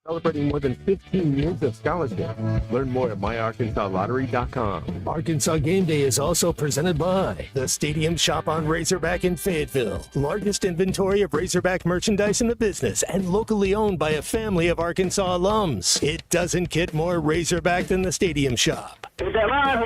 Celebrating more than 15 years of scholarship. Learn more at myarkansaslottery.com. Arkansas Game Day is also presented by the Stadium Shop on Razorback in Fayetteville. Largest inventory of Razorback merchandise in the business and locally owned by a family of Arkansas alums. It doesn't get more Razorback than the Stadium Shop. Hit that line,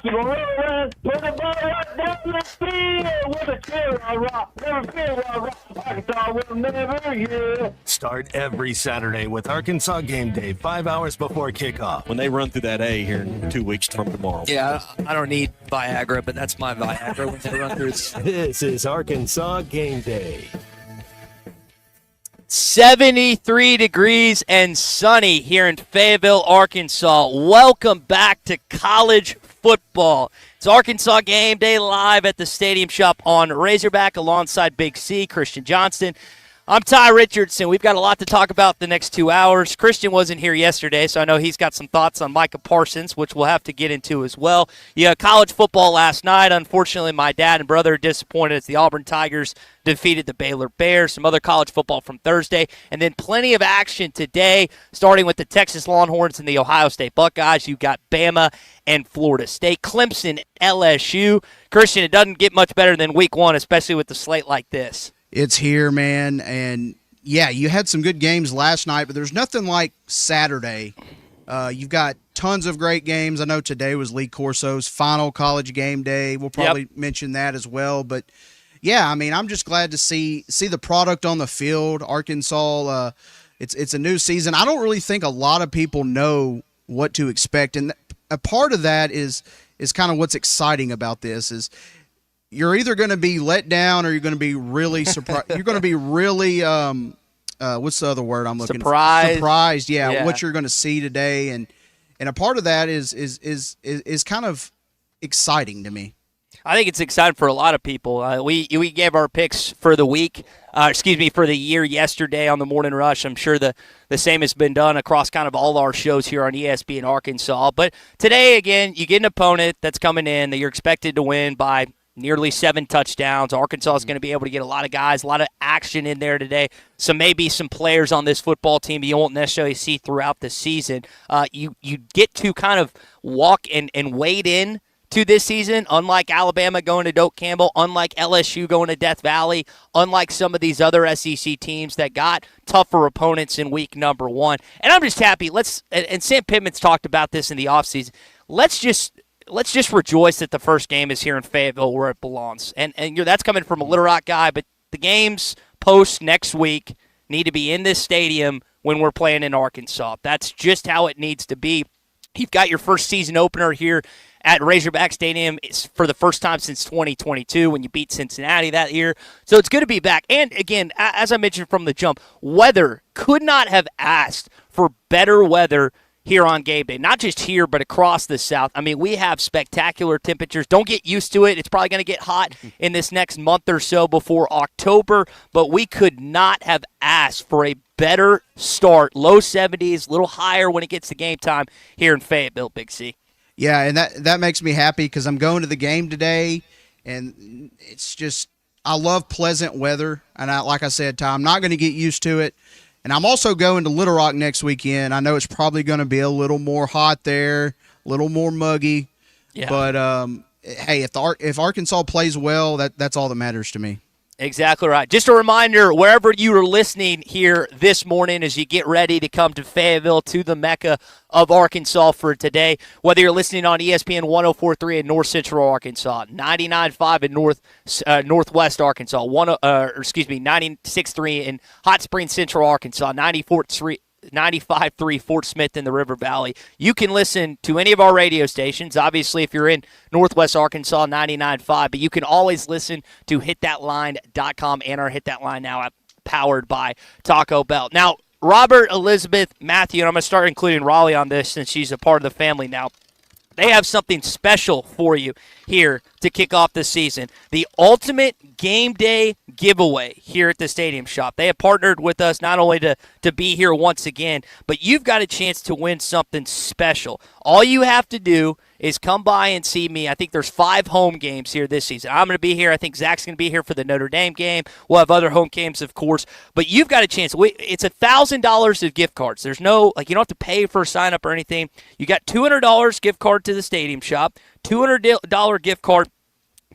keep on rolling, put the ball right down the field with a chill rock, never feel rock, Arkansas will never hear. Start every Saturday with Arkansas Game Day, 5 hours before kickoff. When they run through that A here in 2 weeks from tomorrow. Yeah, I don't need Viagra, but that's my Viagra when they run through this. This is Arkansas Game Day. 73 degrees and sunny here in Fayetteville, Arkansas. Welcome back to college football. It's Arkansas Game Day live at the Stadium Shop on Razorback alongside Big C, Christian Johnston. I'm Ty Richardson. We've got a lot to talk about the next 2 hours. Christian wasn't here yesterday, so I know he's got some thoughts on Micah Parsons, which we'll have to get into as well. Yeah, college football last night. Unfortunately, my dad and brother are disappointed as the Auburn Tigers defeated the Baylor Bears. Some other college football from Thursday. And then plenty of action today, starting with the Texas Longhorns and the Ohio State Buckeyes. You've got Bama and Florida State. Clemson, LSU. Christian, it doesn't get much better than week one, especially with the slate like this. It's here, man, and yeah, you had some good games last night, but there's nothing like Saturday. You've got tons of great games. I know today was Lee Corso's final college game day. We'll probably mention that as well, but yeah, I mean, I'm just glad to see the product on the field. Arkansas, it's a new season. I don't really think a lot of people know what to expect, and a part of that is kind of what's exciting about this is you're either going to be let down or you're going to be really surprised. You're going to be really, what's the other word I'm looking for? Surprised, yeah, what you're going to see today. And a part of that is kind of exciting to me. I think it's exciting for a lot of people. We gave our picks for the week, for the year yesterday on the Morning Rush. I'm sure the same has been done across kind of all our shows here on ESPN Arkansas. But today, again, you get an opponent that's coming in that you're expected to win by nearly 7 touchdowns. Arkansas is going to be able to get a lot of guys, a lot of action in there today. So maybe some players on this football team you won't necessarily see throughout the season. You get to kind of walk and wade in to this season, unlike Alabama going to Doak Campbell, unlike LSU going to Death Valley, unlike some of these other SEC teams that got tougher opponents in week number 1. And I'm just happy. And Sam Pittman's talked about this in the offseason. Let's just rejoice that the first game is here in Fayetteville where it belongs. And that's coming from a Little Rock guy, but the games post next week need to be in this stadium when we're playing in Arkansas. That's just how it needs to be. You've got your first season opener here at Razorback Stadium for the first time since 2022 when you beat Cincinnati that year. So it's good to be back. And again, as I mentioned from the jump, weather could not have asked for better weather here on Game Day. Not just here, but across the South. I mean, we have spectacular temperatures. Don't get used to it. It's probably going to get hot in this next month or so before October, but we could not have asked for a better start. Low 70s, a little higher when it gets to game time here in Fayetteville, Big C. Yeah, and that makes me happy because I'm going to the game today, and it's just I love pleasant weather. And like I said, Tom, I'm not going to get used to it. And I'm also going to Little Rock next weekend. I know it's probably going to be a little more hot there, a little more muggy. Yeah. But, hey, if Arkansas plays well, that's all that matters to me. Exactly right. Just a reminder, wherever you are listening here this morning as you get ready to come to Fayetteville, to the Mecca of Arkansas for today, whether you're listening on ESPN 104.3 in North Central Arkansas, 99.5 in Northwest Arkansas, 96.3 in Hot Springs Central Arkansas, 95.3 Fort Smith in the River Valley. You can listen to any of our radio stations. Obviously, if you're in Northwest Arkansas, 99.5, but you can always listen to hitthatline.com and our Hit That Line Now app powered by Taco Bell. Now, Robert, Elizabeth, Matthew, and I'm going to start including Raleigh on this since she's a part of the family now. They have something special for you here to kick off the season. The Ultimate Game Day giveaway here at the Stadium Shop. They have partnered with us not only to be here once again, but you've got a chance to win something special. All you have to do is come by and see me. I think there's 5 home games here this season. I'm going to be here. I think Zach's going to be here for the Notre Dame game. We'll have other home games, of course. But you've got a chance. It's $1,000 of gift cards. There's no, you don't have to pay for a sign-up or anything. You got $200 gift card to the Stadium Shop, $200 gift card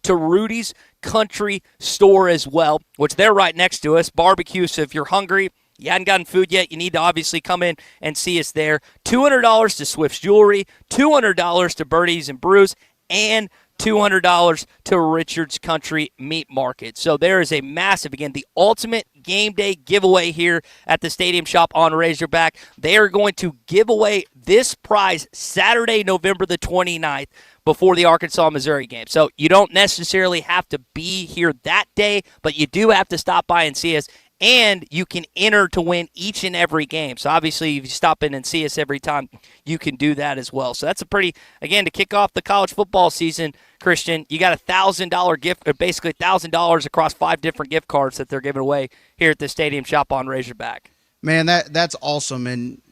to Rudy's Country Store as well, which they're right next to us. Barbecue, so if you're hungry, you hadn't gotten food yet, you need to obviously come in and see us there. $200 to Swift's Jewelry, $200 to Birdies and Brews, and $200 to Richard's Country Meat Market. So there is a massive, again, the ultimate game day giveaway here at the Stadium Shop on Razorback. They are going to give away this prize Saturday, November the 29th, before the Arkansas-Missouri game. So you don't necessarily have to be here that day, but you do have to stop by and see us. And you can enter to win each and every game. So obviously, if you stop in and see us every time, you can do that as well. So that's a pretty, again, to kick off the college football season, Christian, you got $1,000 gift, or basically $1,000 across 5 different gift cards that they're giving away here at the Stadium Shop on Razorback. Man, that's awesome. And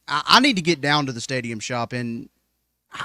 I need to get down to the Stadium Shop. And,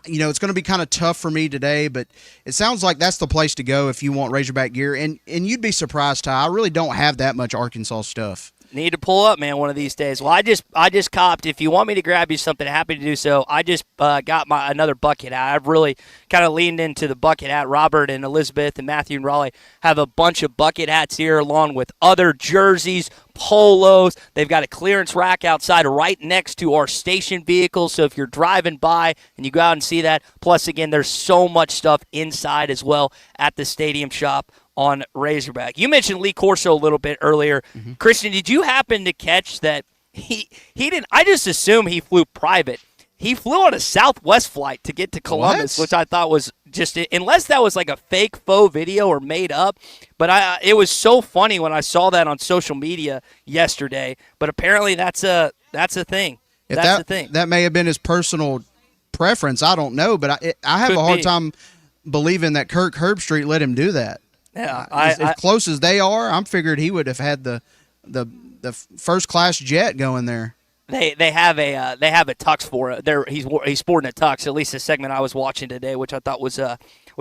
it's going to be kind of tough for me today, but it sounds like that's the place to go if you want Razorback gear. And you'd be surprised, Ty. I really don't have that much Arkansas stuff. Need to pull up, man, one of these days. Well, I just copped. If you want me to grab you something, happy to do so. I just got another bucket hat. I've really kind of leaned into the bucket hat. Robert and Elizabeth and Matthew and Raleigh have a bunch of bucket hats here, along with other jerseys, polos. They've got a clearance rack outside right next to our station vehicles. So if you're driving by and you go out and see that, plus, again, there's so much stuff inside as well at the Stadium Shop on Razorback. You mentioned Lee Corso a little bit earlier. Mm-hmm. Christian, did you happen to catch that he didn't? I just assume he flew private. He flew on a Southwest flight to get to Columbus, which I thought was just, unless that was like a fake faux video or made up. But it was so funny when I saw that on social media yesterday. But apparently that's a thing. That's the thing. That may have been his personal preference. I don't know, but I have a hard time believing that Kirk Herbstreit let him do that. Yeah, as close as they are, I'm figured he would have had the first class jet going there. They have a tux for it. He's sporting a tux. At least the segment I was watching today, which I thought was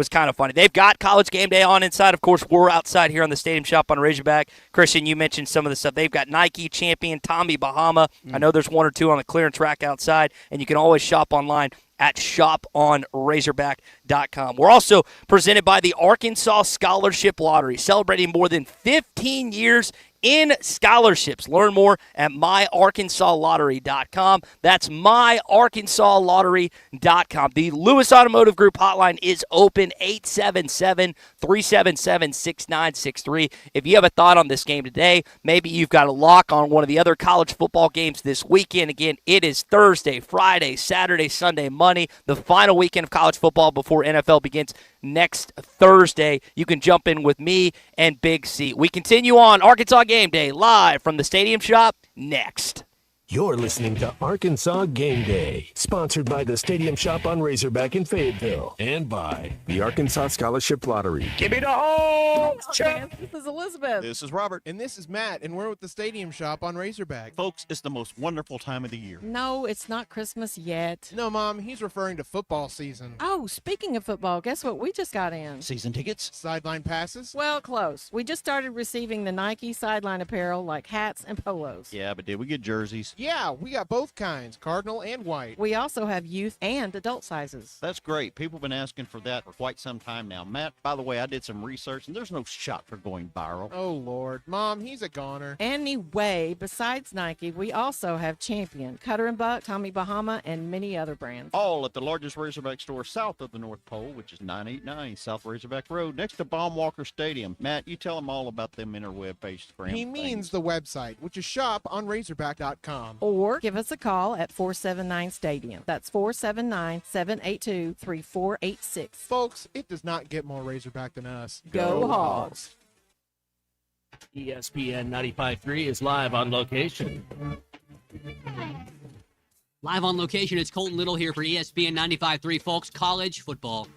kind of funny. They've got College Game Day on inside. Of course, we're outside here on the Stadium Shop on Razorback. Christian, you mentioned some of the stuff. They've got Nike, Champion, Tommy Bahama. I know there's one or two on the clearance rack outside, and you can always shop online at shoponrazorback.com. We're also presented by the Arkansas Scholarship Lottery, celebrating more than 15 years in scholarships. Learn more at myarkansasLottery.com. That's myarkansasLottery.com. The Lewis Automotive Group hotline is open, 877-377-6963. If you have a thought on this game today, maybe you've got a lock on one of the other college football games this weekend. Again, it is Thursday, Friday, Saturday, Sunday, Monday, the final weekend of college football before NFL begins next Thursday. You can jump in with me and Big C. We continue on Arkansas Game Day live from the Stadium Shop next. You're listening to Arkansas Game Day, sponsored by the Stadium Shop on Razorback in Fayetteville, and by the Arkansas Scholarship Lottery. Give me the home, champ. This is Elizabeth. This is Robert. And this is Matt, and we're with the Stadium Shop on Razorback. Folks, it's the most wonderful time of the year. No, it's not Christmas yet. No, Mom, he's referring to football season. Oh, speaking of football, guess what we just got in? Season tickets? Sideline passes? Well, close. We just started receiving the Nike sideline apparel like hats and polos. Yeah, but did we get jerseys? Yeah, we got both kinds, cardinal and white. We also have youth and adult sizes. That's great. People have been asking for that for quite some time now. Matt, by the way, I did some research, and there's no shot for going viral. Oh, Lord. Mom, he's a goner. Anyway, besides Nike, we also have Champion, Cutter and Buck, Tommy Bahama, and many other brands. All at the largest Razorback store south of the North Pole, which is 989 South Razorback Road, next to Baumwalker Stadium. Matt, you tell them all about them interweb-based brands. He means the website, which is shoponrazorback.com. Or give us a call at 479-STADIUM. That's 479-782-3486. Folks, it does not get more Razorback than us. Go Hogs! ESPN 95.3 is live on location. Live on location, it's Colton Little here for ESPN 95.3. Folks, college football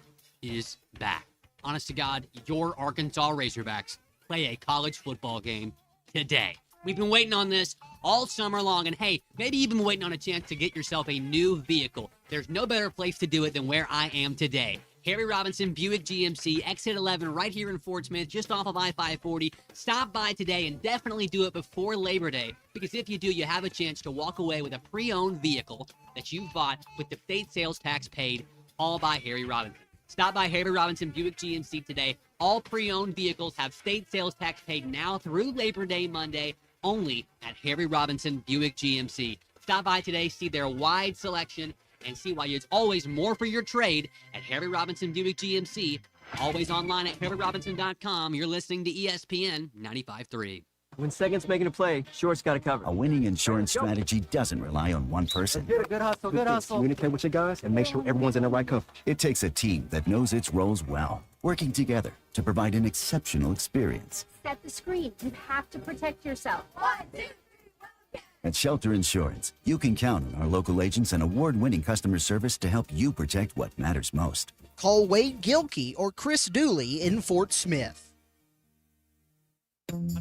is back. Honest to God, your Arkansas Razorbacks play a college football game today. We've been waiting on this all summer long, and hey, maybe you've been waiting on a chance to get yourself a new vehicle. There's no better place to do it than where I am today. Harry Robinson Buick GMC, exit 11, right here in Fort Smith, just off of I-540. Stop by today and definitely do it before Labor Day, because if you do, you have a chance to walk away with a pre-owned vehicle that you've bought with the state sales tax paid, all by Harry Robinson. Stop by Harry Robinson Buick GMC today. All pre-owned vehicles have state sales tax paid now through Labor Day Monday, only at Harry Robinson Buick GMC. Stop by today, see their wide selection, and see why there's always more for your trade at Harry Robinson Buick GMC. Always online at harryrobinson.com. You're listening to ESPN 95.3. When second's making a play, short's got to cover. A winning insurance strategy doesn't rely on one person. Good hustle, good hustle. Communicate with your guys and make sure everyone's in the right coverage. It takes a team that knows its roles well, working together to provide an exceptional experience. Set the screen. You have to protect yourself. 1, 2, 3, 4. At Shelter Insurance, you can count on our local agents and award-winning customer service to help you protect what matters most. Call Wade Gilkey or Chris Dooley in Fort Smith.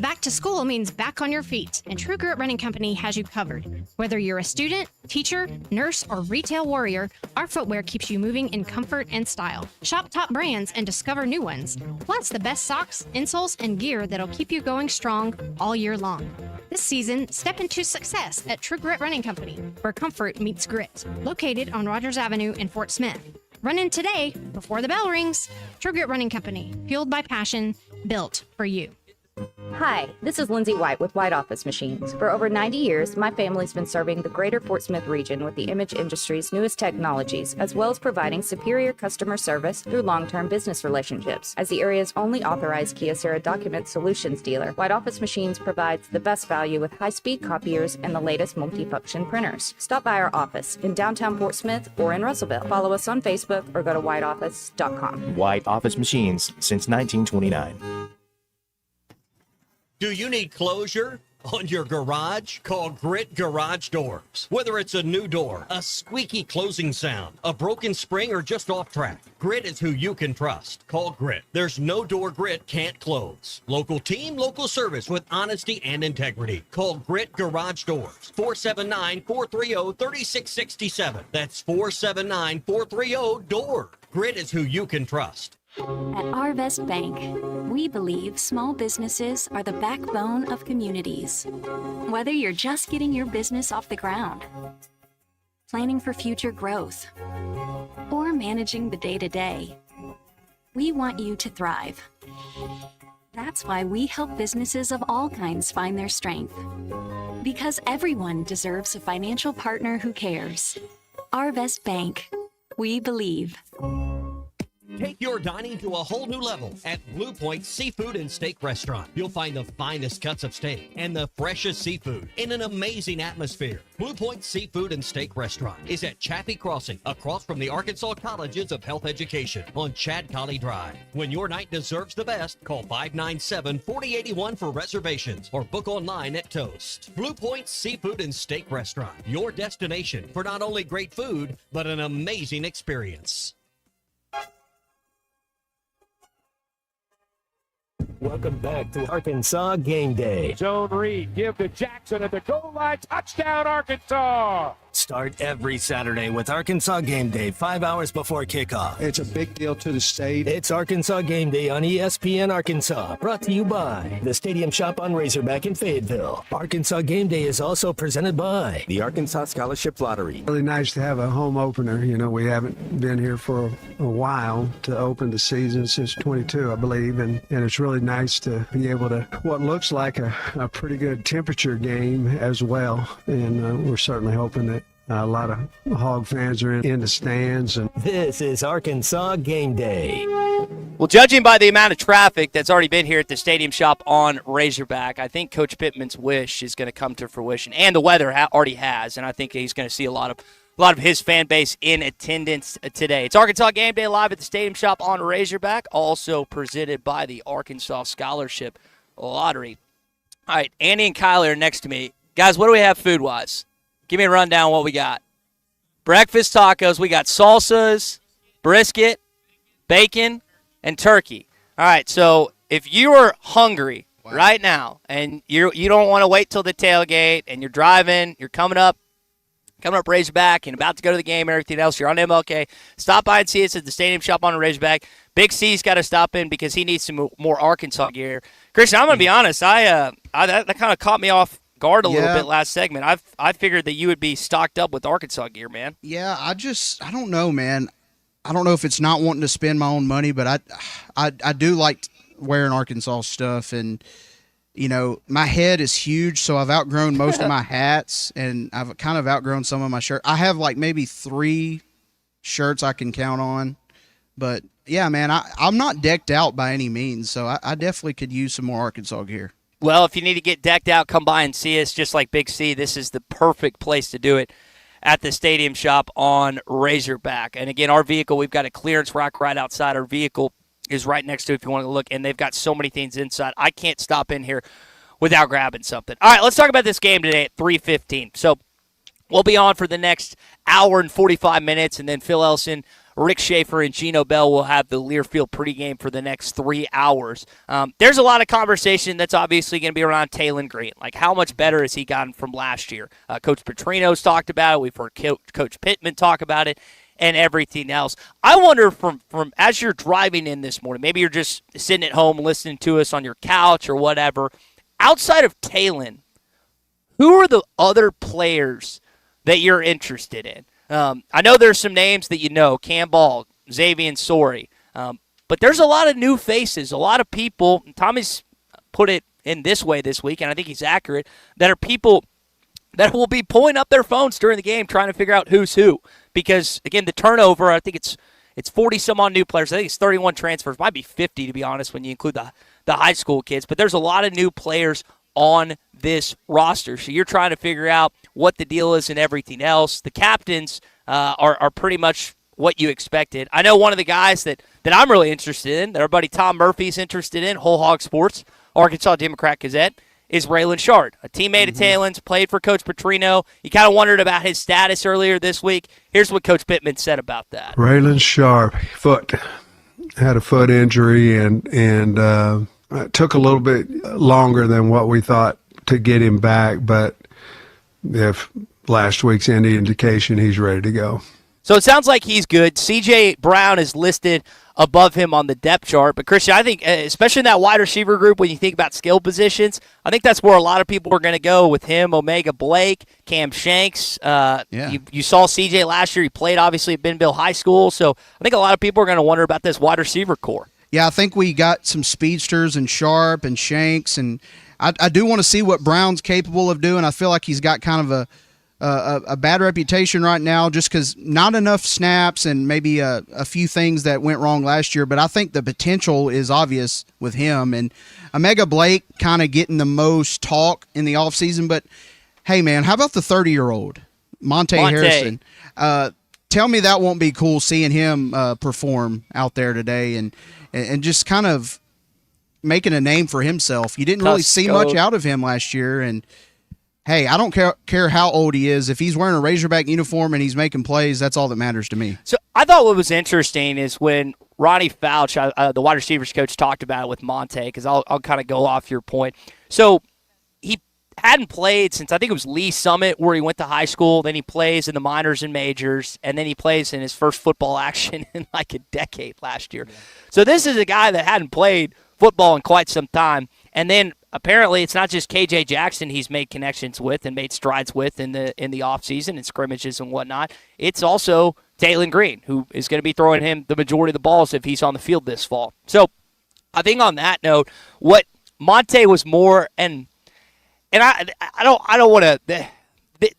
Back to school means back on your feet, and True Grit Running Company has you covered. Whether you're a student, teacher, nurse, or retail warrior, our footwear keeps you moving in comfort and style. Shop top brands and discover new ones, plus the best socks, insoles, and gear that'll keep you going strong all year long. This season, step into success at True Grit Running Company, where comfort meets grit. Located on Rogers Avenue in Fort Smith. Run in today before the bell rings. True Grit Running Company, fueled by passion, built for you. Hi, this is Lindsay White with White Office Machines. For over 90 years, my family's been serving the greater Fort Smith region with the image industry's newest technologies, as well as providing superior customer service through long-term business relationships. As the area's only authorized Kyocera document solutions dealer, White Office Machines provides the best value with high-speed copiers and the latest multifunction printers. Stop by our office in downtown Fort Smith or in Russellville. Follow us on Facebook or go to whiteoffice.com. White Office Machines since 1929. Do you need closure on your garage? Call Grit Garage Doors. Whether it's a new door, a squeaky closing sound, a broken spring, or just off track, Grit is who you can trust. Call Grit. There's no door Grit can't close. Local team, local service with honesty and integrity. Call Grit Garage Doors. 479-430-3667. That's 479-430-DOOR. Grit is who you can trust. At Arvest Bank, we believe small businesses are the backbone of communities. Whether you're just getting your business off the ground, planning for future growth, or managing the day-to-day, we want you to thrive. That's why we help businesses of all kinds find their strength. Because everyone deserves a financial partner who cares. Arvest Bank, we believe. Take your dining to a whole new level at Blue Point Seafood and Steak Restaurant. You'll find the finest cuts of steak and the freshest seafood in an amazing atmosphere. Blue Point Seafood and Steak Restaurant is at Chaffee Crossing, across from the Arkansas Colleges of Health Education on Chad Colley Drive. When your night deserves the best, call 597-4081 for reservations or book online at Toast. Blue Point Seafood and Steak Restaurant, your destination for not only great food, but an amazing experience. Welcome back to Arkansas Game Day. Zone read, give to Jackson at the goal line, touchdown Arkansas! Start every Saturday with Arkansas Game Day 5 hours before kickoff. It's a big deal to the state. It's Arkansas Game Day on ESPN Arkansas, brought to you by the Stadium Shop on Razorback in Fayetteville. Arkansas Game Day is also presented by the Arkansas Scholarship Lottery. Really nice to have a home opener. You know, we haven't been here for a while to open the season since 22, I believe, and it's really nice to be able to, what looks like a pretty good temperature game as well, and we're certainly hoping that a lot of Hog fans are in the stands. And this is Arkansas Game Day. Well, judging by the amount of traffic that's already been here at the Stadium Shop on Razorback, I think Coach Pittman's wish is going to come to fruition, and the weather already has, and I think he's going to see a lot of his fan base in attendance today. It's Arkansas Game Day live at the Stadium Shop on Razorback, also presented by the Arkansas Scholarship Lottery. All right, Andy and Kyler are next to me. Guys, what do we have food-wise? Give me a rundown on what we got. Breakfast tacos. We got salsas, brisket, bacon, and turkey. All right, so if you are hungry right now, and you don't want to wait till the tailgate, and you're driving, you're coming up Razorback and about to go to the game and everything else, you're on MLK, stop by and see us at the Stadium Shop on Razorback. Big C's got to stop in because he needs some more Arkansas gear. Christian, I'm going to be honest, that kind of caught me off guard a little bit last segment. I figured that you would be stocked up with Arkansas gear, man. Yeah, I don't know, man. I don't know if it's not wanting to spend my own money, but I do like wearing Arkansas stuff, and my head is huge, so I've outgrown most of my hats, and I've kind of outgrown some of my shirts. I have like maybe 3 shirts I can count on, but yeah, man, I'm not decked out by any means, so I definitely could use some more Arkansas gear. Well, if you need to get decked out, come by and see us. Just like Big C, this is the perfect place to do it at the Stadium Shop on Razorback. And again, our vehicle, we've got a clearance rack right outside. Our vehicle is right next to it if you want to look, and they've got so many things inside. I can't stop in here without grabbing something. All right, let's talk about this game today at 3:15. So we'll be on for the next hour and 45 minutes, and then Phil Elson, Rick Schaefer, and Gino Bell will have the Learfield pregame for the next 3 hours. There's a lot of conversation that's obviously going to be around Taylon Green. Like, how much better has he gotten from last year? Coach Petrino's talked about it. We've heard Coach Pittman talk about it and everything else. I wonder from as you're driving in this morning, maybe you're just sitting at home listening to us on your couch or whatever, outside of Taylon, who are the other players that you're interested in? I know there's some names that you know, Cam Ball, Xavier Sori, but there's a lot of new faces, a lot of people, and Tommy's put it in this way this week, and I think he's accurate, that are people that will be pulling up their phones during the game trying to figure out who's who. Because, again, the turnover, I think it's 40-some-odd new players. I think it's 31 transfers. Might be 50, to be honest, when you include the high school kids. But there's a lot of new players on this roster. So you're trying to figure out what the deal is and everything else. The captains are pretty much what you expected. I know one of the guys that I'm really interested in, that our buddy Tom Murphy's interested in, Whole Hog Sports, Arkansas Democrat Gazette, is Raylan Shard, a teammate of Taylon's, played for Coach Petrino. You kind of wondered about his status earlier this week. Here's what Coach Pittman said about that. Raylan Sharp, had a foot injury, and it took a little bit longer than what we thought to get him back, but if last week's any indication, he's ready to go. So it sounds like he's good. C.J. Brown is listed above him on the depth chart. But, Christian, I think, especially in that wide receiver group, when you think about skill positions, I think that's where a lot of people are going to go with him. Omega Blake, Cam Shanks. You saw C.J. last year. He played, obviously, at Bentonville High School. So I think a lot of people are going to wonder about this wide receiver core. Yeah, I think we got some speedsters and Sharp and Shanks, and I do want to see what Brown's capable of doing. I feel like he's got kind of a bad reputation right now just because not enough snaps and maybe a few things that went wrong last year, but I think the potential is obvious with him. And Omega Blake kind of getting the most talk in the offseason, but hey, man, how about the 30-year-old, Monte Harrison? Tell me that won't be cool seeing him perform out there today and just kind of making a name for himself. You didn't really see much out of him last year, and hey, I don't care how old he is. If he's wearing a Razorback uniform and he's making plays, that's all that matters to me. So I thought what was interesting is when Ronnie Fouch, the wide receivers coach, talked about it with Monte, because I'll kind of go off your point. So he hadn't played since I think it was Lee Summit, where he went to high school. Then he plays in the minors and majors, and then he plays in his first football action in like a decade last year. Yeah. So this is a guy that hadn't played football in quite some time. And then apparently it's not just KJ Jackson he's made connections with and made strides with in the offseason and scrimmages and whatnot. It's also Taylon Green, who is going to be throwing him the majority of the balls if he's on the field this fall. So I think on that note, what Monte was more, and I don't want to.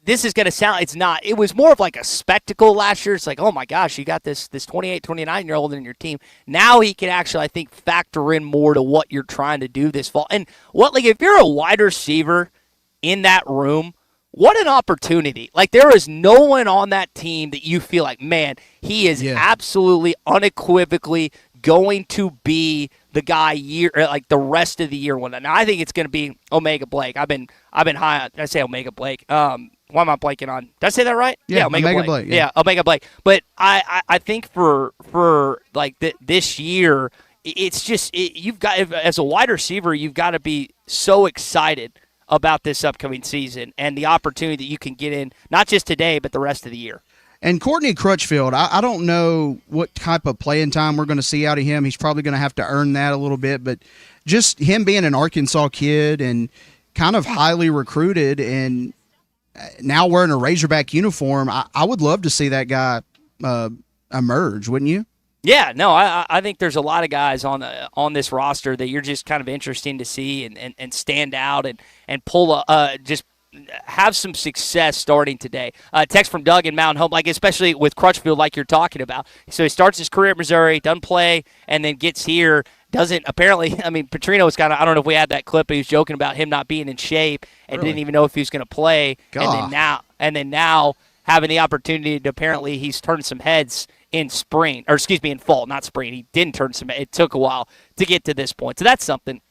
This is going to sound, it's not. It was more of like a spectacle last year. It's like, oh my gosh, you got this 28, 29-year-old in your team. Now he can actually, I think, factor in more to what you're trying to do this fall. And if you're a wide receiver in that room, what an opportunity. Like, there is no one on that team that you feel like, man, he is absolutely unequivocally going to be the guy the rest of the year. Now I think it's going to be Omega Blake. I've been high on. Did I say Omega Blake? Why am I blanking on? Did I say that right? Yeah, Omega Blake. Yeah, Omega Blake. But I think for like this year, it's just you've got, as a wide receiver, you've got to be so excited about this upcoming season and the opportunity that you can get in, not just today, but the rest of the year. And Courtney Crutchfield, I don't know what type of playing time we're going to see out of him. He's probably going to have to earn that a little bit, but just him being an Arkansas kid and kind of highly recruited and now wearing a Razorback uniform, I would love to see that guy emerge, wouldn't you? Yeah, no, I think there's a lot of guys on this roster that you're just kind of interesting to see and stand out and pull just have some success starting today. Text from Doug in Mountain Home, like especially with Crutchfield, like you're talking about. So he starts his career at Missouri, doesn't play, and then gets here. Doesn't apparently. I mean, Petrino was kind of. I don't know if we had that clip, but he was joking about him not being in shape and didn't even know if he was going to play. God. And then now having the opportunity to apparently he's turned some heads in fall, not spring. He didn't turn some. It took a while to get to this point, so that's something.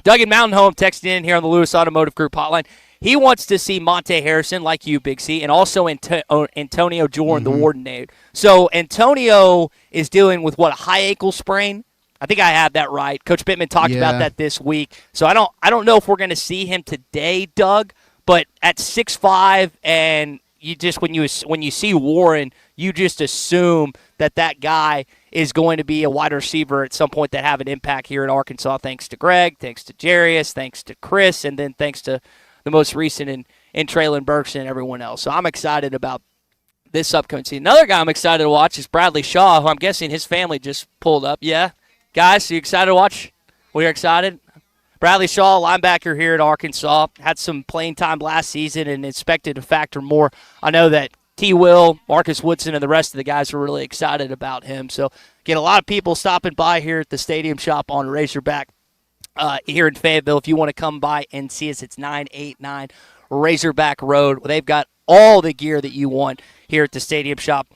Doug in Mountain Home texted in here on the Lewis Automotive Group hotline. He wants to see Monte Harrison, like you, Big C, and also Antonio Jordan, the Warden named. So Antonio is dealing with, a high ankle sprain? I think I have that right. Coach Bittman talked about that this week. So I don't know if we're going to see him today, Doug, but at 6'5", and you just when you see Warren, you just assume that guy is going to be a wide receiver at some point that have an impact here in Arkansas, thanks to Greg, thanks to Jarius, thanks to Chris, and then thanks to the most recent in Traylon Burks and everyone else. So I'm excited about this upcoming season. Another guy I'm excited to watch is Bradley Shaw, who I'm guessing his family just pulled up. Yeah? Guys, are you excited to watch? We're excited. Bradley Shaw, linebacker here at Arkansas, had some playing time last season and expected to factor more. I know that T. Will, Marcus Woodson, and the rest of the guys are really excited about him. So, get a lot of people stopping by here at the Stadium Shop on Razorback here in Fayetteville. If you want to come by and see us, it's 989 Razorback Road. They've got all the gear that you want here at the Stadium Shop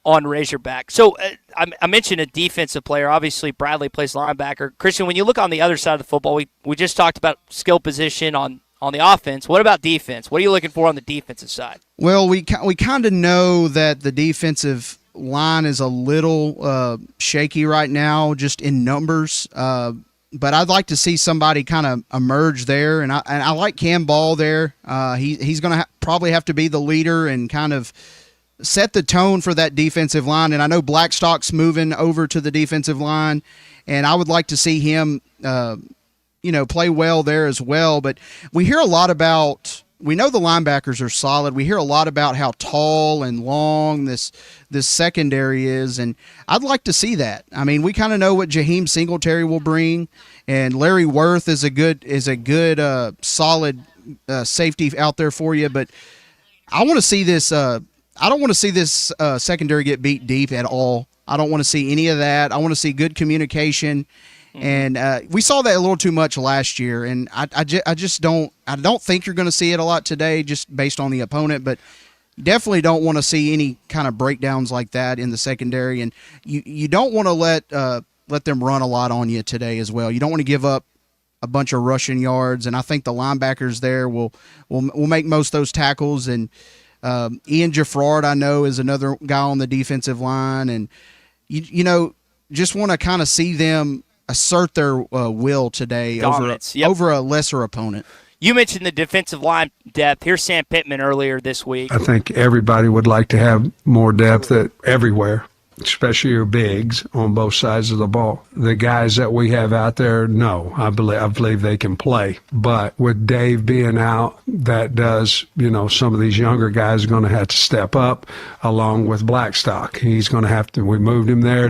on Razorback. So I mentioned a defensive player. Obviously, Bradley plays linebacker. Christian, when you look on the other side of the football, we just talked about skill position on the offense. What about defense? What are you looking for on the defensive side? Well, we kind of know that the defensive line is a little shaky right now, just in numbers. But I'd like to see somebody kind of emerge there, and I like Cam Ball there. He's going to probably have to be the leader and kind of set the tone for that defensive line. And I know Blackstock's moving over to the defensive line, and I would like to see him, play well there as well. But we hear a lot about. We know the linebackers are solid. We hear a lot about how tall and long this secondary is, and I'd like to see that. I mean, we kind of know what Jaheim Singletary will bring, and Larry Worth is a good solid safety out there for you. But I want to see this. I don't want to see this secondary get beat deep at all. I don't want to see any of that. I want to see good communication. And we saw that a little too much last year, and I just don't think you're going to see it a lot today, just based on the opponent. But definitely don't want to see any kind of breakdowns like that in the secondary, and you don't want to let them run a lot on you today as well. You don't want to give up a bunch of rushing yards, and I think the linebackers there will make most of those tackles. And Ian Jaffrard, I know, is another guy on the defensive line, and just want to kind of see them assert their will today over a lesser opponent. You mentioned the defensive line depth. Here's Sam Pittman earlier this week. I think everybody would like to have more depth everywhere, especially your bigs on both sides of the ball. The guys that we have out there, no, I believe they can play. But with Dave being out, that does, some of these younger guys are going to have to step up along with Blackstock. He's going to have to, we moved him there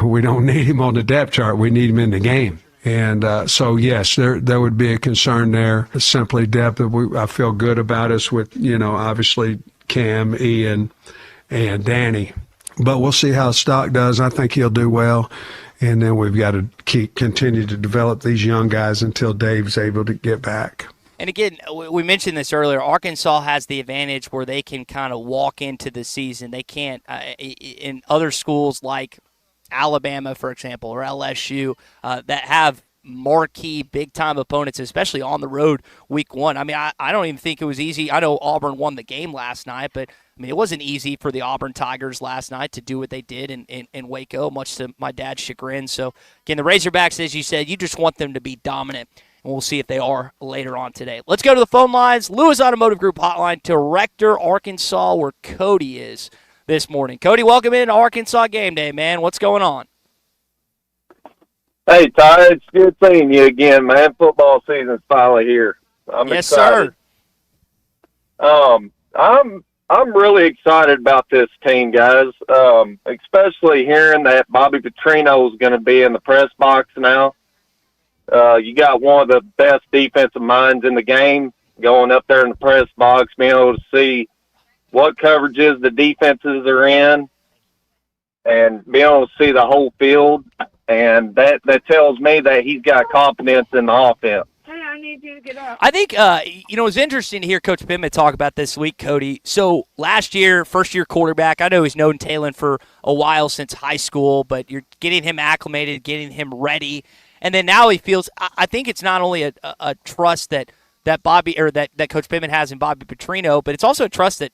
we don't need him on the depth chart. We need him in the game. And so, yes, there would be a concern there. Simply depth. I feel good about us with, obviously Cam, Ian, and Danny. But we'll see how Stock does. I think he'll do well. And then we've got to continue to develop these young guys until Dave's able to get back. And again, we mentioned this earlier, Arkansas has the advantage where they can kind of walk into the season. They can't, in other schools like Alabama, for example, or LSU, that have marquee big-time opponents, especially on the road week one. I mean, I don't even think it was easy. I know Auburn won the game last night, but I mean, it wasn't easy for the Auburn Tigers last night to do what they did in Waco, much to my dad's chagrin. So, again, the Razorbacks, as you said, you just want them to be dominant, and we'll see if they are later on today. Let's go to the phone lines. Lewis Automotive Group hotline to Rector, Arkansas, where Cody is this morning. Cody, welcome in to Arkansas Game Day, man. What's going on? Hey, Ty, it's good seeing you again, man. Football season's finally here. I'm excited. Sir. I'm really excited about this team, guys. Especially hearing that Bobby Petrino is going to be in the press box now. You got one of the best defensive minds in the game going up there in the press box, being able to see what coverages the defenses are in, and being able to see the whole field. And that tells me that he's got confidence in the offense. I think, it's interesting to hear Coach Pittman talk about this week, Cody. So last year, first-year quarterback, I know he's known Talon for a while since high school, but you're getting him acclimated, getting him ready. And then now he feels, I think it's not only a trust that Bobby, or that Coach Pittman has in Bobby Petrino, but it's also a trust that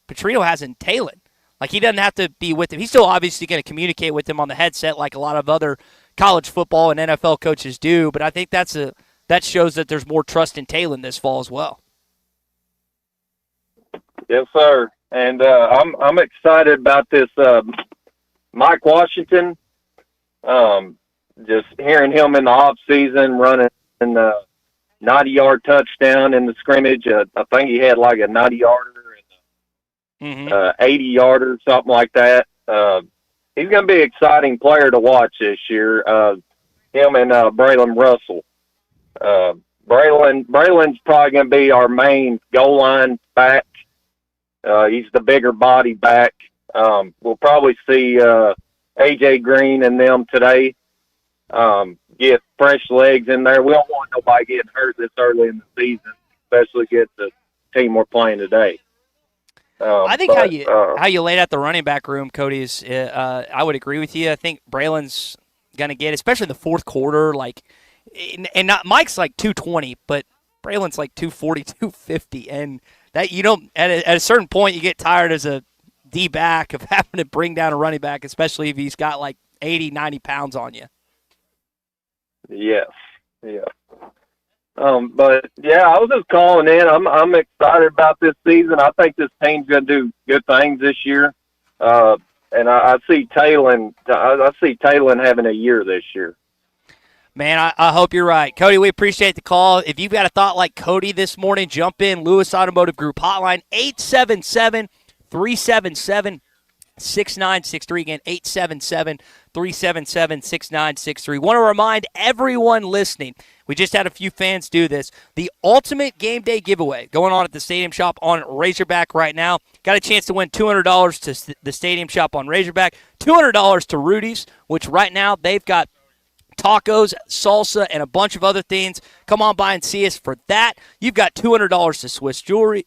Petrino has in Talon. Like, he doesn't have to be with him. He's still obviously going to communicate with him on the headset like a lot of other college football and NFL coaches do, but I think that shows that there's more trust in Talon this fall as well. Yes, sir. And I'm excited about this Mike Washington. Just hearing him in the off season running a 90-yard touchdown in the scrimmage. I think he had like a 90-yarder and 80-yarder, something like that. He's going to be an exciting player to watch this year. Him and Braylon Russell. Braylon's probably going to be our main goal line back. He's the bigger body back. We'll probably see A.J. Green and them today. Get fresh legs in there. We don't want nobody getting hurt this early in the season, especially get the team we're playing today. I think how you laid out the running back room, Cody, is I would agree with you. I think Braylon's going to get, especially in the fourth quarter, and not Mike's like 220, but Braylon's like 240, 250, and that at a certain point you get tired as a D back of having to bring down a running back, especially if he's got like 80, 90 pounds on you. Yes, yeah. But yeah, I was just calling in. I'm excited about this season. I think this team's going to do good things this year. And I see Talon. I see Talon having a year this year. Man, I hope you're right. Cody, we appreciate the call. If you've got a thought like Cody this morning, jump in. Lewis Automotive Group hotline, 877-377-6963. Again, 877-377-6963. Want to remind everyone listening, we just had a few fans do this, the Ultimate Game Day giveaway going on at the Stadium Shop on Razorback right now. Got a chance to win $200 to the Stadium Shop on Razorback, $200 to Rudy's, which right now they've got tacos, salsa, and a bunch of other things. Come on by and see us for that. You've got $200 to Swift's Jewelry,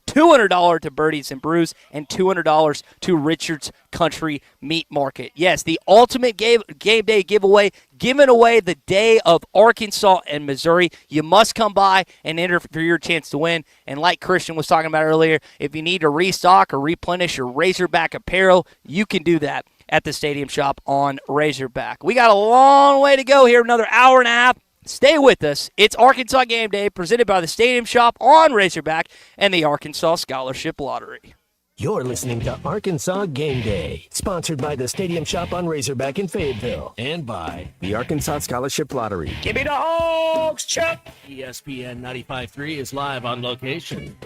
$200 to Birdies and Brews, and $200 to Richard's Country Meat Market. Yes, the Ultimate Game Day giveaway, given away the day of Arkansas and Missouri. You must come by and enter for your chance to win. And like Christian was talking about earlier, if you need to restock or replenish your Razorback apparel, you can do that at the Stadium Shop on Razorback. We got a long way to go here, another hour and a half. Stay with us. It's Arkansas Game Day, presented by the Stadium Shop on Razorback and the Arkansas Scholarship Lottery. You're listening to Arkansas Game Day, sponsored by the Stadium Shop on Razorback in Fayetteville. And by the Arkansas Scholarship Lottery. Give me the Hogs, Chuck! ESPN 95.3 is live on location.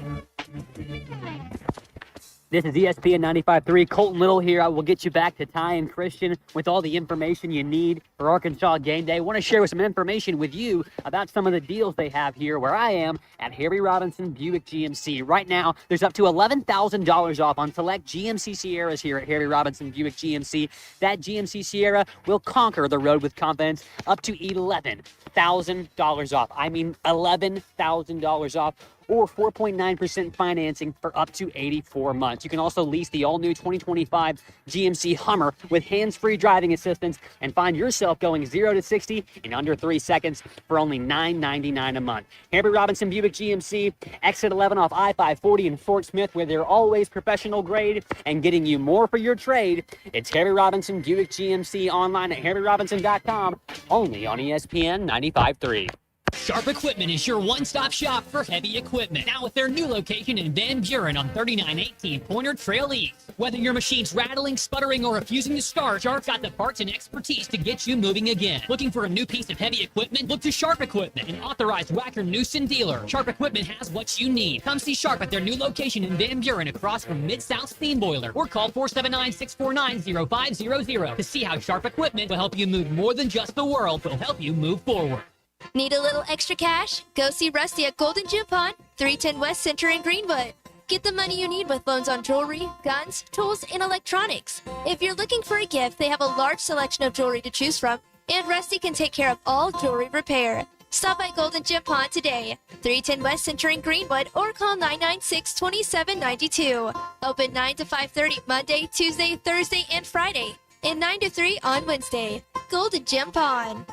This is ESPN 95.3. Colton Little here. I will get you back to Ty and Christian with all the information you need for Arkansas Game Day. I want to share some information with you about some of the deals they have here where I am at Harry Robinson Buick GMC. Right now, there's up to $11,000 off on select GMC Sierras here at Harry Robinson Buick GMC. That GMC Sierra will conquer the road with confidence, up to $11,000 off. I mean $11,000 off. or 4.9% financing for up to 84 months. You can also lease the all-new 2025 GMC Hummer with hands-free driving assistance and find yourself going 0 to 60 in under 3 seconds for only $9.99 a month. Harry Robinson Buick GMC, exit 11 off I-540 in Fort Smith, where they're always professional grade and getting you more for your trade. It's Harry Robinson Buick GMC, online at harryrobinson.com, only on ESPN 95.3. Sharp Equipment is your one-stop shop for heavy equipment. Now with their new location in Van Buren on 3918 Pointer Trail East. Whether your machine's rattling, sputtering, or refusing to start, Sharp's got the parts and expertise to get you moving again. Looking for a new piece of heavy equipment? Look to Sharp Equipment, an authorized Wacker Newson dealer. Sharp Equipment has what you need. Come see Sharp at their new location in Van Buren across from Mid-South Steam Boiler, or call 479-649-0500 to see how Sharp Equipment will help you move more than just the world, but will help you move forward. Need a little extra cash? Go see Rusty at Golden Gym Pond, 310 West Center in Greenwood. Get the money you need with loans on jewelry, guns, tools, and electronics. If you're looking for a gift, they have a large selection of jewelry to choose from, and Rusty can take care of all jewelry repair. Stop by Golden Gym Pond today, 310 West Center in Greenwood, or call 996-2792. Open 9 to 5:30 Monday, Tuesday, Thursday, and Friday, and 9 to 3 on Wednesday. Golden Gym Pond.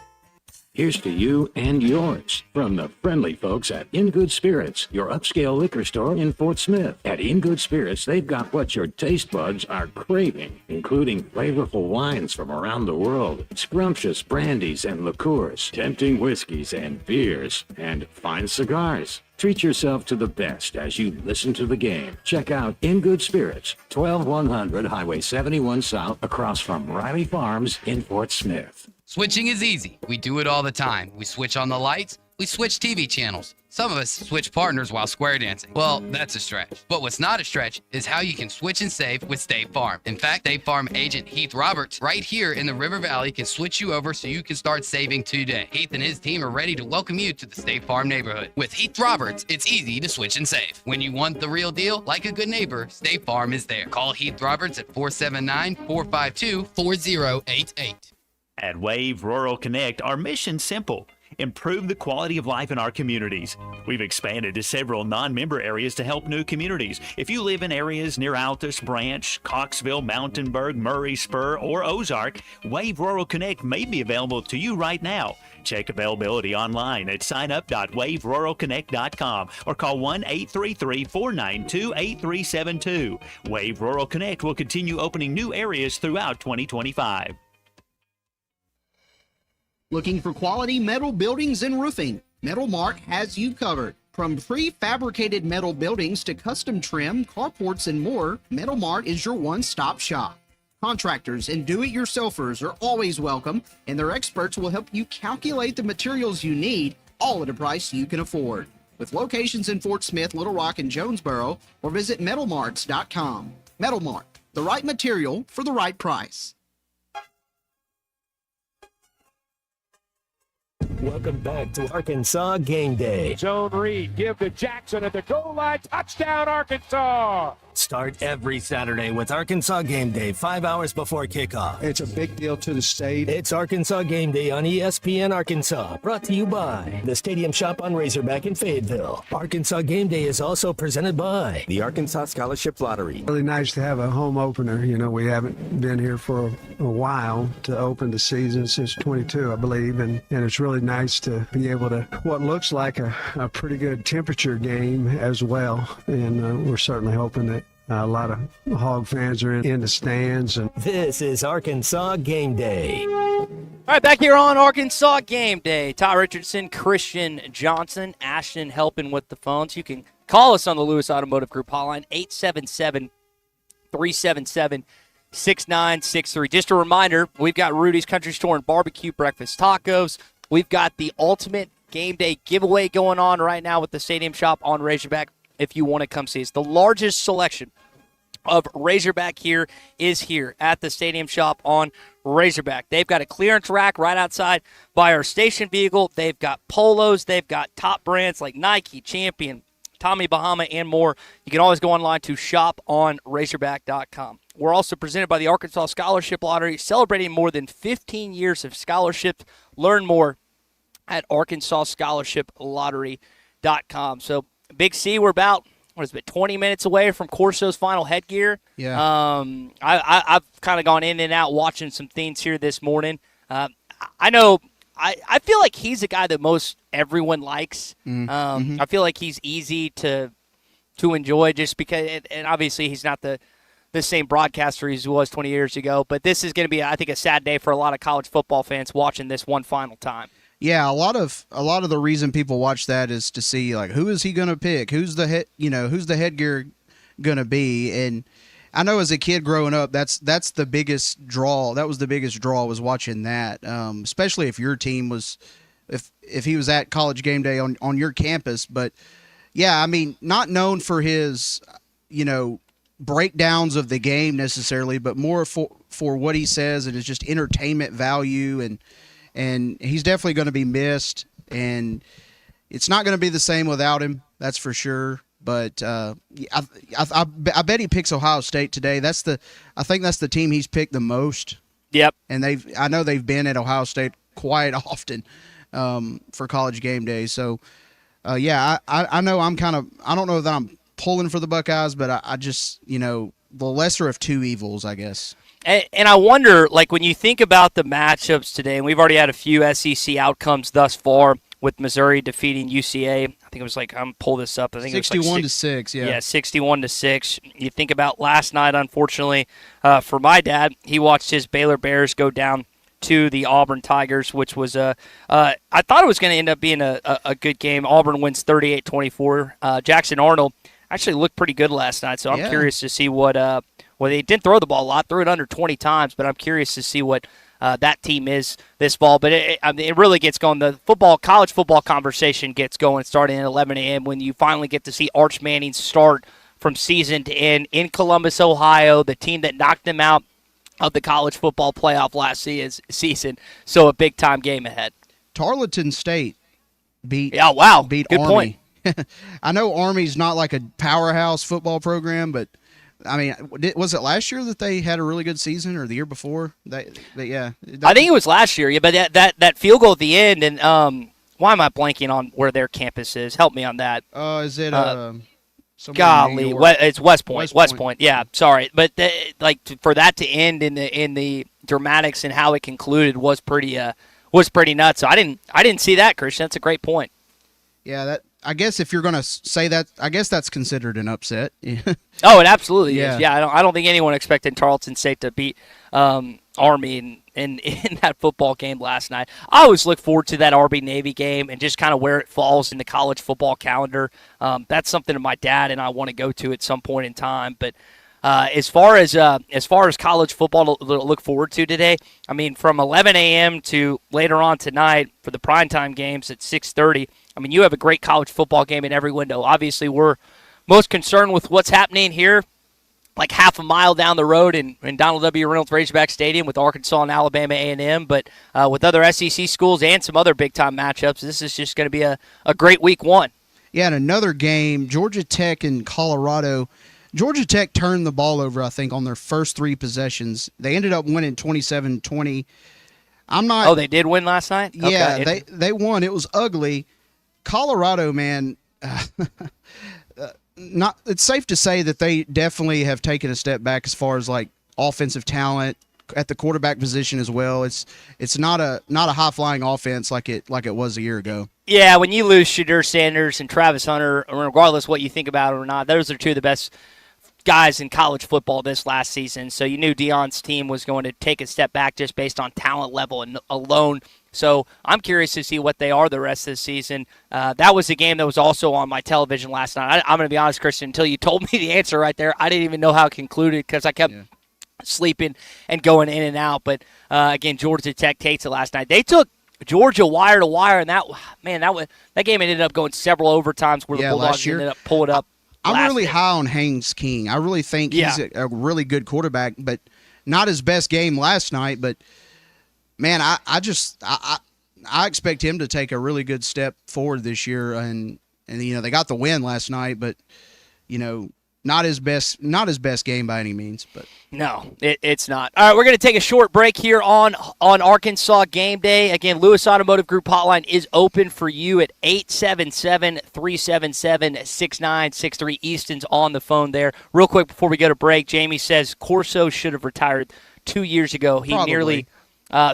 Here's to you and yours from the friendly folks at In Good Spirits, your upscale liquor store in Fort Smith. At In Good Spirits, they've got what your taste buds are craving, including flavorful wines from around the world, scrumptious brandies and liqueurs, tempting whiskeys and beers, and fine cigars. Treat yourself to the best as you listen to the game. Check out In Good Spirits, 12100 Highway 71 South, across from Riley Farms in Fort Smith. Switching is easy. We do it all the time. We switch on the lights. We switch TV channels. Some of us switch partners while square dancing. Well, that's a stretch. But what's not a stretch is how you can switch and save with State Farm. In fact, State Farm agent Heath Roberts right here in the River Valley can switch you over so you can start saving today. Heath and his team are ready to welcome you to the State Farm neighborhood. With Heath Roberts, it's easy to switch and save. When you want the real deal, like a good neighbor, State Farm is there. Call Heath Roberts at 479-452-4088. At Wave Rural Connect, our mission's simple: improve the quality of life in our communities. We've expanded to several non-member areas to help new communities. If you live in areas near Altus, Branch, Coxville, Mountainburg, Murray, Spur, or Ozark, Wave Rural Connect may be available to you right now. Check availability online at signup.waveruralconnect.com or call 1-833-492-8372. Wave Rural Connect will continue opening new areas throughout 2025. Looking for quality metal buildings and roofing? Metal Mart has you covered. From prefabricated metal buildings to custom trim, carports, and more, Metal Mart is your one-stop shop. Contractors and do-it-yourselfers are always welcome, and their experts will help you calculate the materials you need, all at a price you can afford. With locations in Fort Smith, Little Rock, and Jonesboro, or visit metalmarts.com. Metal Mart, the right material for the right price. Welcome back to Arkansas Game Day. Zone read, give to Jackson at the goal line, touchdown Arkansas. Start every Saturday with Arkansas Game Day, 5 hours before kickoff. It's a big deal to the state. It's Arkansas Game Day on ESPN Arkansas, brought to you by the Stadium Shop on Razorback in Fayetteville. Arkansas Game Day is also presented by the Arkansas Scholarship Lottery. Really nice to have a home opener. You know, we haven't been here for a while to open the season since 22, I believe, and it's really nice to be able to, what looks like a pretty good temperature game as well, and we're certainly hoping that a lot of Hog fans are in the stands. And this is Arkansas Game Day. All right, back here on Arkansas Game Day. Ty Richardson, Christian Johnson, Ashton helping with the phones. You can call us on the Lewis Automotive Group hotline, 877-377-6963. Just a reminder, we've got Rudy's Country Store and Barbecue Breakfast Tacos. We've got the Ultimate Game Day giveaway going on right now with the Stadium Shop on Razorback. If you want to come see us, the largest selection of Razorback here is here at the Stadium Shop on Razorback. They've got a clearance rack right outside by our station vehicle. They've got polos. They've got top brands like Nike, Champion, Tommy Bahama, and more. You can always go online to shoponrazorback.com. We're also presented by the Arkansas Scholarship Lottery, celebrating more than 15 years of scholarships. Learn more at arkansasscholarshiplottery.com. So Big C, we're about 20 minutes away from Corso's final headgear. Yeah. I've kind of gone in and out watching some things here this morning. I know I feel like he's a guy that most everyone likes. I feel like he's easy to enjoy just because, and obviously he's not the same broadcaster as he was 20 years ago, but this is going to be, I think, a sad day for a lot of college football fans watching this one final time. Yeah, a lot of the reason people watch that is to see like who is he going to pick, who's the headgear going to be, and I know as a kid growing up, that's the biggest draw. That was the biggest draw, was watching that, especially if your team was, if he was at College Game Day on your campus. But yeah, I mean, not known for his breakdowns of the game necessarily, but more for what he says and his just entertainment value, and he's definitely going to be missed, and it's not going to be the same without him. That's for sure. But I bet he picks Ohio State today. I think that's the team he's picked the most. Yep. And I know they've been at Ohio State quite often for College Game Day. So yeah, I know I don't know that I'm pulling for the Buckeyes, but I just the lesser of two evils, I guess. And I wonder, like, when you think about the matchups today, and we've already had a few SEC outcomes thus far with Missouri defeating UCA. I think it was like, I'm pull this up. I think 61 to 6. Yeah. Yeah, 61 to 6. You think about last night, unfortunately, for my dad, he watched his Baylor Bears go down to the Auburn Tigers, which was I thought it was going to end up being a good game. Auburn wins 38-24. Jackson Arnold actually looked pretty good last night, so I'm curious to see what well, they didn't throw the ball a lot, threw it under 20 times, but I'm curious to see what that team is this fall. But it really gets going. The college football conversation gets going starting at 11 a.m. when you finally get to see Arch Manning start from season to end in Columbus, Ohio, the team that knocked them out of the college football playoff last season. So a big-time game ahead. Tarleton State beat good Army. Point. I know Army's not like a powerhouse football program, but I mean, was it last year that they had a really good season, or the year before? Yeah. I think it was last year. Yeah, but that field goal at the end, and why am I blanking on where their campus is? Help me on that. Is it? Golly, it's West Point. West Point. Yeah, sorry, but for that to end in the dramatics and how it concluded was pretty nuts. So I didn't see that, Christian. That's a great point. Yeah, I guess if you're going to say that, I guess that's considered an upset. Oh, it absolutely is. Yeah, I don't think anyone expected Tarleton State to beat Army in that football game last night. I always look forward to that Army-Navy game and just kind of where it falls in the college football calendar. That's something that my dad and I want to go to at some point in time. But as far as college football to look forward to today, I mean, from 11 a.m. to later on tonight for the primetime games at 6:30. I mean, you have a great college football game in every window. Obviously, we're most concerned with what's happening here, like half a mile down the road in Donald W. Reynolds Razorback Stadium with Arkansas and Alabama A&M. But with other SEC schools and some other big-time matchups, this is just going to be a great week one. Yeah, and another game, Georgia Tech and Colorado. Georgia Tech turned the ball over, I think, on their first three possessions. They ended up winning 27-20. Oh, they did win last night? Yeah, okay. they won. It was ugly. Colorado, man, it's safe to say that they definitely have taken a step back as far as like offensive talent at the quarterback position as well. It's not a high flying offense like it was a year ago. Yeah, when you lose Shadur Sanders and Travis Hunter, regardless what you think about it or not, those are two of the best guys in college football this last season. So you knew Deion's team was going to take a step back just based on talent level and alone. So I'm curious to see what they are the rest of the season. That was a game that was also on my television last night. I'm going to be honest, Christian, until you told me the answer right there, I didn't even know how it concluded because I kept sleeping and going in and out. But, again, Georgia Tech takes it last night. They took Georgia wire to wire, and that game ended up going several overtimes where the Bulldogs ended up pulling up. I'm really high on Haynes King. I really think he's a really good quarterback, but not his best game last night. But man, I expect him to take a really good step forward this year. And they got the win last night, but not his best game by any means, but no, it's not. All right, we're going to take a short break here on Arkansas Game Day. Again, Lewis Automotive Group hotline is open for you at 877-377-6963. Easton's on the phone there. Real quick before we go to break, Jamie says Corso should have retired 2 years ago. He nearly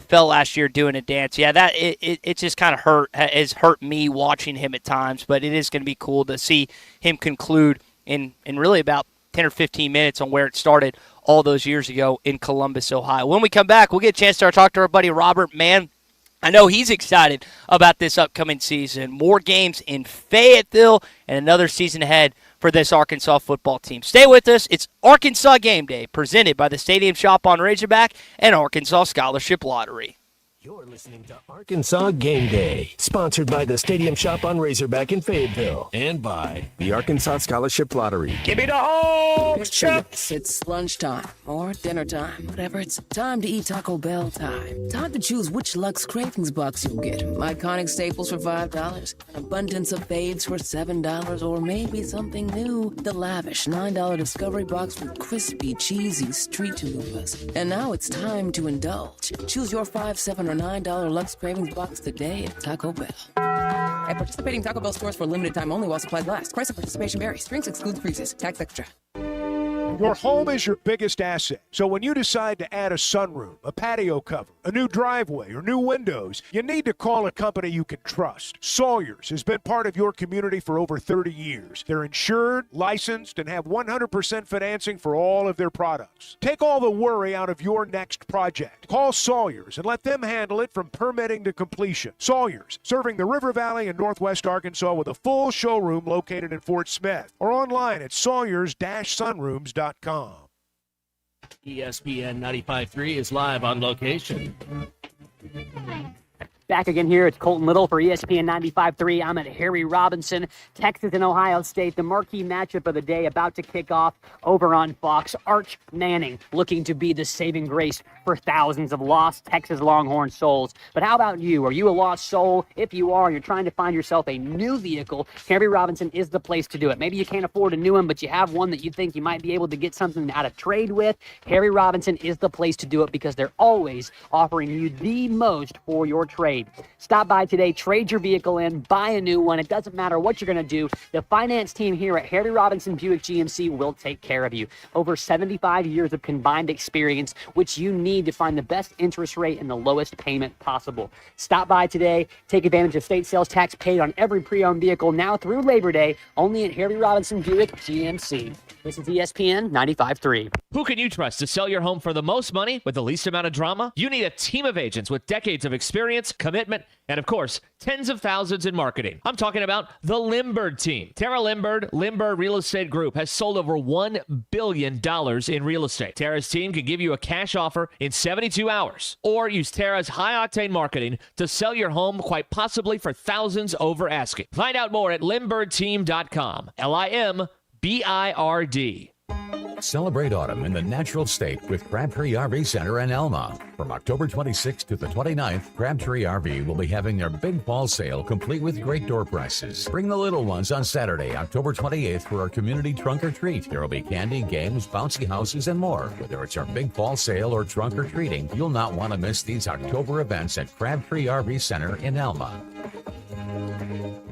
fell last year doing a dance. Yeah, that it just kind of has hurt me watching him at times, but it is going to be cool to see him conclude in really about 10 or 15 minutes on where it started all those years ago in Columbus, Ohio. When we come back, we'll get a chance to talk to our buddy Robert Mann. I know he's excited about this upcoming season. More games in Fayetteville and another season ahead for this Arkansas football team. Stay with us. It's Arkansas Game Day, presented by the Stadium Shop on Razorback and Arkansas Scholarship Lottery. You're listening to Arkansas Game Day, sponsored by the Stadium Shop on Razorback in Fayetteville and by the Arkansas Scholarship Lottery. Give me the whole chip. It's lunchtime or dinner time, whatever. It's time to eat Taco Bell time. Time to choose which Lux Cravings box you'll get. Iconic staples for $5, abundance of faves for $7, or maybe something new. The lavish $9 Discovery box with crispy, cheesy street chalupas. And now it's time to indulge. Choose your $5, $7, or $9 Lux Cravings box today at Taco Bell. At participating Taco Bell stores for a limited time only while supplies last. Price of participation varies. Drinks excludes freezes. Tax extra. Your home is your biggest asset. So when you decide to add a sunroom, a patio cover, a new driveway, or new windows, you need to call a company you can trust. Sawyers has been part of your community for over 30 years. They're insured, licensed, and have 100% financing for all of their products. Take all the worry out of your next project. Call Sawyers and let them handle it from permitting to completion. Sawyers, serving the River Valley and Northwest Arkansas with a full showroom located in Fort Smith or online at sawyers-sunrooms.com. ESPN 95.3 is live on location. Back again here. It's Colton Little for ESPN 95.3. I'm at Harry Robinson, Texas and Ohio State. The marquee matchup of the day about to kick off over on Fox. Arch Manning looking to be the saving grace for thousands of lost Texas Longhorn souls. But how about you? Are you a lost soul? If you are, you're trying to find yourself a new vehicle, Harry Robinson is the place to do it. Maybe you can't afford a new one, but you have one that you think you might be able to get something out of trade with. Harry Robinson is the place to do it because they're always offering you the most for your trade. Stop by today, trade your vehicle in, buy a new one. It doesn't matter what you're going to do. The finance team here at Harry Robinson Buick GMC will take care of you. Over 75 years of combined experience, which you need to find the best interest rate and the lowest payment possible. Stop by today. Take advantage of state sales tax paid on every pre-owned vehicle now through Labor Day, only at Harry Robinson Buick GMC. This is ESPN 95.3. Who can you trust to sell your home for the most money with the least amount of drama? You need a team of agents with decades of experience, commitment, and of course, tens of thousands in marketing. I'm talking about the Limbird team. Tara Limbird Real Estate Group has sold over $1 billion in real estate. Tara's team can give you a cash offer in 72 hours or use Tara's high-octane marketing to sell your home quite possibly for thousands over asking. Find out more at limbirdteam.com. LIMBIRD. Celebrate autumn in the natural state with Crabtree RV Center in Elma. From October 26th to the 29th, Crabtree RV will be having their big fall sale complete with great door prices. Bring the little ones on Saturday, October 28th for our community trunk or treat. There will be candy, games, bouncy houses, and more. Whether it's our big fall sale or trunk or treating, you'll not want to miss these October events at Crabtree RV Center in Elma.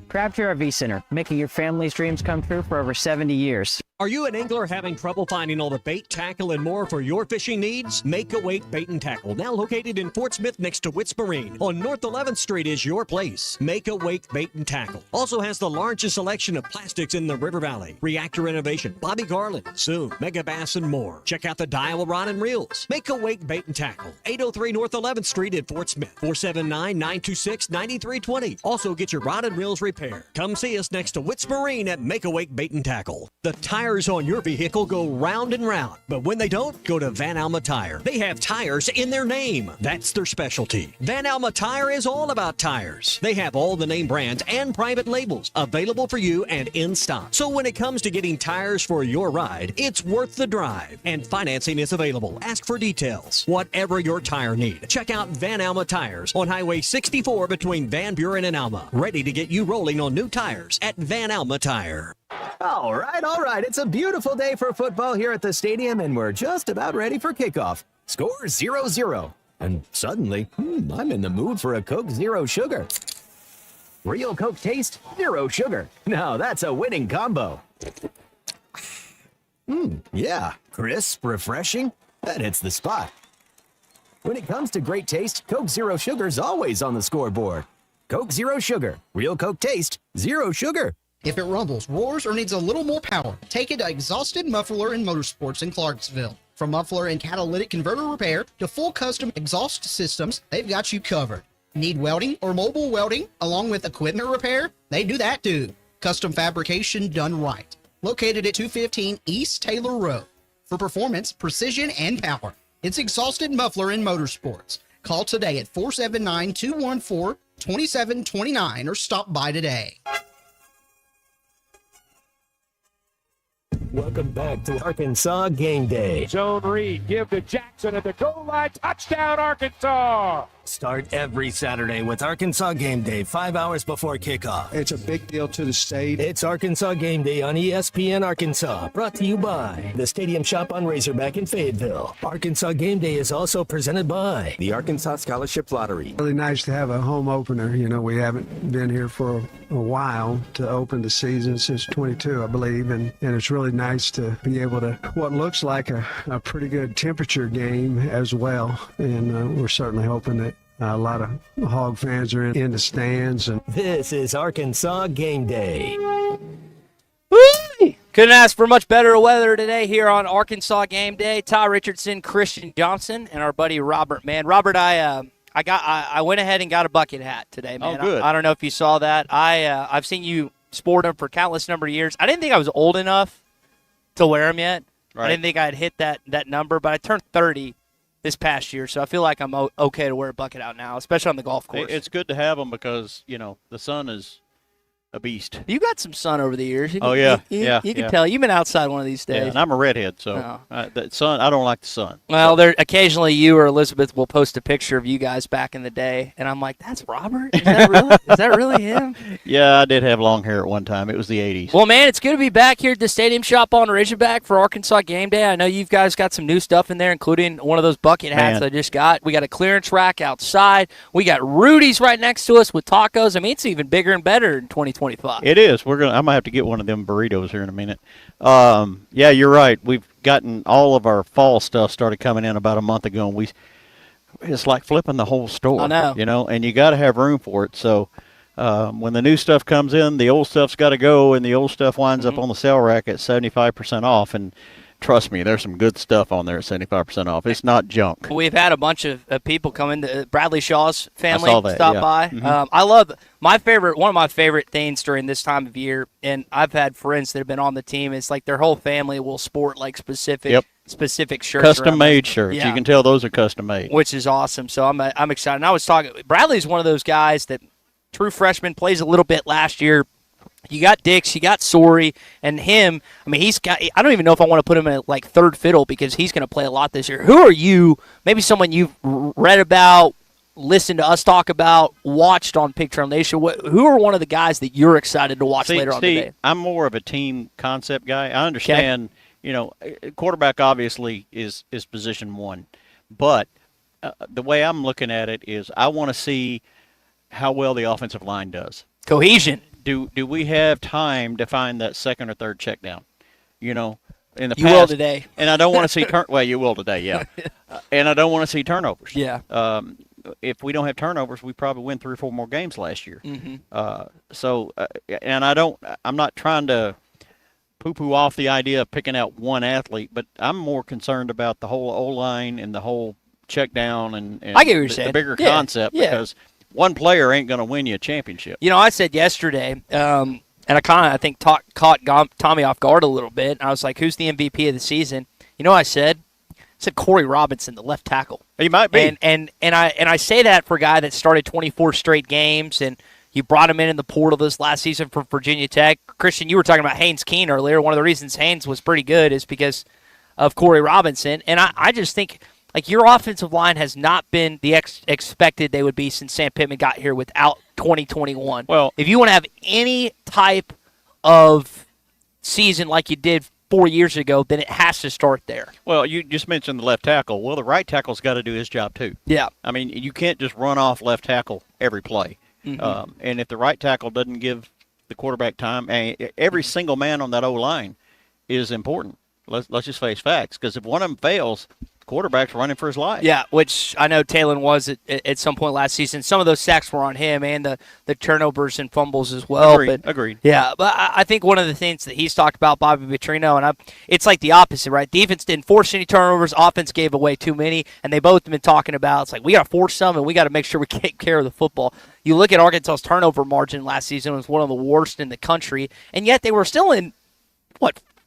Crabtree RV Center, making your family's dreams come true for over 70 years. Are you an angler having trouble finding all the bait, tackle, and more for your fishing needs? Make a Wake Bait and Tackle, now located in Fort Smith next to Witts Marine on North 11th Street is your place. Make a Wake Bait and Tackle. Also has the largest selection of plastics in the River Valley. Reactor Innovation, Bobby Garland, Soon, Mega Bass, and more. Check out the Daiwa Rod and Reels. Make a Wake Bait and Tackle. 803 North 11th Street in Fort Smith. 479-926-9320. Also get your rod and reels repaired. Come see us next to Witts Marine at Make a Wake Bait and Tackle. The tires on your vehicle go round and round, but when they don't, go to Van Alma Tire. They have tires in their name. That's their specialty. Van Alma Tire is all about tires. They have all the name brands and private labels available for you and in stock. So when it comes to getting tires for your ride, it's worth the drive. And financing is available. Ask for details. Whatever your tire need, check out Van Alma Tires on Highway 64 between Van Buren and Alma. Ready to get you rolling on new tires at Van Alma Tire. All right. It's a beautiful day for football here at the stadium, and we're just about ready for kickoff. Score 0-0. And suddenly, I'm in the mood for a Coke Zero Sugar. Real Coke taste, zero sugar. Now that's a winning combo. Yeah, crisp, refreshing. That hits the spot. When it comes to great taste, Coke Zero Sugar's always on the scoreboard. Coke Zero Sugar. Real Coke taste, zero sugar. If it rumbles, roars, or needs a little more power, take it to Exhausted Muffler and Motorsports in Clarksville. From muffler and catalytic converter repair to full custom exhaust systems, they've got you covered. Need welding or mobile welding along with equipment repair? They do that too. Custom fabrication done right. Located at 215 East Taylor Road. For performance, precision, and power, it's Exhausted Muffler and Motorsports. Call today at 479-214-2729 or stop by today. Welcome back to Arkansas Game Day. Zone read, give to Jackson at the goal line. Touchdown, Arkansas! Start every Saturday with Arkansas Game Day, 5 hours before kickoff. It's a big deal to the state. It's Arkansas Game Day on ESPN Arkansas, brought to you by the Stadium Shop on Razorback in Fayetteville. Arkansas Game Day is also presented by The Arkansas Scholarship Lottery. Really nice to have a home opener. You know, we haven't been here for a while to open the season since 22, I believe, and it's really nice to be able to what looks like a pretty good temperature game as well, and we're certainly hoping that a lot of Hog fans are in the stands. And this is Arkansas Game Day. Woo! Couldn't ask for much better weather today here on Arkansas Game Day. Ty Richardson, Christian Johnson, and our buddy Robert. Man, Robert, I went ahead and got a bucket hat today, man. Oh, good. I don't know if you saw that. I've seen you sport them for countless number of years. I didn't think I was old enough to wear them yet. Right. I didn't think I'd hit that number, but I turned 30 this past year, so I feel like I'm okay to wear a bucket out now, especially on the golf course. It's good to have them because, the sun is a beast. You got some sun over the years. You can tell. You've been outside one of these days. Yeah, and I'm a redhead, so the sun. I don't like the sun. Well, there occasionally you or Elizabeth will post a picture of you guys back in the day, and I'm like, that's Robert? Is that really him? Yeah, I did have long hair at one time. It was the 80s. Well, man, it's good to be back here at the Stadium Shop on Razorback for Arkansas Game Day. I know you guys got some new stuff in there, including one of those bucket hats I just got. We got a clearance rack outside. We got Rudy's right next to us with tacos. I mean, it's even bigger and better in 2025. It is. I'm gonna have to get one of them burritos here in a minute. Yeah, you're right. We've gotten all of our fall stuff started coming in about a month ago, and it's like flipping the whole store. I know. And you got to have room for it. So when the new stuff comes in, the old stuff's got to go, and the old stuff winds up on the sale rack at 75% off. And trust me, there's some good stuff on there at 75% off. It's not junk. We've had a bunch of people come in. Bradley Shaw's family I saw that, stop yeah. by. Mm-hmm. I love one of my favorite things during this time of year, and I've had friends that have been on the team. It's like their whole family will sport like specific shirts, custom-made shirts. Yeah. You can tell those are custom-made, which is awesome. So I'm excited. And I was talking. Bradley's one of those guys that true freshman, plays a little bit last year. You got Dix, you got Sorey, and him. I mean, I don't even know if I want to put him in like third fiddle because he's going to play a lot this year. Who are you? Maybe someone you've read about, listened to us talk about, watched on Pig Trail Nation. Who are one of the guys that you're excited to watch later on today? I'm more of a team concept guy. I understand, quarterback obviously is position one, but the way I'm looking at it is I want to see how well the offensive line does. Cohesion. Do we have time to find that second or third check down? In the past, you will today. And I don't want to see well, you will today, yeah. And I don't want to see turnovers. Yeah. If we don't have turnovers, we probably win 3 or 4 more games last year. Mm-hmm. And I'm not trying to poo-poo off the idea of picking out one athlete, but I'm more concerned about the whole O-line and the whole check down and I get what you're saying. The bigger concept because one player ain't going to win you a championship. I said yesterday, and I think caught Tommy off guard a little bit. And I was like, who's the MVP of the season? You know what I said? I said Corey Robinson, the left tackle. He might be. And I say that for a guy that started 24 straight games, and you brought him in the portal this last season for Virginia Tech. Christian, you were talking about Haynes Keene earlier. One of the reasons Haynes was pretty good is because of Corey Robinson. And I just think – like your offensive line has not been the expected they would be since Sam Pittman got here without 2021. Well, if you want to have any type of season like you did 4 years ago, then it has to start there. Well, you just mentioned the left tackle. Well, the right tackle's got to do his job too. Yeah. I mean, you can't just run off left tackle every play. Mhm. And if the right tackle doesn't give the quarterback time, and every single man on that O-line is important. Let's just face facts, because if one of them fails, the quarterback's running for his life. Yeah, which I know Talon was at some point last season. Some of those sacks were on him, and the turnovers and fumbles as well. Agreed. Yeah, but I think one of the things that he's talked about, Bobby Petrino, and it's like the opposite, right? Defense didn't force any turnovers. Offense gave away too many, and they both have been talking about it's like we got to force some, and we got to make sure we take care of the football. You look at Arkansas's turnover margin last season; it was one of the worst in the country, and yet they were still in,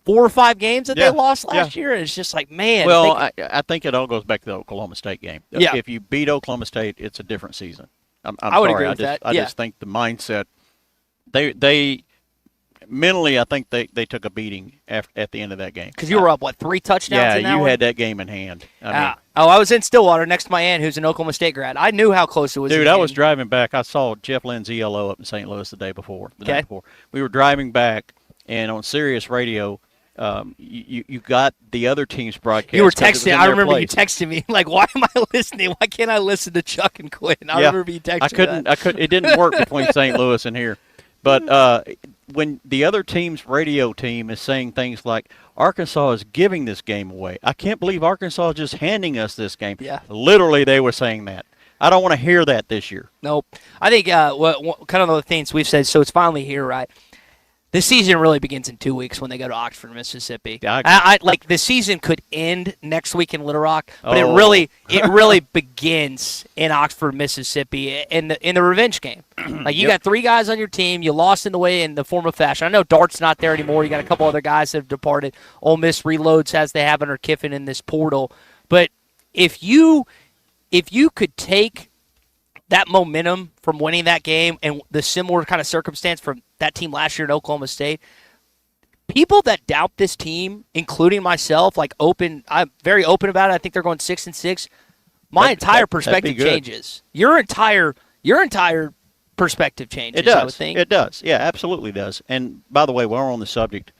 4 or 5 games that they lost last year. And it's just like, man. Well, I think it all goes back to the Oklahoma State game. Yeah. If you beat Oklahoma State, it's a different season. I would agree with that. I just think the mindset, they mentally, I think they took a beating at the end of that game. Because you were up, 3 touchdowns in that you one? had that game in hand. I was in Stillwater next to my aunt who's an Oklahoma State grad. I knew how close it was. Dude, I was driving back. I saw Jeff Lynn's ELO up in St. Louis the night before. We were driving back, and on Sirius Radio, you got the other team's broadcast. You were texting. I remember you texting me like, "Why am I listening? Why can't I listen to Chuck and Quinn?" I remember you texting. I couldn't. It didn't work between St. Louis and here. But when the other team's radio team is saying things like, "Arkansas is giving this game away. I can't believe Arkansas is just handing us this game." Yeah. Literally, they were saying that. I don't want to hear that this year. Nope. I think what kind of the things we've said. So it's finally here, right? The season really begins in 2 weeks when they go to Oxford, Mississippi. I like the season could end next week in Little Rock, but it really begins in Oxford, Mississippi, in the revenge game. Like you got 3 guys on your team, you lost in the form of fashion. I know Dart's not there anymore. You got a couple other guys that have departed. Ole Miss reloads as they have under Kiffin in this portal. But if you could take that momentum from winning that game and the similar kind of circumstance from that team last year at Oklahoma State, people that doubt this team, including myself, I'm very open about it. I think they're going 6-6. My entire perspective changes. Your entire perspective changes. It does. I would think. It does. Yeah, absolutely does. And by the way, while we're on the subject,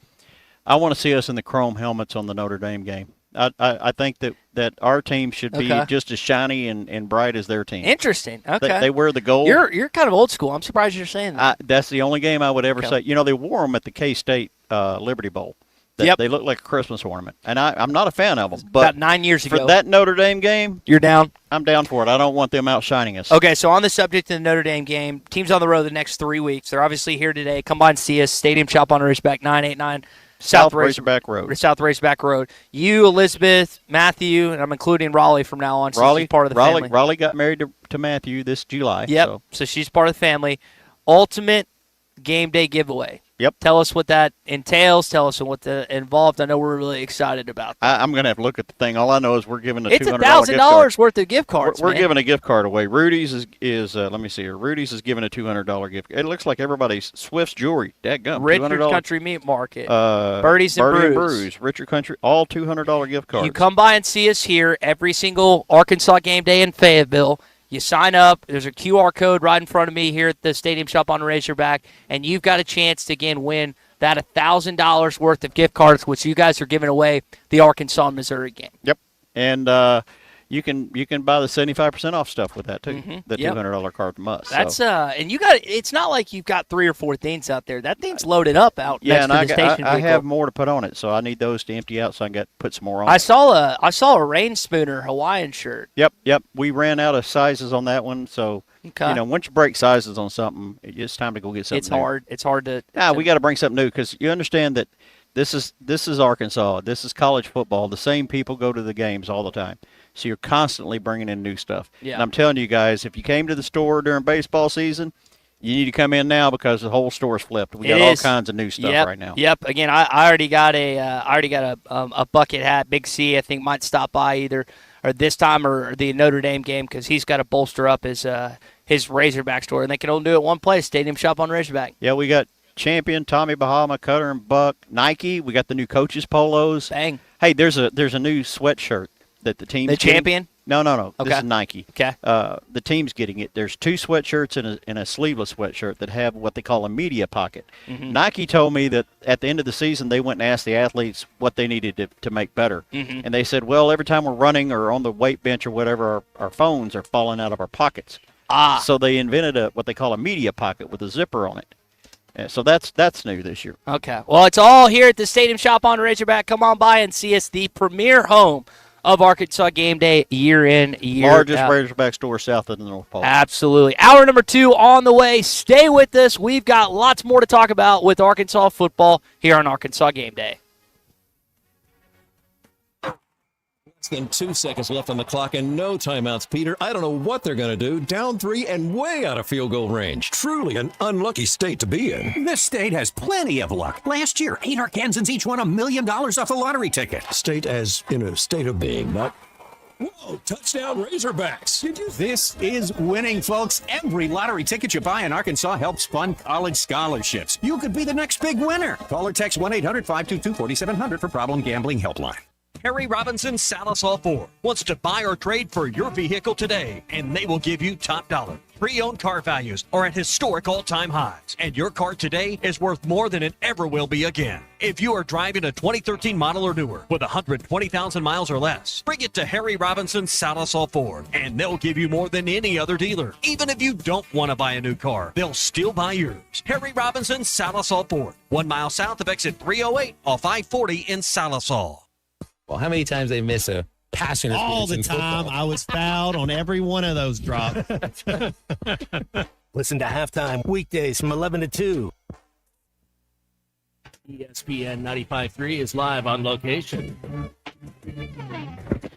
I want to see us in the chrome helmets on the Notre Dame game. I think that our team should be just as shiny and bright as their team. Interesting. Okay. They wear the gold. You're kind of old school. I'm surprised you're saying that. That's the only game I would ever say. You know, they wore them at the K-State Liberty Bowl. They look like a Christmas ornament. And I'm not a fan of them. But about 9 years ago. For that Notre Dame game, you're down? I'm down for it. I don't want them outshining us. Okay, so on the subject of the Notre Dame game, teams on the road the next 3 weeks. They're obviously here today. Come by and see us. Stadium Shop on Ridgeback, 989. South Razorback Road. South Razorback Road. You, Elizabeth, Matthew, and I'm including Raleigh from now on. So she's part of the family. Raleigh got married to Matthew this July. Yep. So she's part of the family. Ultimate game day giveaway. Yep. Tell us what that entails. Tell us what involved. I know we're really excited about that. I'm going to have to look at the thing. All I know is we're giving it's $200 $1,000 worth of gift cards. We're giving a gift card away. Rudy's is let me see here. Rudy's is giving a $200 gift. It looks like everybody's Swift's jewelry. Dadgum. Richard Country Meat Market. Birdies and Brews. Richard Country. All $200 gift cards. You come by and see us here every single Arkansas game day in Fayetteville. You sign up. There's a QR code right in front of me here at the Stadium Shop on Razorback, and you've got a chance to, again, win that $1,000 worth of gift cards, which you guys are giving away the Arkansas-Missouri game. Yep. And you can buy the 75% off stuff with that, too. Mm-hmm. The $200 card from us. That's and you got it's not like you've got 3 or 4 things out there. That thing's loaded up out next to the station. I have more to put on it, so I need those to empty out so I can put some more on. I saw a Rain Spooner Hawaiian shirt. Yep. We ran out of sizes on that one, so once you break sizes on something, it's time to go get something. It's hard. It's hard to. We got to bring something new because you understand that this is Arkansas. This is college football. The same people go to the games all the time. So you're constantly bringing in new stuff. Yeah. And I'm telling you guys, if you came to the store during baseball season, you need to come in now because the whole store is flipped. We got all kinds of new stuff right now. Yep. Again, I already got a bucket hat. Big C, I think, might stop by either or this time or the Notre Dame game because he's got to bolster up his Razorback store, and they can only do it one place, Stadium Shop on Razorback. Yeah, we got Champion, Tommy Bahama, Cutter and Buck, Nike. We got the new coaches polos. Bang. Hey, there's a new sweatshirt that the team's Champion? No. Okay. This is Nike. Okay. The team's getting it. There's 2 sweatshirts and a sleeveless sweatshirt that have what they call a media pocket. Mhm. Nike told me that at the end of the season, they went and asked the athletes what they needed to make better. Mhm. And they said, well, every time we're running or on the weight bench or whatever, our phones are falling out of our pockets. So they invented what they call a media pocket with a zipper on it. So that's new this year. Okay. Well, it's all here at the Stadium Shop on Razorback. Come on by and see us, the premier home of Arkansas Game Day, year in, year Largest out. Razorback store south of the North Pole. Absolutely. Hour number 2 on the way. Stay with us. We've got lots more to talk about with Arkansas football here on Arkansas Game Day. Less than 2 seconds left on the clock and no timeouts, Peter. I don't know what they're going to do. Down 3 and way out of field goal range. Truly an unlucky state to be in. This state has plenty of luck. Last year, 8 Arkansans each won $1 million off a lottery ticket. State as in a state of being, not... Whoa, touchdown Razorbacks. This is winning, folks. Every lottery ticket you buy in Arkansas helps fund college scholarships. You could be the next big winner. Call or text 1-800-522-4700 for Problem Gambling Helpline. Harry Robinson Salisol Ford wants to buy or trade for your vehicle today, and they will give you top dollar. Pre-owned car values are at historic all-time highs, and your car today is worth more than it ever will be again. If you are driving a 2013 model or newer with 120,000 miles or less, bring it to Harry Robinson Salisol Ford, and they'll give you more than any other dealer. Even if you don't want to buy a new car, they'll still buy yours. Harry Robinson Salisol Ford, 1 mile south of exit 308 off I-40 in Salisol. Well, how many times they miss a pass interference? All the time. I was fouled on every one of those drops. Listen to Halftime weekdays from 11 to 2. ESPN 95.3 is live on location.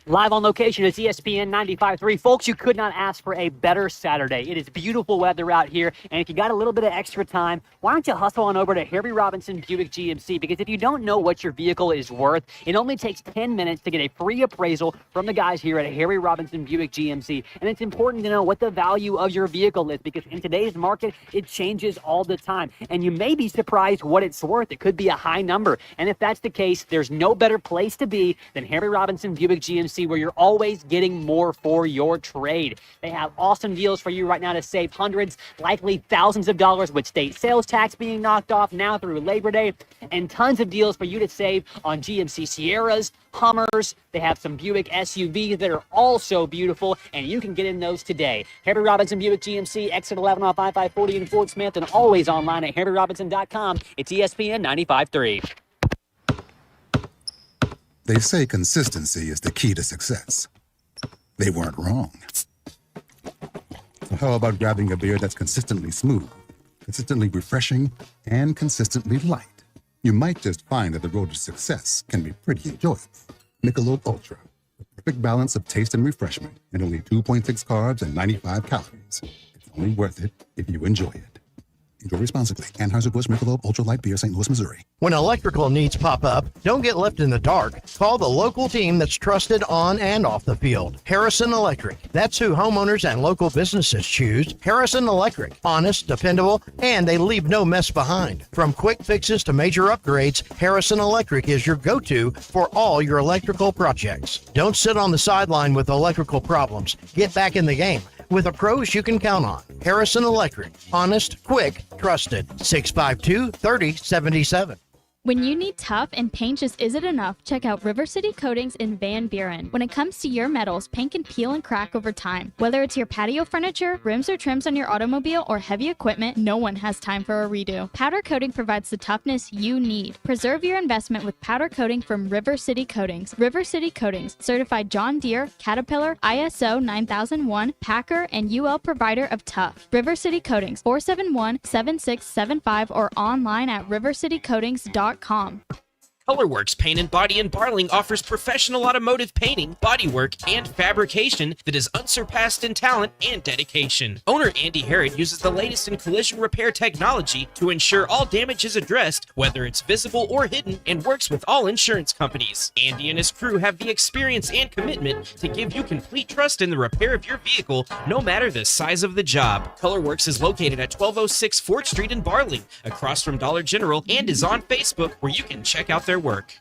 Live on location is ESPN 95.3. Folks, you could not ask for a better Saturday. It is beautiful weather out here, and if you got a little bit of extra time, why don't you hustle on over to Harry Robinson Buick GMC? Because if you don't know what your vehicle is worth, it only takes 10 minutes to get a free appraisal from the guys here at Harry Robinson Buick GMC. And it's important to know what the value of your vehicle is, because in today's market, it changes all the time. And you may be surprised what it's worth. It could be a high number. And if that's the case, there's no better place to be than Harry Robinson Buick GMC, where you're always getting more for your trade. They have awesome deals for you right now to save hundreds, likely thousands of dollars with state sales tax being knocked off now through Labor Day, and tons of deals for you to save on GMC Sierras, Hummers. They have some Buick SUVs that are also beautiful, and you can get in those today. Harry Robinson Buick GMC, exit 11 off I-540 in Fort Smith, and always online at harryrobinson.com. It's ESPN 95.3. They say consistency is the key to success. They weren't wrong. So how about grabbing a beer that's consistently smooth, consistently refreshing, and consistently light? You might just find that the road to success can be pretty enjoyable. Michelob Ultra, the perfect balance of taste and refreshment, and only 2.6 carbs and 95 calories. It's only worth it if you enjoy it. Enjoy responsibly. Anheuser-Busch Michelob Ultra Light Beer, St. Louis, Missouri. When electrical needs pop up, don't get left in the dark. Call the local team that's trusted on and off the field. Harrison Electric. That's who homeowners and local businesses choose. Harrison Electric. Honest, dependable, and they leave no mess behind. From quick fixes to major upgrades, Harrison Electric is your go-to for all your electrical projects. Don't sit on the sideline with electrical problems. Get back in the game with the pros you can count on. Harrison Electric. Honest, quick, trusted. 652-3077. When you need tough and paint just isn't enough, check out River City Coatings in Van Buren. When it comes to your metals, paint can peel and crack over time. Whether it's your patio furniture, rims or trims on your automobile, or heavy equipment, no one has time for a redo. Powder coating provides the toughness you need. Preserve your investment with powder coating from River City Coatings. River City Coatings, certified John Deere, Caterpillar, ISO 9001, Packer, and UL provider of tough. River City Coatings, 471-7675 or online at rivercitycoatings.com. Colorworks Paint and Body in Barling offers professional automotive painting, bodywork, and fabrication that is unsurpassed in talent and dedication. Owner Andy Harrod uses the latest in collision repair technology to ensure all damage is addressed, whether it's visible or hidden, and works with all insurance companies. Andy and his crew have the experience and commitment to give you complete trust in the repair of your vehicle, no matter the size of the job. Colorworks is located at 1206 4th Street in Barling, across from Dollar General, and is on Facebook, where you can check out their work.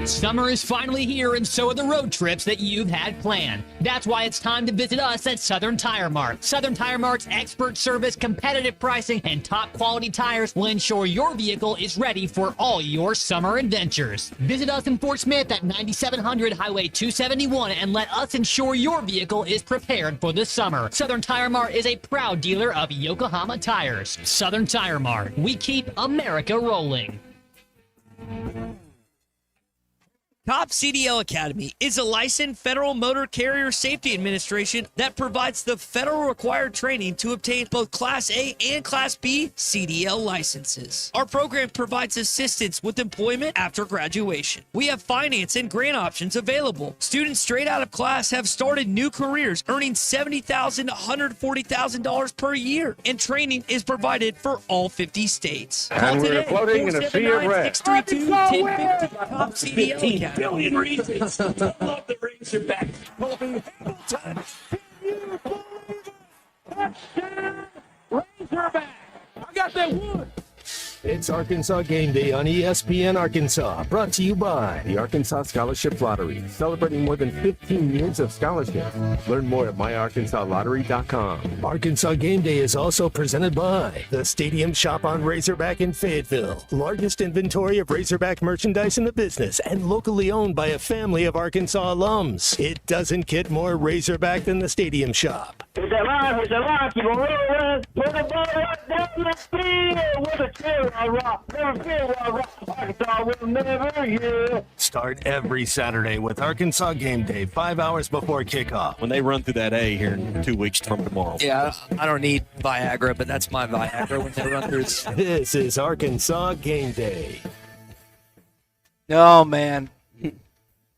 Summer is finally here, and so are the road trips that you've had planned. That's why it's time to visit us at Southern Tire Mart. Southern Tire Mart's expert service, competitive pricing, and top quality tires will ensure your vehicle is ready for all your summer adventures. Visit us in Fort Smith at 9700 Highway 271 and let us ensure your vehicle is prepared for the summer. Southern Tire Mart is a proud dealer of Yokohama tires. Southern Tire Mart. We keep America rolling. Top CDL Academy is a licensed Federal Motor Carrier Safety Administration that provides the federal required training to obtain both Class A and Class B CDL licenses. Our program provides assistance with employment after graduation. We have finance and grant options available. Students straight out of class have started new careers earning $70,000 to $140,000 per year, and training is provided for all 50 states. Call And today, we're floating in a sea of red. 479-632-1050. Top CDL Academy. Billion reasons to love the Razorback. Colby Hamilton, can you believe it? Touchdown, Razorback. I got that one. It's Arkansas Game Day on ESPN Arkansas, brought to you by The Arkansas Scholarship Lottery, celebrating more than 15 years of scholarships. Learn more at myarkansasLottery.com. Arkansas Game Day is also presented by the Stadium Shop on Razorback in Fayetteville, largest inventory of Razorback merchandise in the business and locally owned by a family of Arkansas alums. It doesn't get more Razorback than the Stadium Shop. Hit that line, keep on rolling. Put the ball right down the field with a chill. Never feel Arkansas will never hear. Start every Saturday with Arkansas Game Day, 5 hours before kickoff. When they run through that A here in 2 weeks from tomorrow. Yeah, I don't need Viagra, but that's my Viagra when they run through. This is Arkansas Game Day. Oh, man.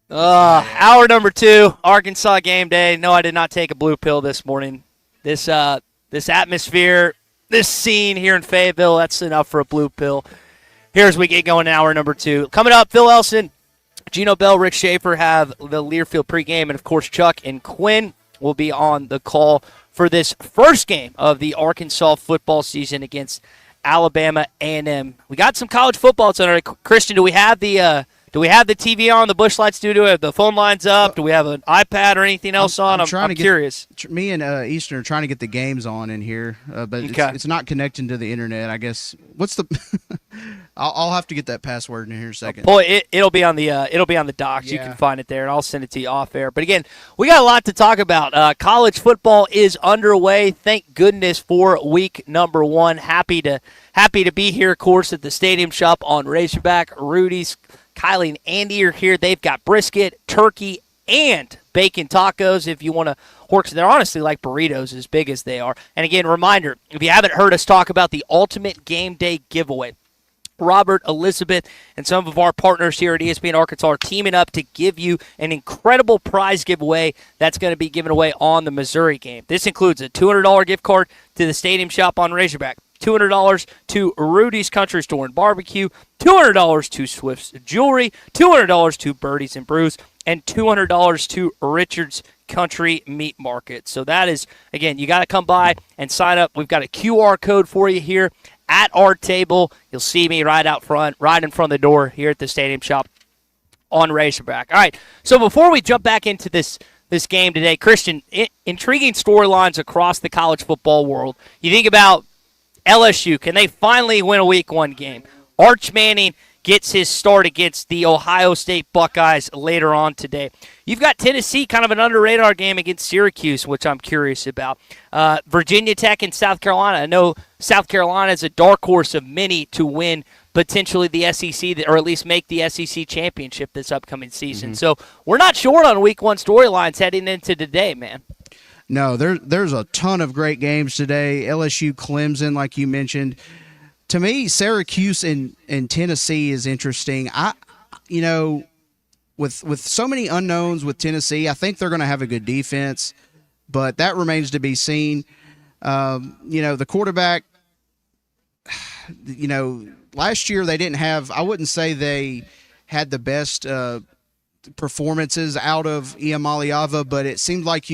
Hour number 2, Arkansas Game Day. No, I did not take a blue pill this morning. This atmosphere, this scene here in Fayetteville, that's enough for a blue pill. Here as we get going in hour number 2. Coming up, Phil Elson, Gino Bell, Rick Schaefer have the Learfield pregame, and, of course, Chuck and Quinn will be on the call for this first game of the Arkansas football season against Alabama A&M. We got some college football tonight. Christian, do we have the TV on, the Busch Lights? Do we have the phone lines up? Do we have an iPad or anything else on? I'm curious. Me and Eastern are trying to get the games on in here, but it's not connecting to the internet, I guess. What's the I'll have to get that password in here in a second. Boy, it'll be on the docs. Yeah. You can find it there, and I'll send it to you off air. But again, we got a lot to talk about. College football is underway. Thank goodness for week number 1. Happy to be here, of course, at the Stadium Shop on Razorback. Rudy's, Kylie and Andy are here. They've got brisket, turkey, and bacon tacos if you want to hork. They're honestly like burritos as big as they are. And again, reminder, if you haven't heard us talk about the Ultimate Game Day giveaway, Robert, Elizabeth, and some of our partners here at ESPN Arkansas are teaming up to give you an incredible prize giveaway that's going to be given away on the Missouri game. This includes a $200 gift card to the Stadium Shop on Razorback, $200 to Rudy's Country Store and Barbecue, $200 to Swift's Jewelry, $200 to Birdies and Brews, and $200 to Richard's Country Meat Market. So that is, again, you got to come by and sign up. We've got a QR code for you here at our table. You'll see me right out front, right in front of the door here at the Stadium Shop on Razorback. All right, so before we jump back into this game today, Christian, intriguing storylines across the college football world. You think about LSU, can they finally win a week 1 game? Arch Manning gets his start against the Ohio State Buckeyes later on today. You've got Tennessee, kind of an under-radar game against Syracuse, which I'm curious about. Virginia Tech and South Carolina. I know South Carolina is a dark horse of many to win potentially the SEC, or at least make the SEC championship this upcoming season. Mm-hmm. So we're not short on week 1 storylines heading into today, man. No, there's a ton of great games today. LSU, Clemson, like you mentioned. To me, Syracuse and Tennessee is interesting. With so many unknowns with Tennessee, I think they're going to have a good defense, but that remains to be seen. The quarterback, last year they didn't have, I wouldn't say they had the best performances out of Iamaleava, but it seemed like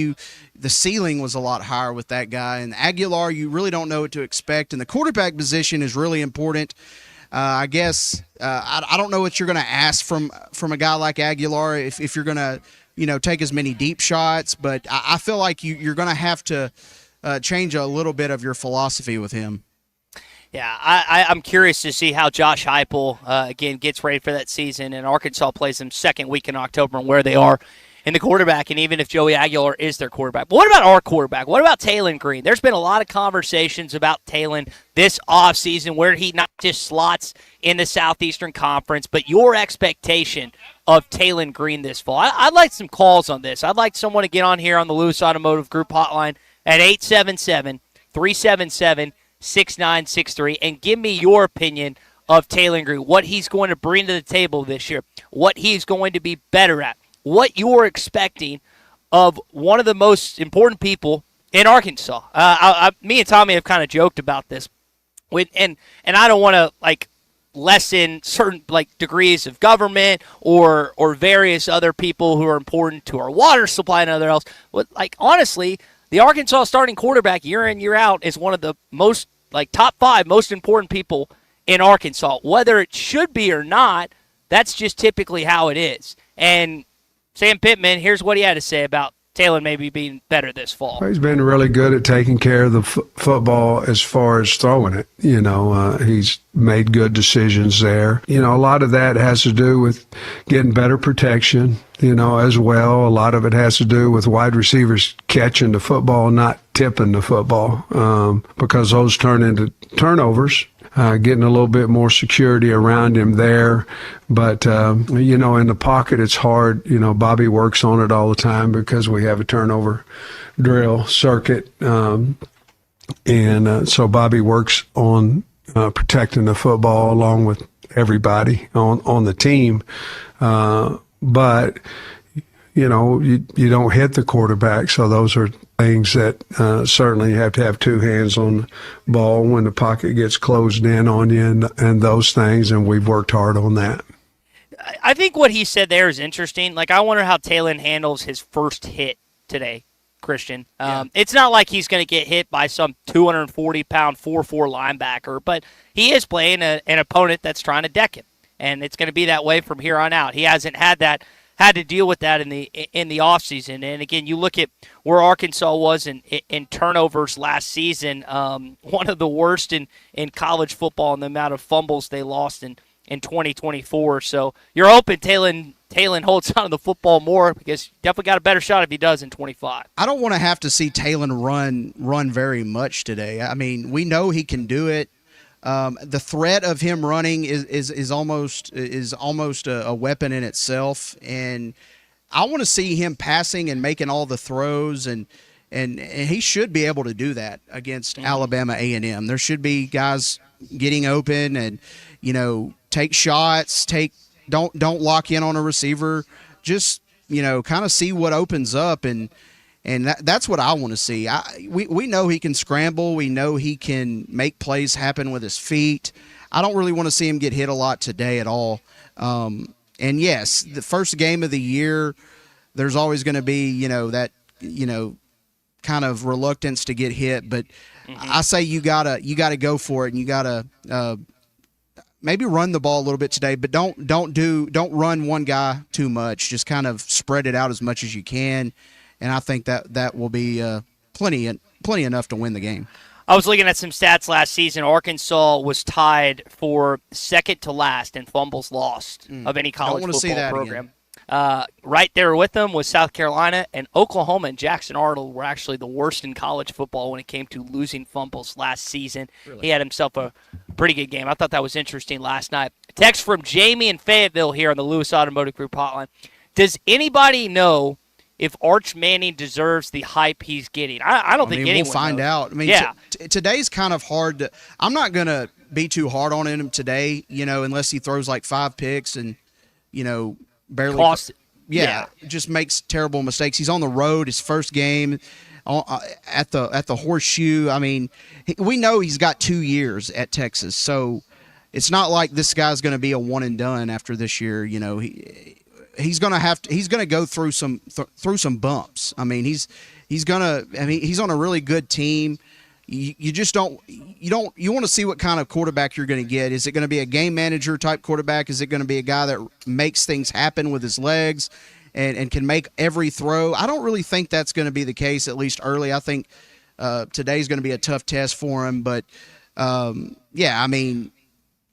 the ceiling was a lot higher with that guy. And Aguilar, you really don't know what to expect. And the quarterback position is really important. I guess I don't know what you're going to ask from a guy like Aguilar if you're going to, take as many deep shots. But I feel like you're going to have to change a little bit of your philosophy with him. Yeah, I'm curious to see how Josh Heupel, again, gets ready for that season. And Arkansas plays them second week in October and where they are in the quarterback, and even if Joey Aguilar is their quarterback. But what about our quarterback? What about Talon Green? There's been a lot of conversations about Talon this offseason where he not just slots in the Southeastern Conference, but your expectation of Talon Green this fall. I'd like some calls on this. I'd like someone to get on here on the Lewis Automotive Group hotline at 877-377-6963 and give me your opinion of Talon Green, what he's going to bring to the table this year, what he's going to be better at, what you're expecting of one of the most important people in Arkansas. Me and Tommy have kind of joked about this, and I don't want to lessen certain degrees of government or various other people who are important to our water supply and other else. But honestly, the Arkansas starting quarterback year in year out is one of the most top 5 most important people in Arkansas. Whether it should be or not, that's just typically how it is. And Sam Pittman, here's what he had to say about Talon maybe being better this fall. He's been really good at taking care of the football as far as throwing it. He's made good decisions there. A lot of that has to do with getting better protection, as well. A lot of it has to do with wide receivers catching the football, not tipping the football, because those turn into turnovers. Getting a little bit more security around him there. But, in the pocket, it's hard. Bobby works on it all the time because we have a turnover drill circuit. So Bobby works on protecting the football along with everybody on the team. But, you don't hit the quarterback, so those are things that certainly you have to have 2 hands on the ball when the pocket gets closed in on you and those things, and we've worked hard on that. I think what he said there is interesting. I wonder how Talon handles his first hit today, Christian. It's not like he's going to get hit by some 240-pound 4-4 linebacker, but he is playing an opponent that's trying to deck him, and it's going to be that way from here on out. He hasn't had to deal with that in the offseason. And again, you look at where Arkansas was in turnovers last season, one of the worst in college football in the amount of fumbles they lost in 2024. So you're hoping Talon holds on to the football more, because you definitely got a better shot if he does in 25. I don't want to have to see Talon run very much today. I mean, we know he can do it. The threat of him running is almost a weapon in itself, and I want to see him passing and making all the throws, and he should be able to do that against Alabama A&M. There should be guys getting open and take shots, don't lock in on a receiver, just kind of see what opens up, and that's what I want to see. We know he can scramble. We know he can make plays happen with his feet. I don't really want to see him get hit a lot today at all. And yes, the first game of the year, there's always going to be, that, kind of reluctance to get hit. But I say you gotta go for it, and you gotta maybe run the ball a little bit today, but don't run one guy too much. Just kind of spread it out as much as you can. And I think that will be plenty enough to win the game. I was looking at some stats last season. Arkansas was tied for second to last in fumbles lost of any college football program. Right there with them was South Carolina, and Oklahoma and Jackson Arnold were actually the worst in college football when it came to losing fumbles last season. Really? He had himself a pretty good game. I thought that was interesting last night. Text from Jamie in Fayetteville here on the Lewis Automotive Group hotline. Does anybody know if Arch Manning deserves the hype he's getting? I don't think anyone we'll find knows. out. I mean, today's kind of hard. I'm not going to be too hard on him today, unless he throws like 5 picks and, barely cost. Just makes terrible mistakes. He's on the road, his first game at the Horseshoe. I mean, we know he's got 2 years at Texas, so it's not like this guy's going to be a one and done after this year. He's going to go through some bumps. I mean, he's on a really good team. you just don't you want to see what kind of quarterback you're going to get. Is it going to be a game manager type quarterback? Is it going to be a guy that makes things happen with his legs and can make every throw? I don't really think that's going to be the case, at least early. I think today's going to be a tough test for him. But, yeah, I mean,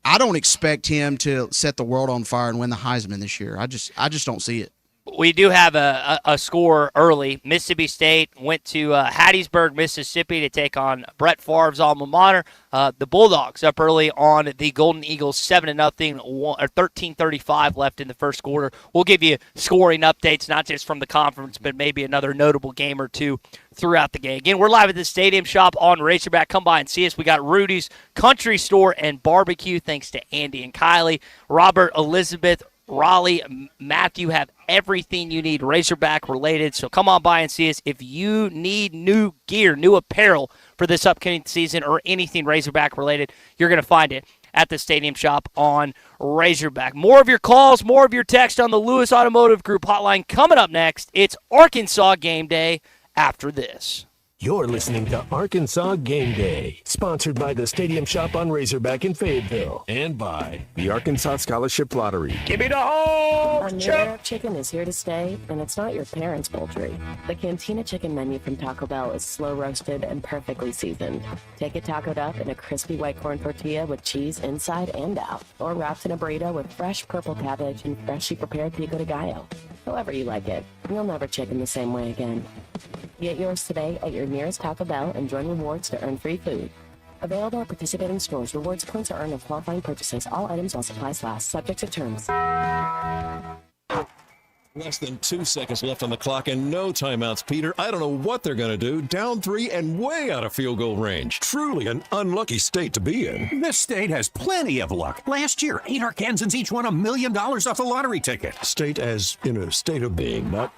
I don't expect him to set the world on fire and win the Heisman this year. I just don't see it. We do have a score early. Mississippi State went to Hattiesburg, Mississippi to take on Brett Favre's alma mater. The Bulldogs up early on the Golden Eagles, 7-0, or 13:35 left in the first quarter. We'll give you scoring updates, not just from the conference, but maybe another notable game or two throughout the game. Again, we're live at the Stadium Shop on Razorback. Come by and see us. We got Rudy's Country Store and Barbecue, thanks to Andy and Kylie. Robert, Elizabeth, Raleigh, Matthew have everything you need Razorback related, so come on by and see us. If you need new gear, new apparel for this upcoming season or anything Razorback related, you're going to find it at the Stadium Shop on Razorback. More of your calls, more of your text on the Lewis Automotive Group hotline coming up next. It's Arkansas Game Day after this. You're listening to Arkansas Game Day, sponsored by the Stadium Shop on Razorback in Fayetteville. And by the Arkansas Scholarship Lottery. Give me the whole Our new era of chicken is here to stay, and it's not your parents' poultry. The Cantina Chicken menu from Taco Bell is slow roasted and perfectly seasoned. Take it tacoed up in a crispy white corn tortilla with cheese inside and out, or wrapped in a burrito with fresh purple cabbage and freshly prepared pico de gallo. However you like it, you'll never chicken the same way again. Get yours today at your nearest Taco Bell and join rewards to earn free food. Available at participating stores. Rewards points are earned on qualifying purchases. All items while supplies last. Subject to terms. Less than 2 seconds left on the clock and no timeouts, Peter. I don't know what they're going to do. Down 3 and way out of field goal range. Truly an unlucky state to be in. This state has plenty of luck. Last year, 8 Arkansans each won $1 million off a lottery ticket. State as in a state of being, not...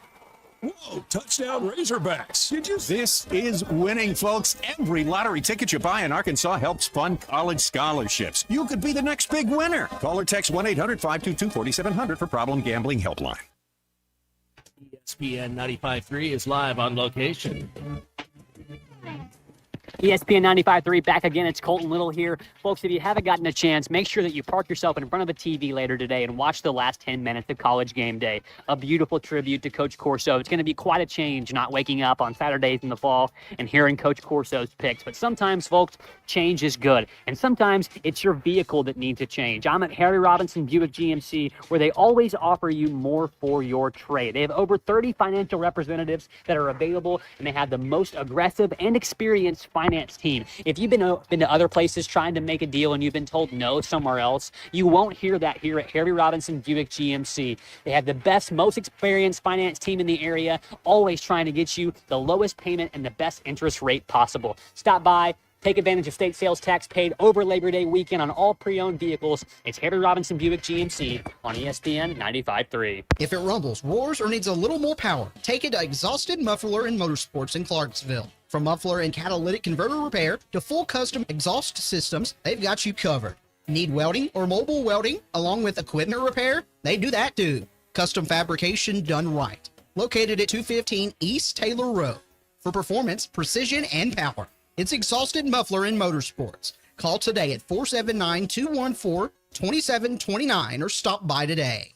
Whoa, touchdown Razorbacks. Did you... This is winning, folks. Every lottery ticket you buy in Arkansas helps fund college scholarships. You could be the next big winner. Call or text 1-800-522-4700 for Problem Gambling Helpline. ESPN 95.3 is live on location. ESPN 95.3 back again. It's Colton Little here. Folks, if you haven't gotten a chance, make sure that you park yourself in front of a TV later today and watch the last 10 minutes of College Game Day. A beautiful tribute to Coach Corso. It's going to be quite a change not waking up on Saturdays in the fall and hearing Coach Corso's picks. But sometimes, folks, change is good. And sometimes it's your vehicle that needs a change. I'm at Harry Robinson Buick GMC, where they always offer you more for your trade. They have over 30 financial representatives that are available, and they have the most aggressive and experienced finance team. If you've been to other places trying to make a deal and you've been told no somewhere else, you won't hear that here at Harry Robinson Buick GMC. They have the best, most experienced finance team in the area, always trying to get you the lowest payment and the best interest rate possible. Stop by. Take advantage of state sales tax paid over Labor Day weekend on all pre-owned vehicles. It's Harry Robinson Buick GMC on ESPN 95.3. If it rumbles, roars, or needs a little more power, take it to Exhausted Muffler and Motorsports in Clarksville. From muffler and catalytic converter repair to full custom exhaust systems, they've got you covered. Need welding or mobile welding along with equipment repair? They do that too. Custom fabrication done right. Located at 215 East Taylor Road. For performance, precision, and power. It's Exhausted Muffler and Motorsports. Call today at 479-214-2729 or stop by today.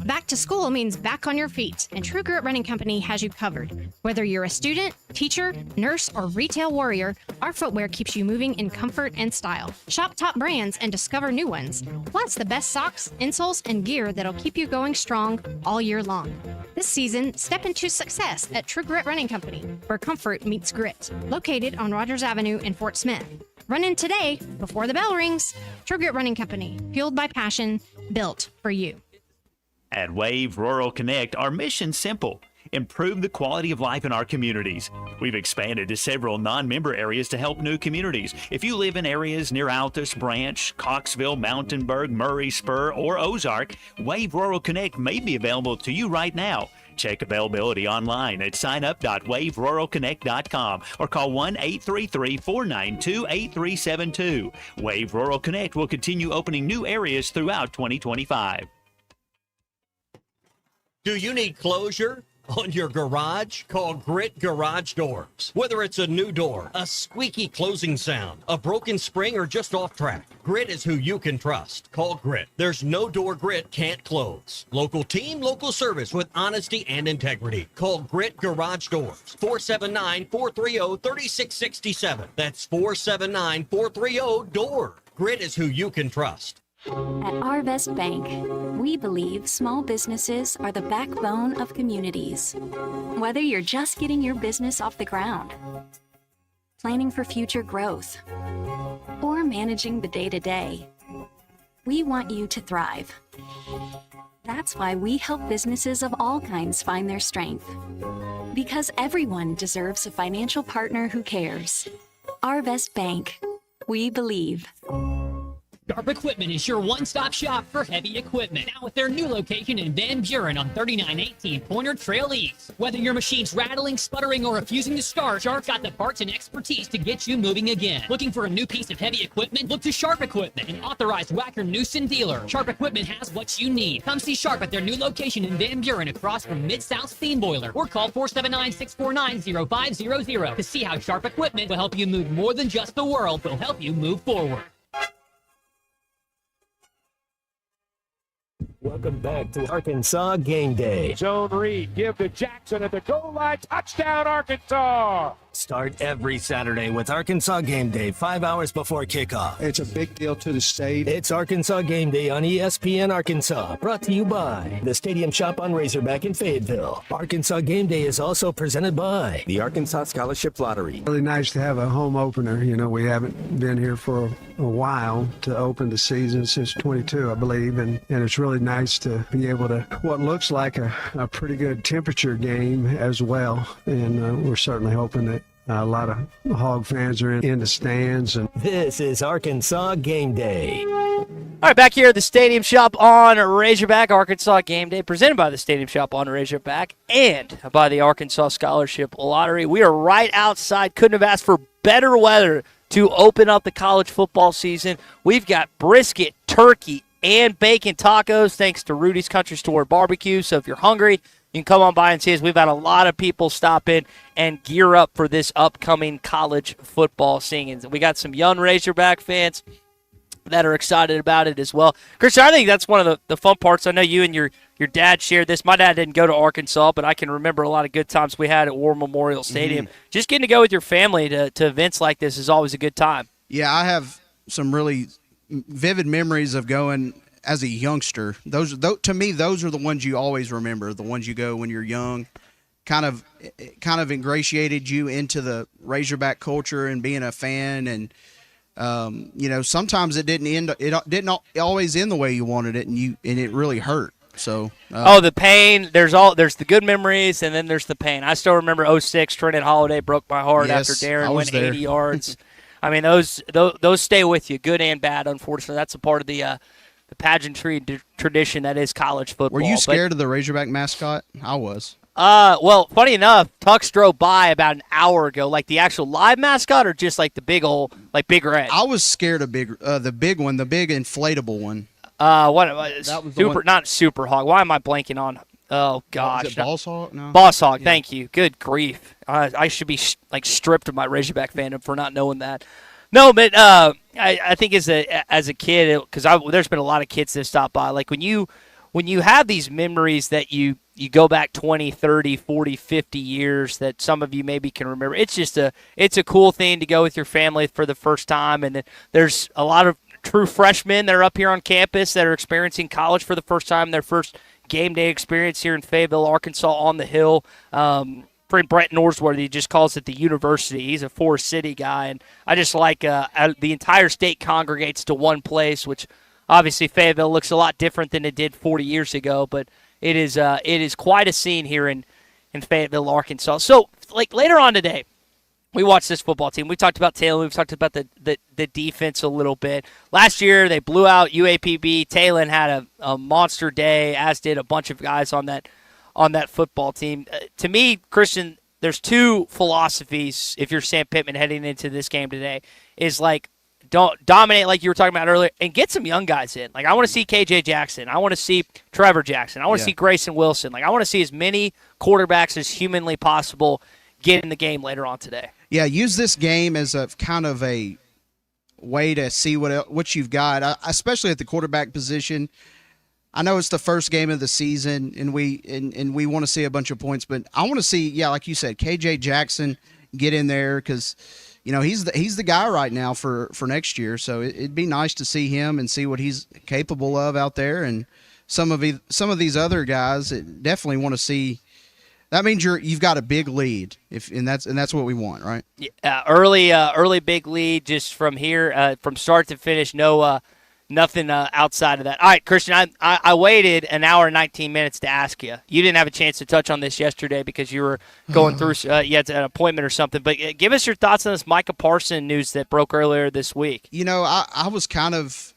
Back to school means back on your feet, and True Grit Running Company has you covered. Whether you're a student, teacher, nurse, or retail warrior, our footwear keeps you moving in comfort and style. Shop top brands and discover new ones. Plus the best socks, insoles, and gear that'll keep you going strong all year long. This season, step into success at True Grit Running Company, where comfort meets grit. Located on Rogers Avenue in Fort Smith. Run in today before the bell rings. True Grit Running Company, fueled by passion, built for you. At Wave Rural Connect, our mission's simple: improve the quality of life in our communities. We've expanded to several non-member areas to help new communities. If you live in areas near Altus, Branch, Coxville, Mountainburg, Murray, Spur, or Ozark, Wave Rural Connect may be available to you right now. Check availability online at signup.waveruralconnect.com or call 1-833-492-8372. Wave Rural Connect will continue opening new areas throughout 2025. Do you need closure? on your garage? Call Grit Garage Doors. Whether it's a new door, a squeaky closing sound, a broken spring, or just off track, Grit is who you can trust. Call Grit. There's no door Grit can't close. Local team, local service with honesty and integrity. Call Grit Garage Doors. 479-430-3667. That's 479-430-DOOR. Grit is who you can trust. At Arvest Bank, we believe small businesses are the backbone of communities. Whether you're just getting your business off the ground, planning for future growth, or managing the day-to-day, we want you to thrive. That's why we help businesses of all kinds find their strength. Because everyone deserves a financial partner who cares. Arvest Bank, we believe. Sharp Equipment is your one-stop shop for heavy equipment. Now with their new location in Van Buren on 3918 Pointer Trail East. Whether your machine's rattling, sputtering, or refusing to start, Sharp got the parts and expertise to get you moving again. Looking for a new piece of heavy equipment? Look to Sharp Equipment, an authorized Wacker Newson dealer. Sharp Equipment has what you need. Come see Sharp at their new location in Van Buren across from Mid-South Steam Boiler, or call 479-649-0500 to see how Sharp Equipment will help you move more than just the world, will help you move forward. Welcome back to Arkansas Game Day. Zone read, give to Jackson at the goal line, touchdown Arkansas! Start every Saturday with Arkansas Game Day, 5 hours before kickoff. It's a big deal to the state. It's Arkansas Game Day on ESPN Arkansas, brought to you by the Stadium Shop on Razorback in Fayetteville. Arkansas Game Day is also presented by the Arkansas Scholarship Lottery. Really nice to have a home opener. You know, we haven't been here for a while to open the season since 22, I believe, and it's really nice to be able to what looks like a pretty good temperature game as well, and we're certainly hoping that a lot of Hog fans are in the stands. And this is Arkansas Game Day. All right, back here at the Stadium Shop on Razorback, Arkansas Game Day, presented by the Stadium Shop on Razorback and by the Arkansas Scholarship Lottery. We are right outside. Couldn't have asked for better weather to open up the college football season. We've got brisket, turkey, and bacon tacos thanks to Rudy's Country Store Barbecue. So if you're hungry, you can come on by and see us. We've had a lot of people stop in and gear up for this upcoming college football season. We got some young Razorback fans that are excited about it as well. Christian, I think that's one of the fun parts. I know you and your dad shared this. My dad didn't go to Arkansas, but I can remember a lot of good times we had at War Memorial Stadium. Just getting to go with your family to events like this is always a good time. Yeah, I have some really vivid memories of going as a youngster. To me, those are the ones you always remember, the ones you go when you're young. Kind of ingratiated you into the Razorback culture and being a fan. And sometimes it didn't always end the way you wanted it, and it really hurt. So the pain. There's the good memories, and then there's the pain. I still remember 06. Trent Holiday broke my heart after Darren went 80 yards. I mean, those stay with you, good and bad. Unfortunately, that's a part of the pageantry tradition that is college football. Were you scared of the Razorback mascot? I was. Well, funny enough, Tux drove by about an hour ago. Like the actual live mascot, or just like the big old, like Big Red? I was scared of the big one, the big inflatable one. Not Super Hog. Why am I blanking on? Oh gosh, was it Boss Hog? No. Boss Hog. Yeah. Thank you. Good grief. I should be stripped of my Razorback fandom for not knowing that. No, but I think as a kid, because there's been a lot of kids that stop by. Like when you have these memories that you go back 20, 30, 40, 50 years that some of you maybe can remember. It's a cool thing to go with your family for the first time, and there's a lot of true freshmen that are up here on campus that are experiencing college for the first time, their first game day experience here in Fayetteville, Arkansas, on the Hill. Friend Brett Norsworthy just calls it the university. He's a Forest City guy, and I just like the entire state congregates to one place, which obviously Fayetteville looks a lot different than it did 40 years ago, but it is quite a scene here in Fayetteville, Arkansas. So, like later on today, we watched this football team. We talked about Talon. We've talked about the defense a little bit. Last year, they blew out UAPB. Talon had a monster day, as did a bunch of guys on that football team. To me, Christian, there's two philosophies if you're Sam Pittman heading into this game today. Is like don't dominate like you were talking about earlier, and get some young guys in. Like, I want to see KJ Jackson. I want to see Trevor Jackson. I want to see Grayson Wilson. Like, I want to see as many quarterbacks as humanly possible get in the game later on today. Yeah, use this game as a kind of a way to see what you've got, especially at the quarterback position. I know it's the first game of the season, and we want to see a bunch of points, but I want to see, like you said, KJ Jackson get in there because he's the guy right now for next year. So it'd be nice to see him and see what he's capable of out there. And some of these other guys definitely want to see. That means you've got a big lead, and that's what we want, right? Yeah, early big lead just from here, from start to finish. No, nothing outside of that. All right, Christian, I waited an hour and 19 minutes to ask you. You didn't have a chance to touch on this yesterday because you were going through you had an appointment or something. But give us your thoughts on this Micah Parsons news that broke earlier this week. I was kind of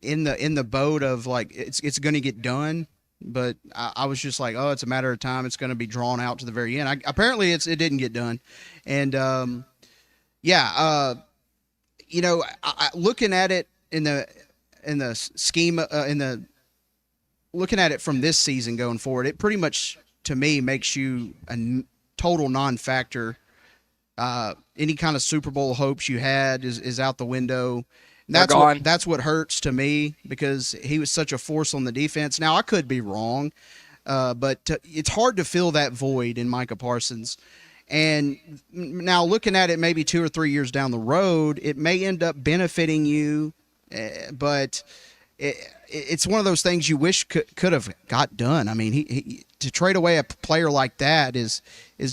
in the boat of like it's going to get done, but I was just like, it's a matter of time. It's going to be drawn out to the very end. Apparently, it didn't get done, and looking at it in the scheme looking at it from this season going forward, it pretty much to me makes you a total non-factor. Any kind of Super Bowl hopes you had is out the window. That's what hurts to me because he was such a force on the defense. Now I could be wrong, but it's hard to fill that void in Micah Parsons. And now looking at it maybe 2 or 3 years down the road, it may end up benefiting you, but it's one of those things you wish could have got done. I mean, he to trade away a player like that is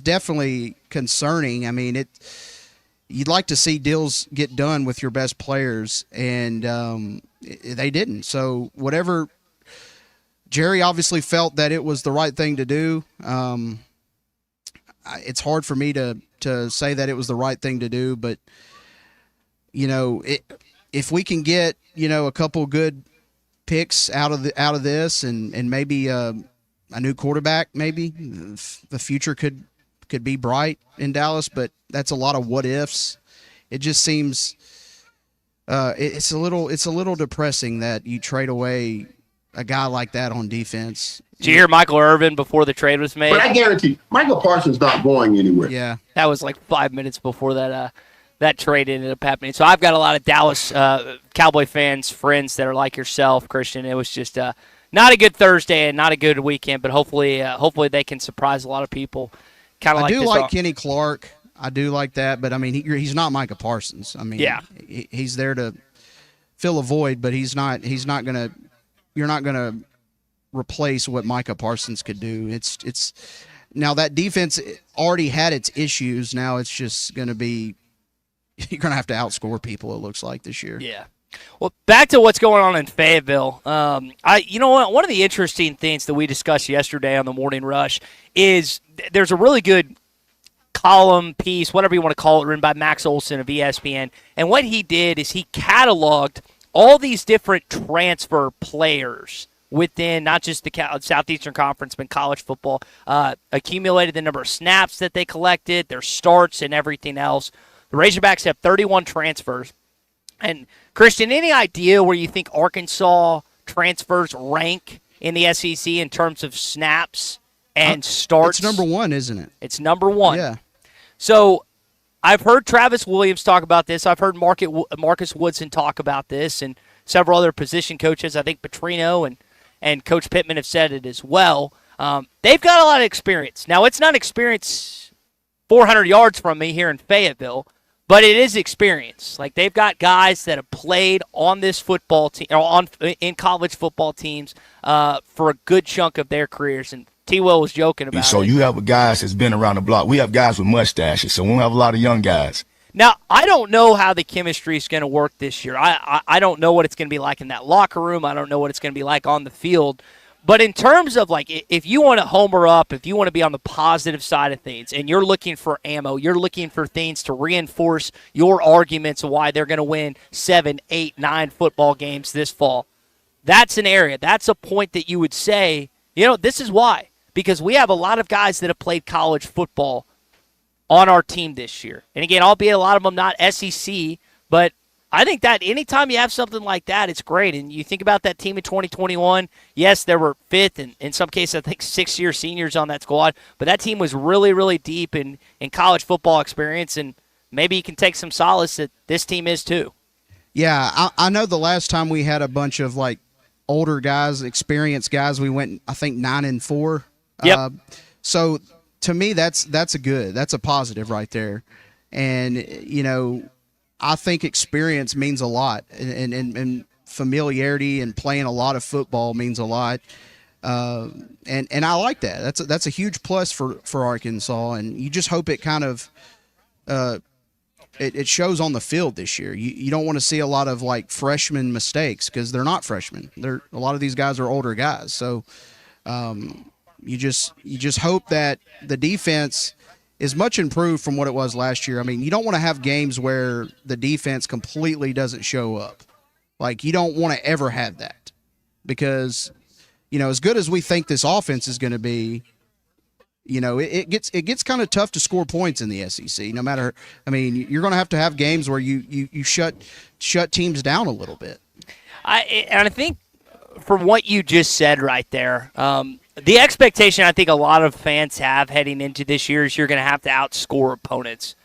definitely concerning. I mean, you'd like to see deals get done with your best players, and they didn't. So whatever, Jerry obviously felt that it was the right thing to do. It's hard for me to say that it was the right thing to do, but if we can get a couple good picks out of this, and maybe a new quarterback, maybe the future could be bright in Dallas. But that's a lot of what ifs. It just seems it's a little depressing that you trade away a guy like that on defense. Did you hear Michael Irvin before the trade was made? But I guarantee Michael Parsons not going anywhere. Yeah, that was like 5 minutes before that trade ended up happening. So I've got a lot of Dallas Cowboy fans, friends that are like yourself, Christian. It was just not a good Thursday and not a good weekend, but hopefully they can surprise a lot of people. I do like Kenny Clark. I do like that, but I mean he's not Micah Parsons. I mean, he's there to fill a void, but he's not gonna. You're not gonna replace what Micah Parsons could do. It's now that defense already had its issues. Now it's just gonna be. You're going to have to outscore people, it looks like, this year. Yeah. Well, back to what's going on in Fayetteville. You know what? One of the interesting things that we discussed yesterday on the Morning Rush is there's a really good column piece, whatever you want to call it, written by Max Olson of ESPN. And what he did is he cataloged all these different transfer players within not just the Southeastern Conference, but college football, accumulated the number of snaps that they collected, their starts, and everything else. The Razorbacks have 31 transfers. And, Christian, any idea where you think Arkansas transfers rank in the SEC in terms of snaps and starts? It's number one, isn't it? It's number one. Yeah. So I've heard Travis Williams talk about this. I've heard Marcus Woodson talk about this, and several other position coaches. I think Petrino and Coach Pittman have said it as well. They've got a lot of experience. Now, it's not experience 400 yards from me here in Fayetteville, but it is experience. Like, they've got guys that have played on this football team, or in college football teams for a good chunk of their careers. And T-Will was joking about it. So you have guys that's been around the block. We have guys with mustaches, so we don't have a lot of young guys. Now, I don't know how the chemistry is going to work this year. I don't know what it's going to be like in that locker room. I don't know what it's going to be like on the field. But in terms of, like, if you want to homer up, if you want to be on the positive side of things, and you're looking for ammo, you're looking for things to reinforce your arguments of why they're going to win 7, 8, 9 football games this fall, that's an area. That's a point that you would say, this is why. Because we have a lot of guys that have played college football on our team this year. And again, albeit a lot of them not SEC But I think that anytime you have something like that, it's great. And you think about that team in 2021, yes, there were fifth and in some cases I think 6-year seniors on that squad, but that team was really, really deep in college football experience, and maybe you can take some solace that this team is too. Yeah, I know the last time we had a bunch of like older guys, experienced guys, we went, I think, 9-4. Yep. So to me, that's a positive right there. And, you know, I think experience means a lot, and familiarity and playing a lot of football means a lot. And I like that. That's a huge plus for Arkansas, and you just hope it kind of it shows on the field this year. You don't want to see a lot of like freshman mistakes, because they're not freshmen. A lot of these guys are older guys. So you just hope that the defense is much improved from what it was last year. I mean, you don't want to have games where the defense completely doesn't show up. Like, you don't want to ever have that, because, you know, as good as we think this offense is going to be, you know, it gets kind of tough to score points in the SEC. No matter, I mean, you're going to have games where you shut teams down a little bit. I think from what you just said right there, the expectation I think a lot of fans have heading into this year is you're going to have to outscore opponents.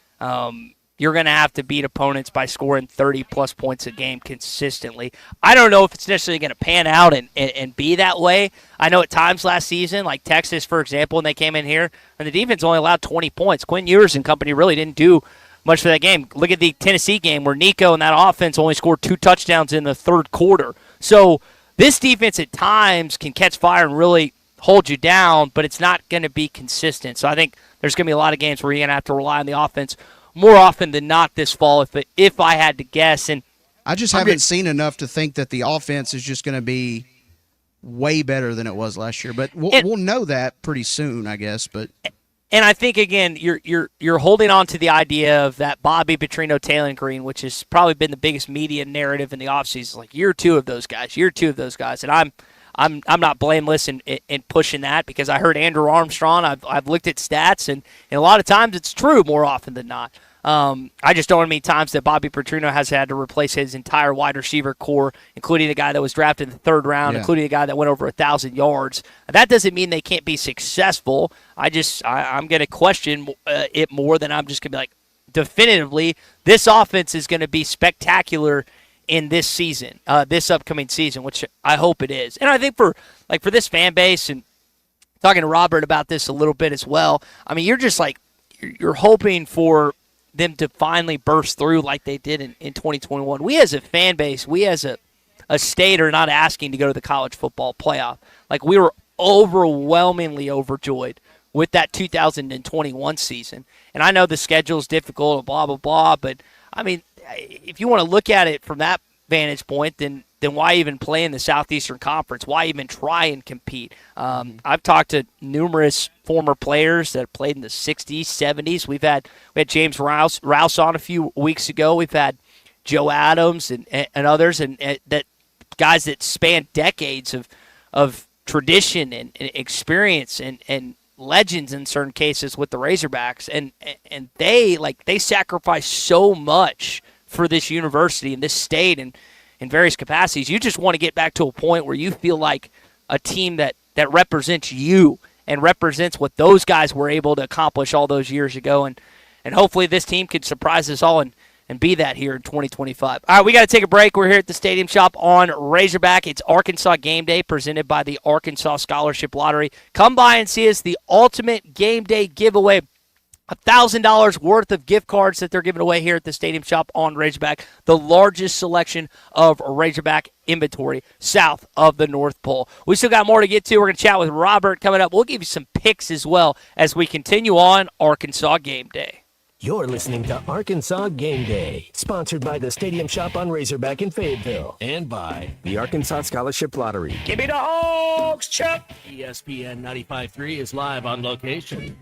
You're going to have to beat opponents by scoring 30-plus points a game consistently. I don't know if it's necessarily going to pan out and be that way. I know at times last season, like Texas, for example, when they came in here, and the defense only allowed 20 points. Quinn Ewers and company really didn't do much for that game. Look at the Tennessee game where Nico and that offense only scored 2 touchdowns in the third quarter. So this defense at times can catch fire and really hold you down, but it's not going to be consistent. So I think there's going to be a lot of games where you're going to have to rely on the offense more often than not this fall, if I had to guess. And I just haven't seen enough to think that the offense is just going to be way better than it was last year. But we'll know that pretty soon, I guess. And I think, again, you're holding on to the idea of that Bobby Petrino, Taylor Green, which has probably been the biggest media narrative in the offseason. Like year two of those guys. And I'm not blameless in pushing that, because I heard Andrew Armstrong. I've looked at stats, and a lot of times it's true more often than not. I just don't know how many times that Bobby Petrino has had to replace his entire wide receiver core, including the guy that was drafted in the third round, including a guy that went over 1,000 yards. That doesn't mean they can't be successful. I'm going to question it more than I'm just going to be like, definitively, this offense is going to be spectacular in this season, this upcoming season, which I hope it is. And I think for this fan base, and talking to Robert about this a little bit as well, I mean, you're hoping for them to finally burst through like they did in 2021. We as a fan base, we as a state are not asking to go to the college football playoff. Like, we were overwhelmingly overjoyed with that 2021 season. And I know the schedule is difficult and blah, blah, blah, but, I mean, if you want to look at it from that vantage point, then why even play in the Southeastern Conference? Why even try and compete? I've talked to numerous former players that played in the 60s, 70s. We had James Rouse on a few weeks ago. We've had Joe Adams and others, and that guys that span decades of tradition and experience and legends in certain cases with the Razorbacks, and they sacrifice so much for this university and this state and in various capacities. You just want to get back to a point where you feel like a team that represents you and represents what those guys were able to accomplish all those years ago, and hopefully this team can surprise us all and be that here in 2025. All right, we got to take a break. We're here at the Stadium Shop on Razorback. It's Arkansas Game Day presented by the Arkansas Scholarship Lottery. Come by and see us. The ultimate Game Day giveaway. $1,000 worth of gift cards that they're giving away here at the Stadium Shop on Razorback. The largest selection of Razorback inventory south of the North Pole. We still got more to get to. We're going to chat with Robert coming up. We'll give you some picks as well as we continue on Arkansas Game Day. You're listening to Arkansas Game Day, sponsored by the Stadium Shop on Razorback in Fayetteville and by the Arkansas Scholarship Lottery. Give me the Hogs, Chuck! ESPN 95.3 is live on location.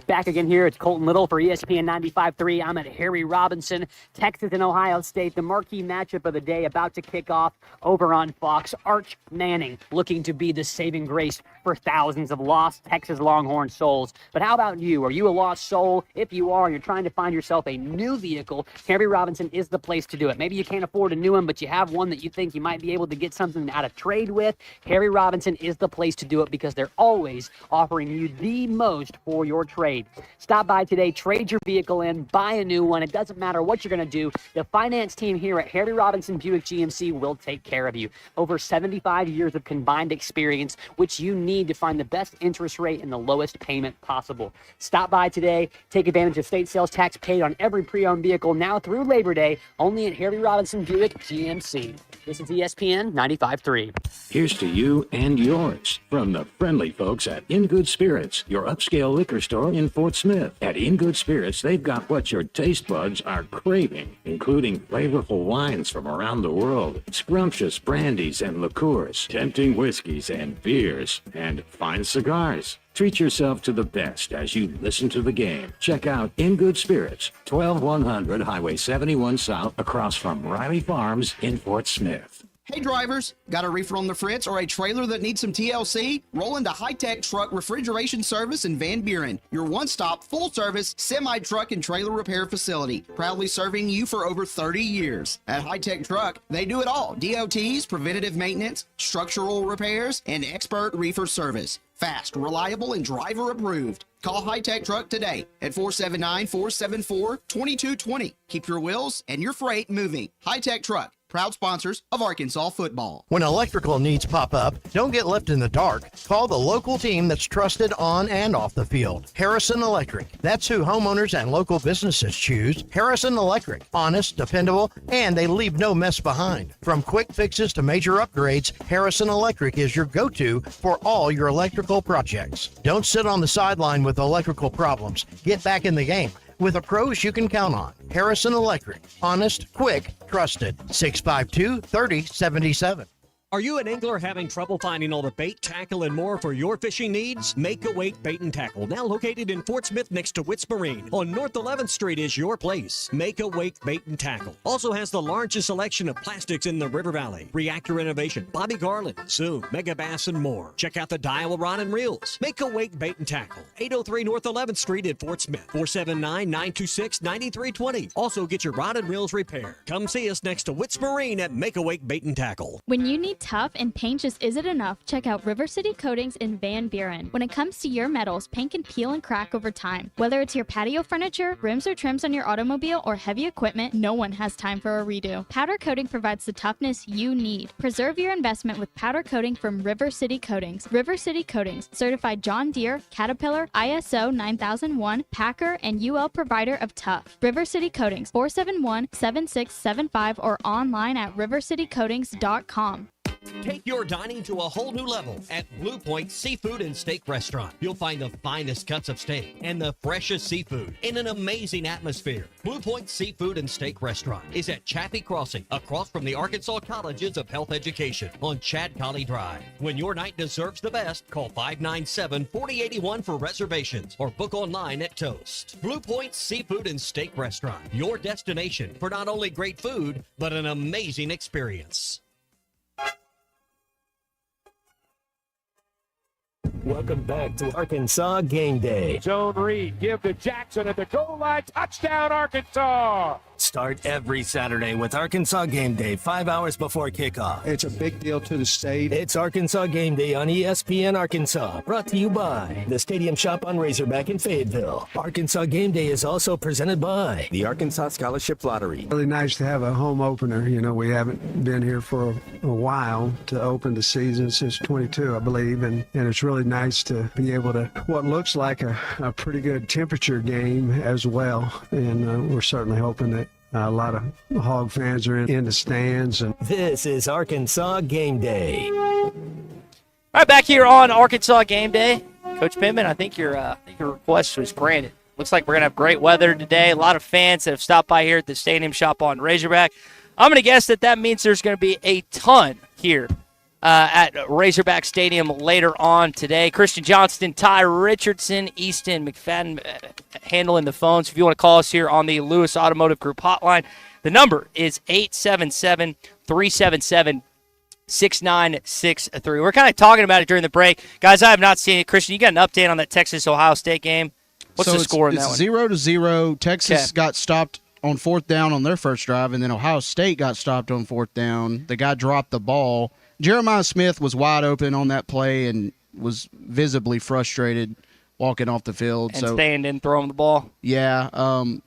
Back again here. It's Colton Little for ESPN 95.3. I'm at Harry Robinson, Texas and Ohio State. The marquee matchup of the day about to kick off over on Fox. Arch Manning looking to be the saving grace for thousands of lost Texas Longhorn souls. But how about you? Are you a lost soul? If you are, you're trying to find yourself a new vehicle, Harry Robinson is the place to do it. Maybe you can't afford a new one, but you have one that you think you might be able to get something out of trade with. Harry Robinson is the place to do it because they're always offering you the most for your trade. Stop by today, trade your vehicle in, buy a new one. It doesn't matter what you're going to do. The finance team here at Harry Robinson Buick GMC will take care of you. Over 75 years of combined experience, which you need to find the best interest rate and the lowest payment possible. Stop by today. Take advantage of state sales tax paid on every pre-owned vehicle now through Labor Day, only at Harry Robinson Buick GMC. This is ESPN 95.3. Here's to you and yours from the friendly folks at In Good Spirits, your upscale liquor store in Fort Smith. At In Good Spirits, they've got what your taste buds are craving, including flavorful wines from around the world, scrumptious brandies and liqueurs, tempting whiskeys and beers, and fine cigars. Treat yourself to the best as you listen to the game. Check out In Good Spirits, 12100 Highway 71 South, across from Riley Farms in Fort Smith. Hey drivers, got a reefer on the fritz or a trailer that needs some TLC? Roll into High Tech Truck Refrigeration Service in Van Buren, your one-stop, full-service, semi-truck and trailer repair facility, proudly serving you for over 30 years. At High Tech Truck, they do it all: DOTs, preventative maintenance, structural repairs, and expert reefer service. Fast, reliable, and driver approved. Call High Tech Truck today at 479-474-2220. Keep your wheels and your freight moving. High Tech Truck, proud sponsors of Arkansas football. When electrical needs pop up, don't get left in the dark. Call the local team that's trusted on and off the field. Harrison Electric. That's who homeowners and local businesses choose. Harrison Electric. Honest, dependable, and they leave no mess behind. From quick fixes to major upgrades, Harrison Electric is your go-to for all your electrical projects. Don't sit on the sideline with electrical problems. Get back in the game with the pros you can count on. Harrison Electric. Honest, quick, trusted. 652-3077. Are you an angler having trouble finding all the bait, tackle, and more for your fishing needs? Make Awake Bait and Tackle, now located in Fort Smith next to Witz Marine on North 11th Street, is your place. Make Awake Bait and Tackle also has the largest selection of plastics in the River Valley. Reactor Innovation, Bobby Garland, Zoom, Mega Bass, and more. Check out the Daiwa Rod and Reels. Make Awake Bait and Tackle, 803 North 11th Street at Fort Smith, 479-926-9320. Also get your rod and reels repaired. Come see us next to Witz Marine at Make Awake Bait and Tackle. When you need tough and paint just isn't enough, check out River City Coatings in Van Buren. When it comes to your metals, paint can peel and crack over time. Whether it's your patio furniture, rims or trims on your automobile, or heavy equipment, no one has time for a redo. Powder coating provides the toughness you need. Preserve your investment with powder coating from River City Coatings. River City Coatings, certified John Deere, Caterpillar, ISO 9001, Packer, and UL provider of tough. River City Coatings, 471-7675, or online at rivercitycoatings.com. Take your dining to a whole new level at Blue Point Seafood and Steak Restaurant. You'll find the finest cuts of steak and the freshest seafood in an amazing atmosphere. Blue Point Seafood and Steak Restaurant is at Chaffee Crossing, across from the Arkansas Colleges of Health Education on Chad Colley Drive. When your night deserves the best, call 597-4081 for reservations or book online at Toast. Blue Point Seafood and Steak Restaurant, your destination for not only great food, but an amazing experience. Welcome back to Arkansas Game Day. Zone read, give to Jackson at the goal line. Touchdown, Arkansas! Start every Saturday with Arkansas Game Day 5 hours before kickoff. It's a big deal to the state. It's Arkansas Game Day on ESPN Arkansas, brought to you by the Stadium Shop on Razorback in Fayetteville. Arkansas Game Day is also presented by the Arkansas Scholarship Lottery. Really nice to have a home opener. You know, we haven't been here for a while to open the season since 22, I believe, and it's really nice to be able to what looks like a pretty good temperature game as well, and we're certainly hoping that a lot of Hog fans are in the stands. And this is Arkansas Game Day. All right, back here on Arkansas Game Day. Coach Pittman, I think your request was granted. Looks like we're going to have great weather today. A lot of fans that have stopped by here at the Stadium Shop on Razorback. I'm going to guess that means there's going to be a ton here at Razorback Stadium later on today. Christian Johnston, Ty Richardson, Easton McFadden handling the phones. If you want to call us here on the Lewis Automotive Group hotline, the number is 877-377-6963. We're kind of talking about it during the break. Guys, I have not seen it. Christian, you got an update on that Texas-Ohio State game? What's the score in that one? 0-0. Texas got stopped on fourth down on their first drive, and then Ohio State got stopped on fourth down. The guy dropped the ball. Jeremiah Smith was wide open on that play and was visibly frustrated walking off the field. And staying in, throwing the ball. Yeah,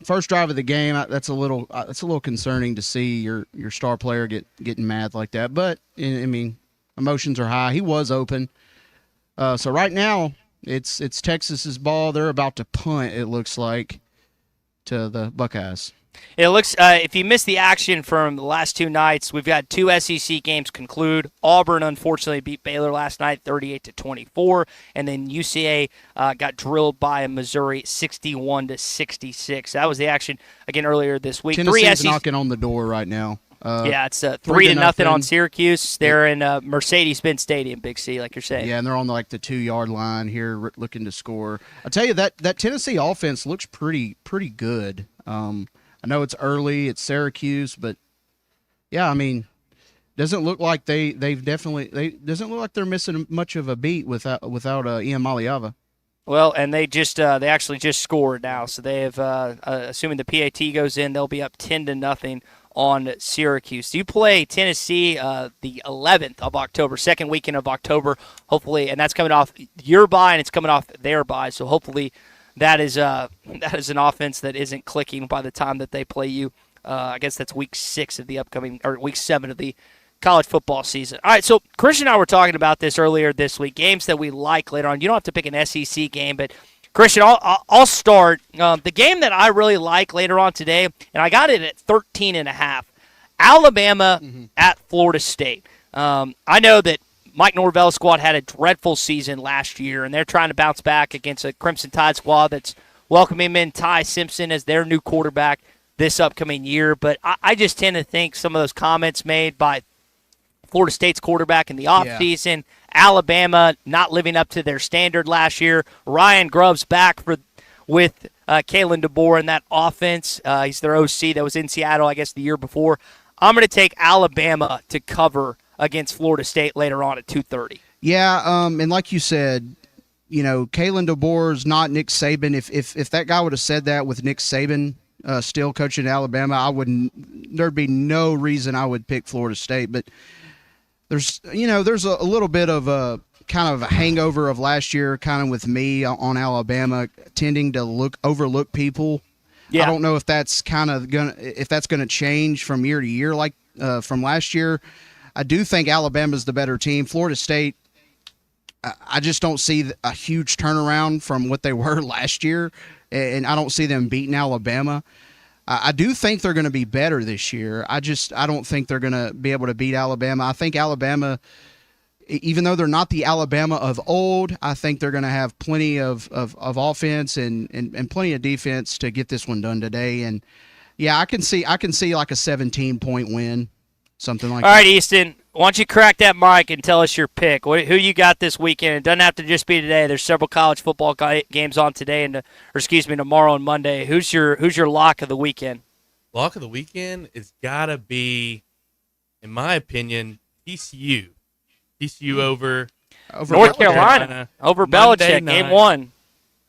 first drive of the game. That's a little concerning to see your star player getting mad like that. But I mean, emotions are high. He was open. So right now it's Texas's ball. They're about to punt. It looks like to the Buckeyes. It looks, if you missed the action from the last two nights, we've got two SEC games conclude. Auburn, unfortunately, beat Baylor last night, 38-24, and then UCA got drilled by Missouri, 61-66. That was the action again earlier this week. Tennessee's knocking on the door right now. It's 3-0 on Syracuse. They're in Mercedes-Benz Stadium, Big C, like you're saying. Yeah, and they're on the 2-yard line here, looking to score. I tell you that Tennessee offense looks pretty good. I know it's early, it's Syracuse, but yeah, I mean, doesn't look like doesn't look like they're missing much of a beat without Ian Maliava. Well, and they actually just scored now, so they have assuming the PAT goes in, they'll be up 10-0 on Syracuse. You play Tennessee the 11th of October, second weekend of October, hopefully, and that's coming off your bye and it's coming off their bye, so hopefully that is an offense that isn't clicking by the time that they play you. I guess that's week 6 of the upcoming, or week 7 of the college football season. All right, so Christian and I were talking about this earlier this week, games that we like later on. You don't have to pick an SEC game, but Christian, I'll start. The game that I really like later on today, and I got it at 13.5, Alabama at Florida State. I know that Mike Norvell's squad had a dreadful season last year, and they're trying to bounce back against a Crimson Tide squad that's welcoming in Ty Simpson as their new quarterback this upcoming year. But I just tend to think some of those comments made by Florida State's quarterback in the offseason, Alabama not living up to their standard last year, Ryan Grubbs back with Kalen DeBoer in that offense. He's their OC that was in Seattle, I guess, the year before. I'm going to take Alabama to cover against Florida State later on at 2:30. Yeah, and like you said, Kalen DeBoer's not Nick Saban. If that guy would have said that with Nick Saban still coaching Alabama, there'd be no reason I would pick Florida State. But there's a little bit of a kind of a hangover of last year, kind of with me on Alabama tending to overlook people. Yeah. I don't know if that's gonna change from year to year like from last year. I do think Alabama's the better team. Florida State, I just don't see a huge turnaround from what they were last year, and I don't see them beating Alabama. I do think they're going to be better this year. I don't think they're going to be able to beat Alabama. I think Alabama, even though they're not the Alabama of old, I think they're going to have plenty of offense and plenty of defense to get this one done today. And yeah, I can see like a 17-point win. Something like that. All right, Easton, why don't you crack that mic and tell us your pick? Who you got this weekend? It doesn't have to just be today. There's several college football games on today, tomorrow and Monday. Who's your lock of the weekend? Lock of the weekend has got to be, in my opinion, TCU. TCU over North Carolina. Over Belichick, game 1.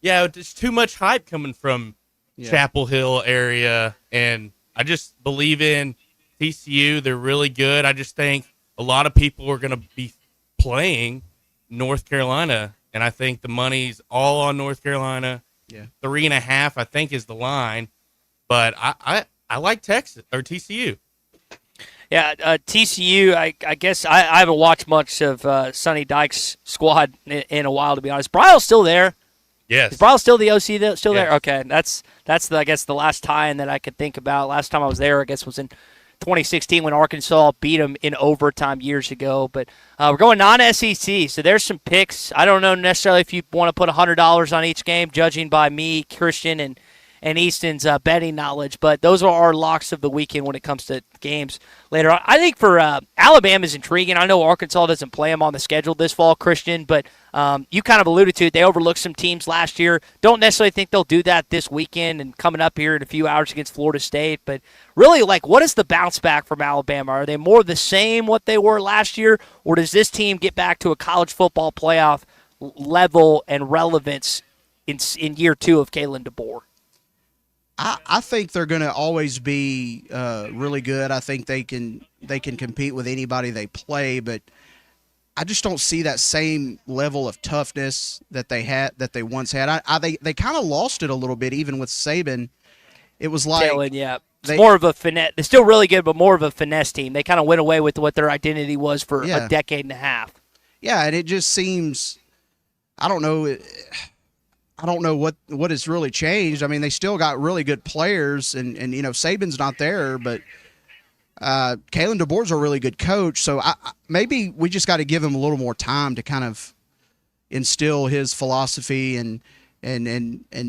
Yeah, there's too much hype coming from Chapel Hill area, and I just believe in TCU. They're really good. I just think a lot of people are going to be playing North Carolina, and I think the money's all on North Carolina. Yeah, 3.5 I think is the line, but I like Texas or TCU. Yeah, TCU. I guess I haven't watched much of Sonny Dykes' squad in a while, to be honest. Bryle's still there. Yes. Is Bryle still the OC still there? Okay, that's I guess the last tie-in that I could think about. Last time I was there, I guess, was in 2016 when Arkansas beat them in overtime years ago. But we're going non-SEC, so there's some picks. I don't know necessarily if you want to put $100 on each game, judging by me, Christian, and Easton's betting knowledge. But those are our locks of the weekend when it comes to games later on. I think for Alabama's intriguing. I know Arkansas doesn't play them on the schedule this fall, Christian, but you kind of alluded to it. They overlooked some teams last year. Don't necessarily think they'll do that this weekend and coming up here in a few hours against Florida State. But really, what is the bounce back from Alabama? Are they more the same what they were last year, or does this team get back to a college football playoff level and relevance in year 2 of Kalen DeBoer? I think they're going to always be really good. I think they can compete with anybody they play, but I just don't see that same level of toughness that they once had. They kind of lost it a little bit, even with Saban. It was like it's more of a finesse. They're still really good, but more of a finesse team. They kind of went away with what their identity was for a decade and a half. Yeah, and it just seems, I don't know what has really changed. I mean, they still got really good players, and Saban's not there, but Kalen DeBoer's a really good coach. So maybe we just got to give him a little more time to kind of instill his philosophy and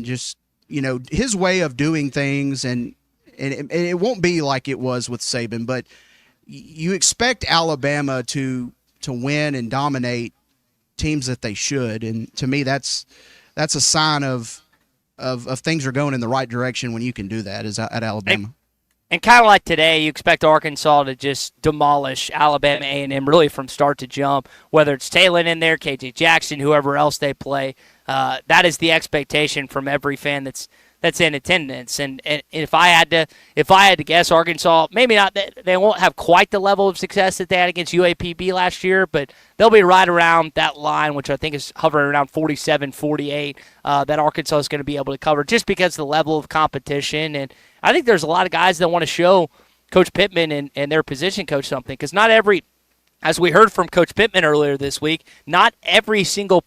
just his way of doing things, and it won't be like it was with Saban, but you expect Alabama to win and dominate teams that they should, and to me that's a sign of things are going in the right direction when you can do that is at Alabama. And kind of like today, you expect Arkansas to just demolish Alabama A&M really from start to jump, whether it's Talon in there, KJ Jackson, whoever else they play. That is the expectation from every fan that's in attendance. And if I had to guess, Arkansas, maybe not, they won't have quite the level of success that they had against UAPB last year, but they'll be right around that line, which I think is hovering around 47-48, that Arkansas is going to be able to cover just because of the level of competition. And I think there's a lot of guys that want to show Coach Pittman and their position coach something, because not every, as we heard from Coach Pittman earlier this week, not every single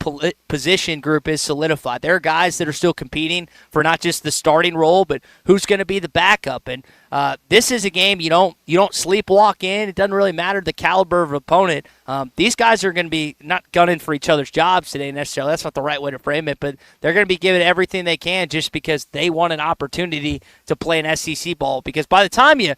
position group is solidified. There are guys that are still competing for not just the starting role, but who's going to be the backup. And this is a game you don't sleepwalk in. It doesn't really matter the caliber of opponent. These guys are going to be not gunning for each other's jobs today necessarily. That's not the right way to frame it, but they're going to be giving everything they can just because they want an opportunity to play an SEC ball. Because by the time you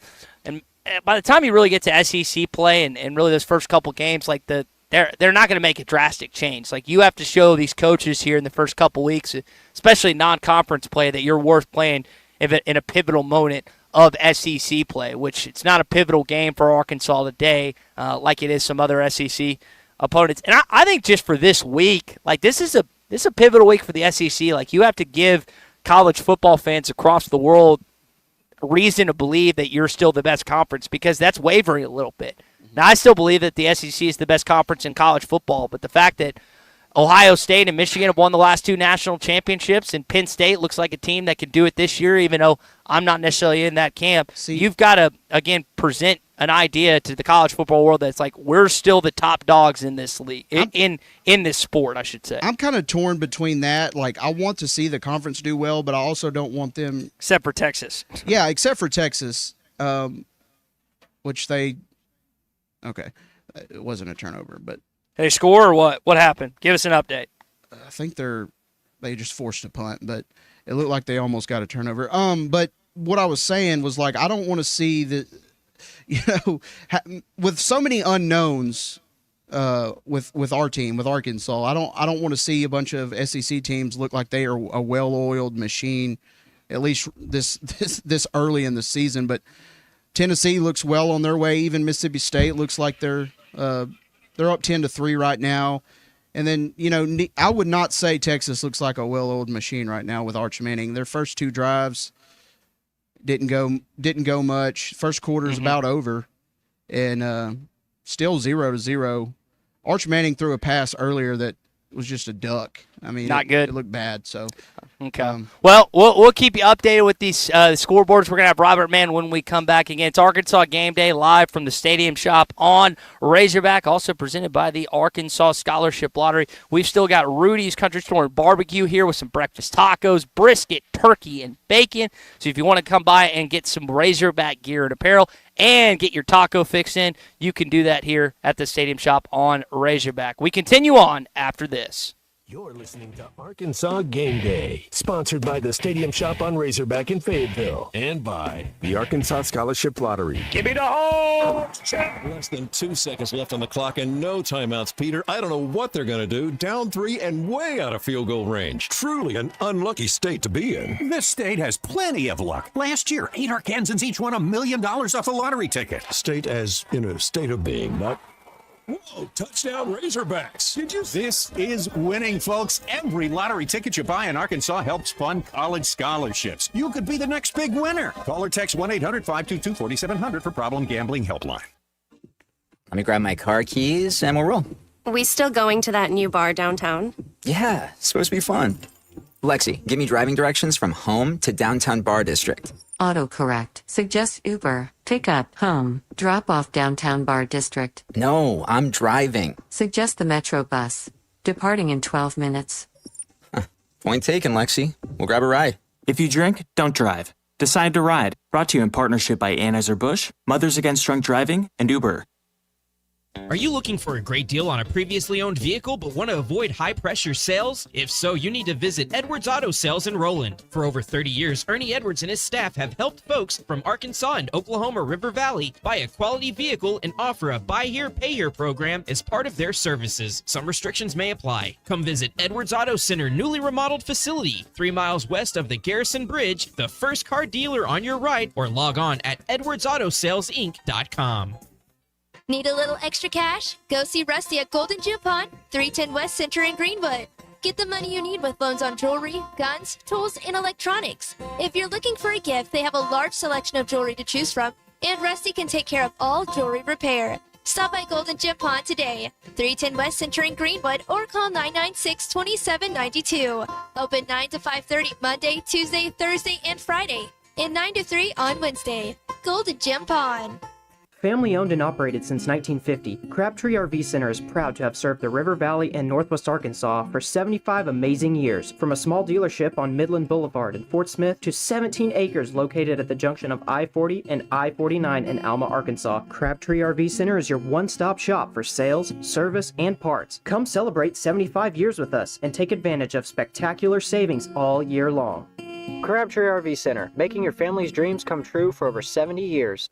really get to SEC play and really those first couple games, they're not going to make a drastic change. Like, you have to show these coaches here in the first couple weeks, especially non-conference play, that you're worth playing in a pivotal moment of SEC play, which it's not a pivotal game for Arkansas today like it is some other SEC opponents. And I think just for this week, this is a pivotal week for the SEC. You have to give college football fans across the world reason to believe that you're still the best conference, because that's wavering a little bit. Now, I still believe that the SEC is the best conference in college football, but the fact that Ohio State and Michigan have won the last 2 national championships, and Penn State looks like a team that can do it this year, even though I'm not necessarily in that camp. You've got to, again, present an idea to the college football world that's we're still the top dogs in this league, in this sport, I should say. I'm kind of torn between that. I want to see the conference do well, but I also don't want them. Except for Texas. Yeah, except for Texas, which they. Okay, it wasn't a turnover, but. They score or what? What happened? Give us an update. I think they just forced a punt, but it looked like they almost got a turnover. But what I was saying was I don't want to see the. With so many unknowns with our team, with Arkansas, I don't want to see a bunch of SEC teams look like they are a well-oiled machine, at least this early in the season. But Tennessee looks well on their way. Even Mississippi State looks like they're up 10-3 right now. And then, I would not say Texas looks like a well-oiled machine right now with Arch Manning. Their first 2 drives didn't go much. First quarter is about over, and still 0-0. Arch Manning threw a pass earlier that was just a duck. I mean, not good. It looked bad. So, okay. Well, we'll keep you updated with these scoreboards. We're gonna have Robert Mann when we come back again. It's Arkansas Game Day live from the Stadium Shop on Razorback, also presented by the Arkansas Scholarship Lottery. We've still got Rudy's Country Store and Barbecue here with some breakfast tacos, brisket, turkey, and bacon. So if you want to come by and get some Razorback gear and apparel and get your taco fix in, you can do that here at the Stadium Shop on Razorback. We continue on after this. You're listening to Arkansas Game Day, sponsored by the Stadium Shop on Razorback in Fayetteville, and by The Arkansas Scholarship Lottery. Give me the hole! Less than 2 seconds left on the clock and no timeouts, Peter. I don't know what they're going to do. Down 3 and way out of field goal range. Truly an unlucky state to be in. This state has plenty of luck. Last year, 8 Arkansans each won $1 million off a lottery ticket. State as in a state of being, not... Whoa, touchdown Razorbacks. Did you... This is winning, folks. Every lottery ticket you buy in Arkansas helps fund college scholarships. You could be the next big winner. Call or text 1-800-522-4700 for Problem Gambling Helpline. Let me grab my car keys and we'll roll. We still going to that new bar downtown? Yeah, it's supposed to be fun. Lexi, give me driving directions from home to downtown bar district. Autocorrect. Suggest Uber. Pick up, home. Drop off downtown bar district. No, I'm driving. Suggest the Metro bus. Departing in 12 minutes. Point taken, Lexi. We'll grab a ride. If you drink, don't drive. Decide to ride. Brought to you in partnership by Anheuser-Busch, Mothers Against Drunk Driving, and Uber. Are you looking for a great deal on a previously owned vehicle but want to avoid high-pressure sales? If so, you need to visit Edwards Auto Sales in Roland. For over 30 years, Ernie Edwards and his staff have helped folks from Arkansas and Oklahoma River Valley buy a quality vehicle and offer a buy here, pay here program as part of their services. Some restrictions may apply. Come visit Edwards Auto Center newly remodeled facility, 3 miles west of the Garrison Bridge, the first car dealer on your right, or log on at edwardsautosalesinc.com. Need a little extra cash? Go see Rusty at Golden Gym Pond, 310 West Center in Greenwood. Get the money you need with loans on jewelry, guns, tools, and electronics. If you're looking for a gift, they have a large selection of jewelry to choose from, and Rusty can take care of all jewelry repair. Stop by Golden Gym Pond today, 310 West Center in Greenwood, or call 996-2792. Open 9 to 5:30 Monday, Tuesday, Thursday, and Friday, and 9 to 3 on Wednesday. Golden Gym Pond. Family owned and operated since 1950, Crabtree RV Center is proud to have served the River Valley and Northwest Arkansas for 75 amazing years. From a small dealership on Midland Boulevard in Fort Smith to 17 acres located at the junction of I-40 and I-49 in Alma, Arkansas, Crabtree RV Center is your one-stop shop for sales, service, and parts. Come celebrate 75 years with us and take advantage of spectacular savings all year long. Crabtree RV Center, making your family's dreams come true for over 70 years.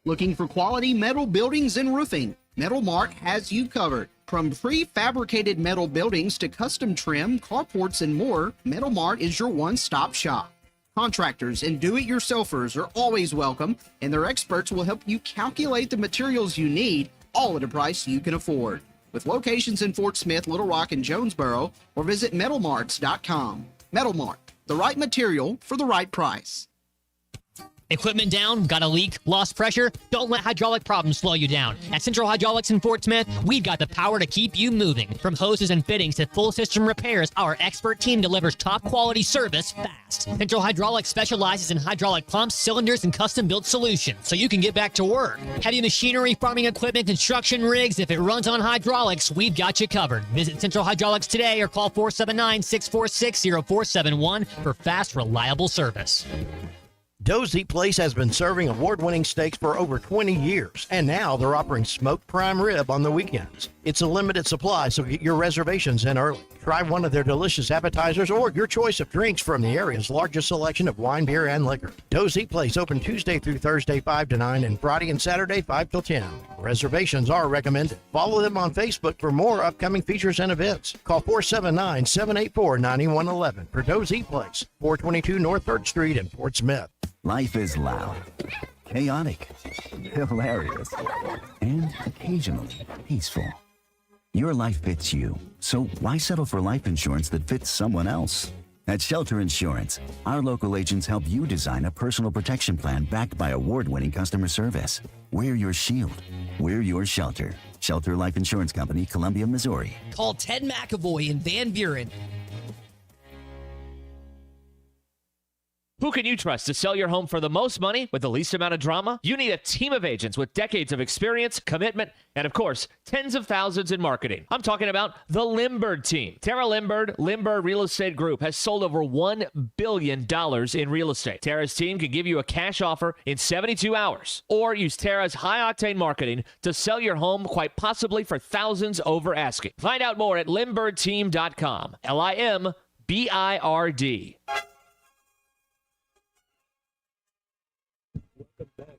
Looking for quality metal buildings and roofing? Metal Mart has you covered. From prefabricated metal buildings to custom trim, carports, and more, Metal Mart is your one-stop shop. Contractors and do-it-yourselfers are always welcome, and their experts will help you calculate the materials you need, all at a price you can afford. With locations in Fort Smith, Little Rock, and Jonesboro, or visit metalmarts.com. Metal Mart, the right material for the right price. Equipment down? Got a leak? Lost pressure? Don't let hydraulic problems slow you down. At Central Hydraulics in Fort Smith, we've got the power to keep you moving. From hoses and fittings to full system repairs, our expert team delivers top quality service fast. Central Hydraulics specializes in hydraulic pumps, cylinders, and custom-built solutions, so you can get back to work. Heavy machinery, farming equipment, construction rigs, if it runs on hydraulics, we've got you covered. Visit Central Hydraulics today or call 479-646-0471 for fast, reliable service. Dozy Place has been serving award-winning steaks for over 20 years, and now they're offering smoked prime rib on the weekends. It's a limited supply, so get your reservations in early. Try one of their delicious appetizers or your choice of drinks from the area's largest selection of wine, beer, and liquor. Dozy Place open Tuesday through Thursday 5 to 9 and Friday and Saturday 5 till 10. Reservations are recommended. Follow them on Facebook for more upcoming features and events. Call 479-784-9111 for Dozy Place, 422 North 3rd Street in Fort Smith. Life is loud, chaotic, hilarious, and occasionally peaceful. Your life fits you, so why settle for life insurance that fits someone else? At Shelter Insurance, our local agents help you design a personal protection plan backed by award-winning customer service. We're your shield. We're your shelter. Shelter Life Insurance Company, Columbia, Missouri. Call Ted McAvoy in Van Buren. Who can you trust to sell your home for the most money with the least amount of drama? You need a team of agents with decades of experience, commitment, and of course, tens of thousands in marketing. I'm talking about the Limbird team. Tara Limbird Real Estate Group has sold over $1 billion in real estate. Tara's team can give you a cash offer in 72 hours or use Tara's high-octane marketing to sell your home quite possibly for thousands over asking. Find out more at limbirdteam.com. LIMBIRD.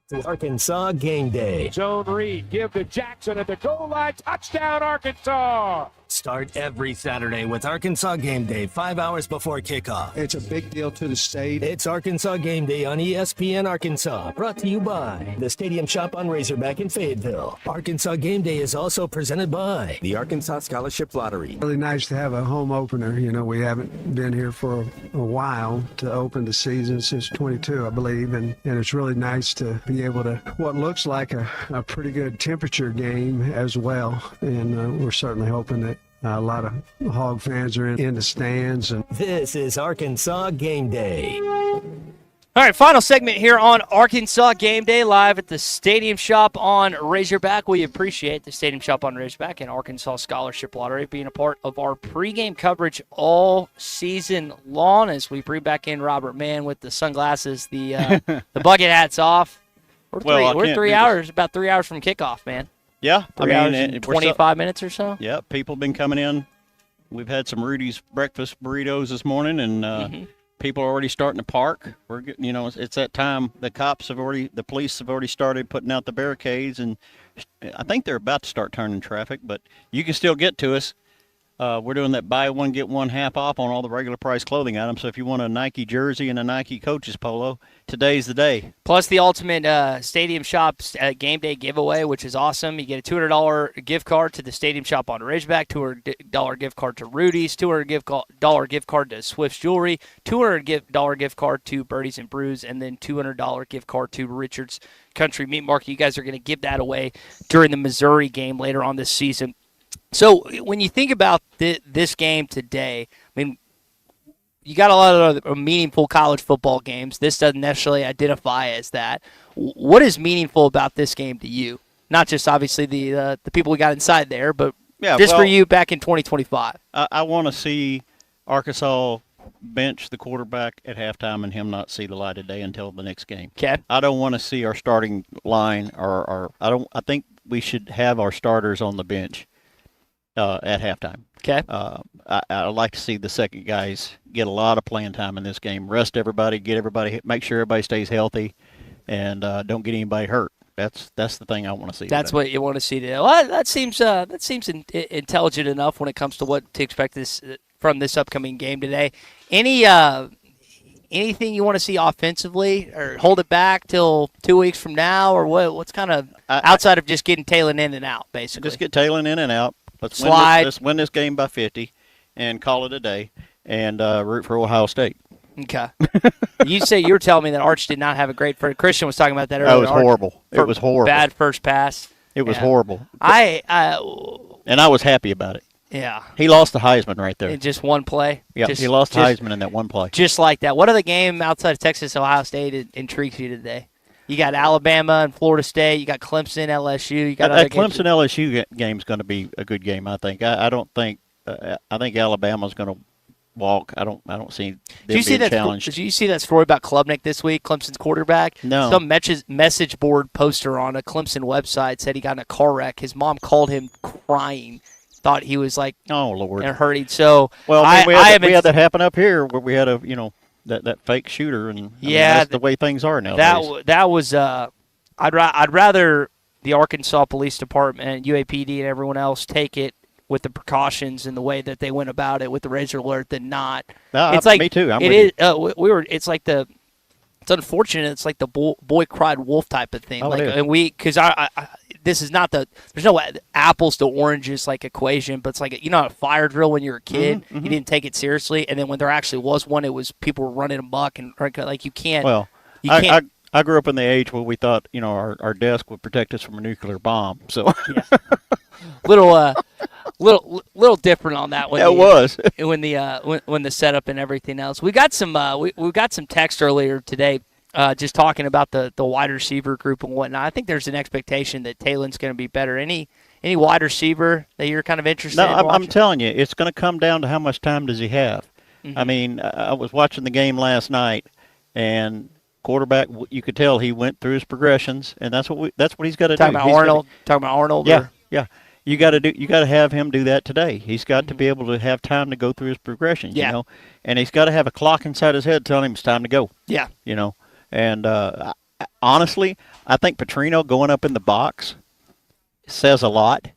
To Arkansas Game Day. Zone read, give to Jackson at the goal line, touchdown Arkansas! Start every Saturday with Arkansas Game Day 5 hours before kickoff. It's a big deal to the state. It's Arkansas Game Day on ESPN Arkansas, brought to you by the Stadium Shop on Razorback in Fayetteville. Arkansas Game Day is also presented by the Arkansas Scholarship Lottery. Really nice to have a home opener. You know, we haven't been here for a while to open the season since 22, I believe, and it's really nice to be able to what looks like a pretty good temperature game as well, and we're certainly hoping that a lot of Hog fans are in the stands. And this is Arkansas Game Day. All right, final segment here on Arkansas Game Day, live at the Stadium Shop on Razorback. We appreciate the Stadium Shop on Razorback and Arkansas Scholarship Lottery being a part of our pregame coverage all season long as we bring back in Robert Mann with the sunglasses, the bucket hats off. We're 3 hours, about 3 hours from kickoff, man. Yeah, 3 hours and 25 minutes or so. Yeah, people been coming in. We've had some Rudy's breakfast burritos this morning, and people are already starting to park. We're, it's that time. The police have already started putting out the barricades, and I think they're about to start turning traffic. But you can still get to us. We're doing that buy one get one half off on all the regular price clothing items. So if you want a Nike jersey and a Nike coach's polo, today's the day. Plus the ultimate Stadium Shop Game Day giveaway, which is awesome. You get a $200 gift card to the Stadium Shop on Ridgeback, $200 gift card to Rudy's, $200 gift card to Swift's Jewelry, $200 gift card to Birdies and Brews, and then $200 gift card to Richard's Country Meat Market. You guys are going to give that away during the Missouri game later on this season. So when you think about this game today, I mean, you got a lot of other meaningful college football games. This doesn't necessarily identify as that. What is meaningful about this game to you? Not just obviously the people we got inside there, but for you back in 2025. I want to see Arkansas bench the quarterback at halftime and him not see the light of day until the next game. Okay. I don't want to see our starting line I think we should have our starters on the bench at halftime. Okay. I'd like to see the second guys get a lot of playing time in this game. Rest everybody, make sure everybody stays healthy, and don't get anybody hurt. That's the thing I want to see. That's what you want to see today. Well, that seems intelligent enough when it comes to what to expect from this upcoming game today. Anything you want to see offensively, or hold it back till 2 weeks from now, or what's kind of outside of just getting Talon in and out, basically? Just get Talon in and out. Let's win this game by 50 and call it a day and root for Ohio State. Okay. You were telling me that Arch did not have a great first. Christian was talking about that earlier. That was horrible. It was horrible. Bad first pass. It was horrible. And I was happy about it. Yeah. He lost the Heisman right there. In just one play? Yeah, he lost Heisman in that one play. Just like that. What other game outside of Texas, Ohio State intrigues you today? You got Alabama and Florida State. You got Clemson, LSU. You got that Clemson LSU game is going to be a good game. I think. I don't think. I think Alabama's going to walk. I don't see them being challenged. Did you see that story about Klubnik this week? Clemson's quarterback. No. Some message board poster on a Clemson website said he got in a car wreck. His mom called him crying. Thought he was like, oh Lord, and hurting. So we had that happen up here where we had that fake shooter, and that's the way things are now. That was I'd rather the Arkansas Police Department, UAPD, and everyone else take it with the precautions and the way that they went about it with the razor alert than not. It's like me too. It's like it's unfortunate. It's like the boy cried wolf type of thing. Because this is not there's no apples to oranges like equation, but it's like a fire drill when you're a kid, you didn't take it seriously, and then when there actually was one, it was people were running amok and like you can't. Well, I grew up in the age where we thought our desk would protect us from a nuclear bomb. So little different on that one. Yeah, it was. when the setup and everything else. We got some we got some text earlier today, just talking about the wide receiver group and whatnot. I think there's an expectation that Taylon's going to be better. Any wide receiver that you're kind of interested in? No, I'm telling you, it's going to come down to how much time does he have. Mm-hmm. I mean, I was watching the game last night, and quarterback, you could tell he went through his progressions, and that's what he's got to do. Talking about Arnold. Yeah, yeah. You got to have him do that today. He's got to be able to have time to go through his progressions. Yeah. You know, and he's got to have a clock inside his head telling him it's time to go. Yeah. You know, and honestly, I think Petrino going up in the box says a lot.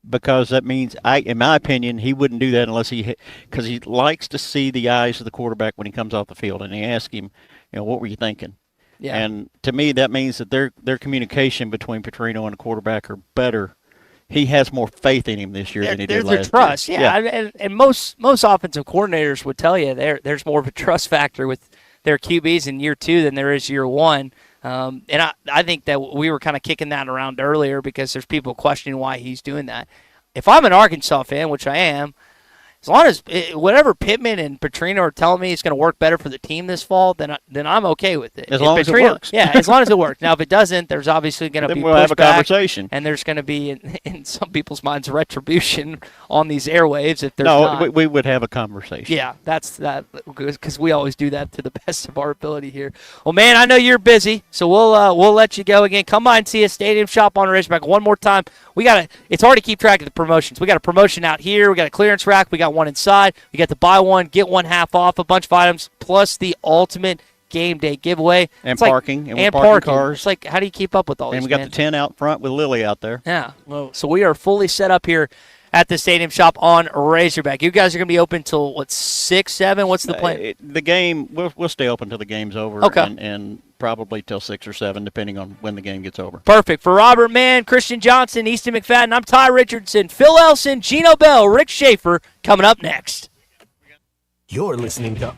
Because that means, in my opinion, he wouldn't do that unless because he likes to see the eyes of the quarterback when he comes off the field, and he asks him, what were you thinking? Yeah. And to me, that means that their communication between Petrino and the quarterback are better. He has more faith in him this year than he did last year. There's trust, yeah. And most offensive coordinators would tell you there's more of a trust factor with their QBs in year 2 than there is year 1. And I think that we were kind of kicking that around earlier because there's people questioning why he's doing that. If I'm an Arkansas fan, which I am, as long as whatever Pittman and Petrino are telling me is going to work better for the team this fall, then I'm okay with it. As long as it works. Yeah, as long as it works. Now, if it doesn't, there's obviously going to be we'll have a conversation. And there's going to be, in some people's minds, retribution on these airwaves if there's not. We would have a conversation. Yeah, that's that, because we always do that to the best of our ability here. Well, man, I know you're busy, so we'll let you go again. Come by and see us, Stadium Shop on Ridgeback. One more time. It's hard to keep track of the promotions. We got a promotion out here. We got a clearance rack. We got one inside. We got the buy one, get one half off, a bunch of items, plus the ultimate game day giveaway. And it's parking. Like, and parking cars. It's like, how do you keep up with all these? And we got the tent out front with Lily out there. Yeah. Well, so we are fully set up here at the Stadium Shop on Razorback. You guys are going to be open till, 6, 7? What's the plan? The game, we'll stay open till the game's over. Okay. And probably till 6 or 7, depending on when the game gets over. Perfect. For Robert Mann, Christian Johnson, Easton McFadden, I'm Ty Richardson, Phil Elson, Gino Bell, Rick Schaefer, coming up next. You're listening to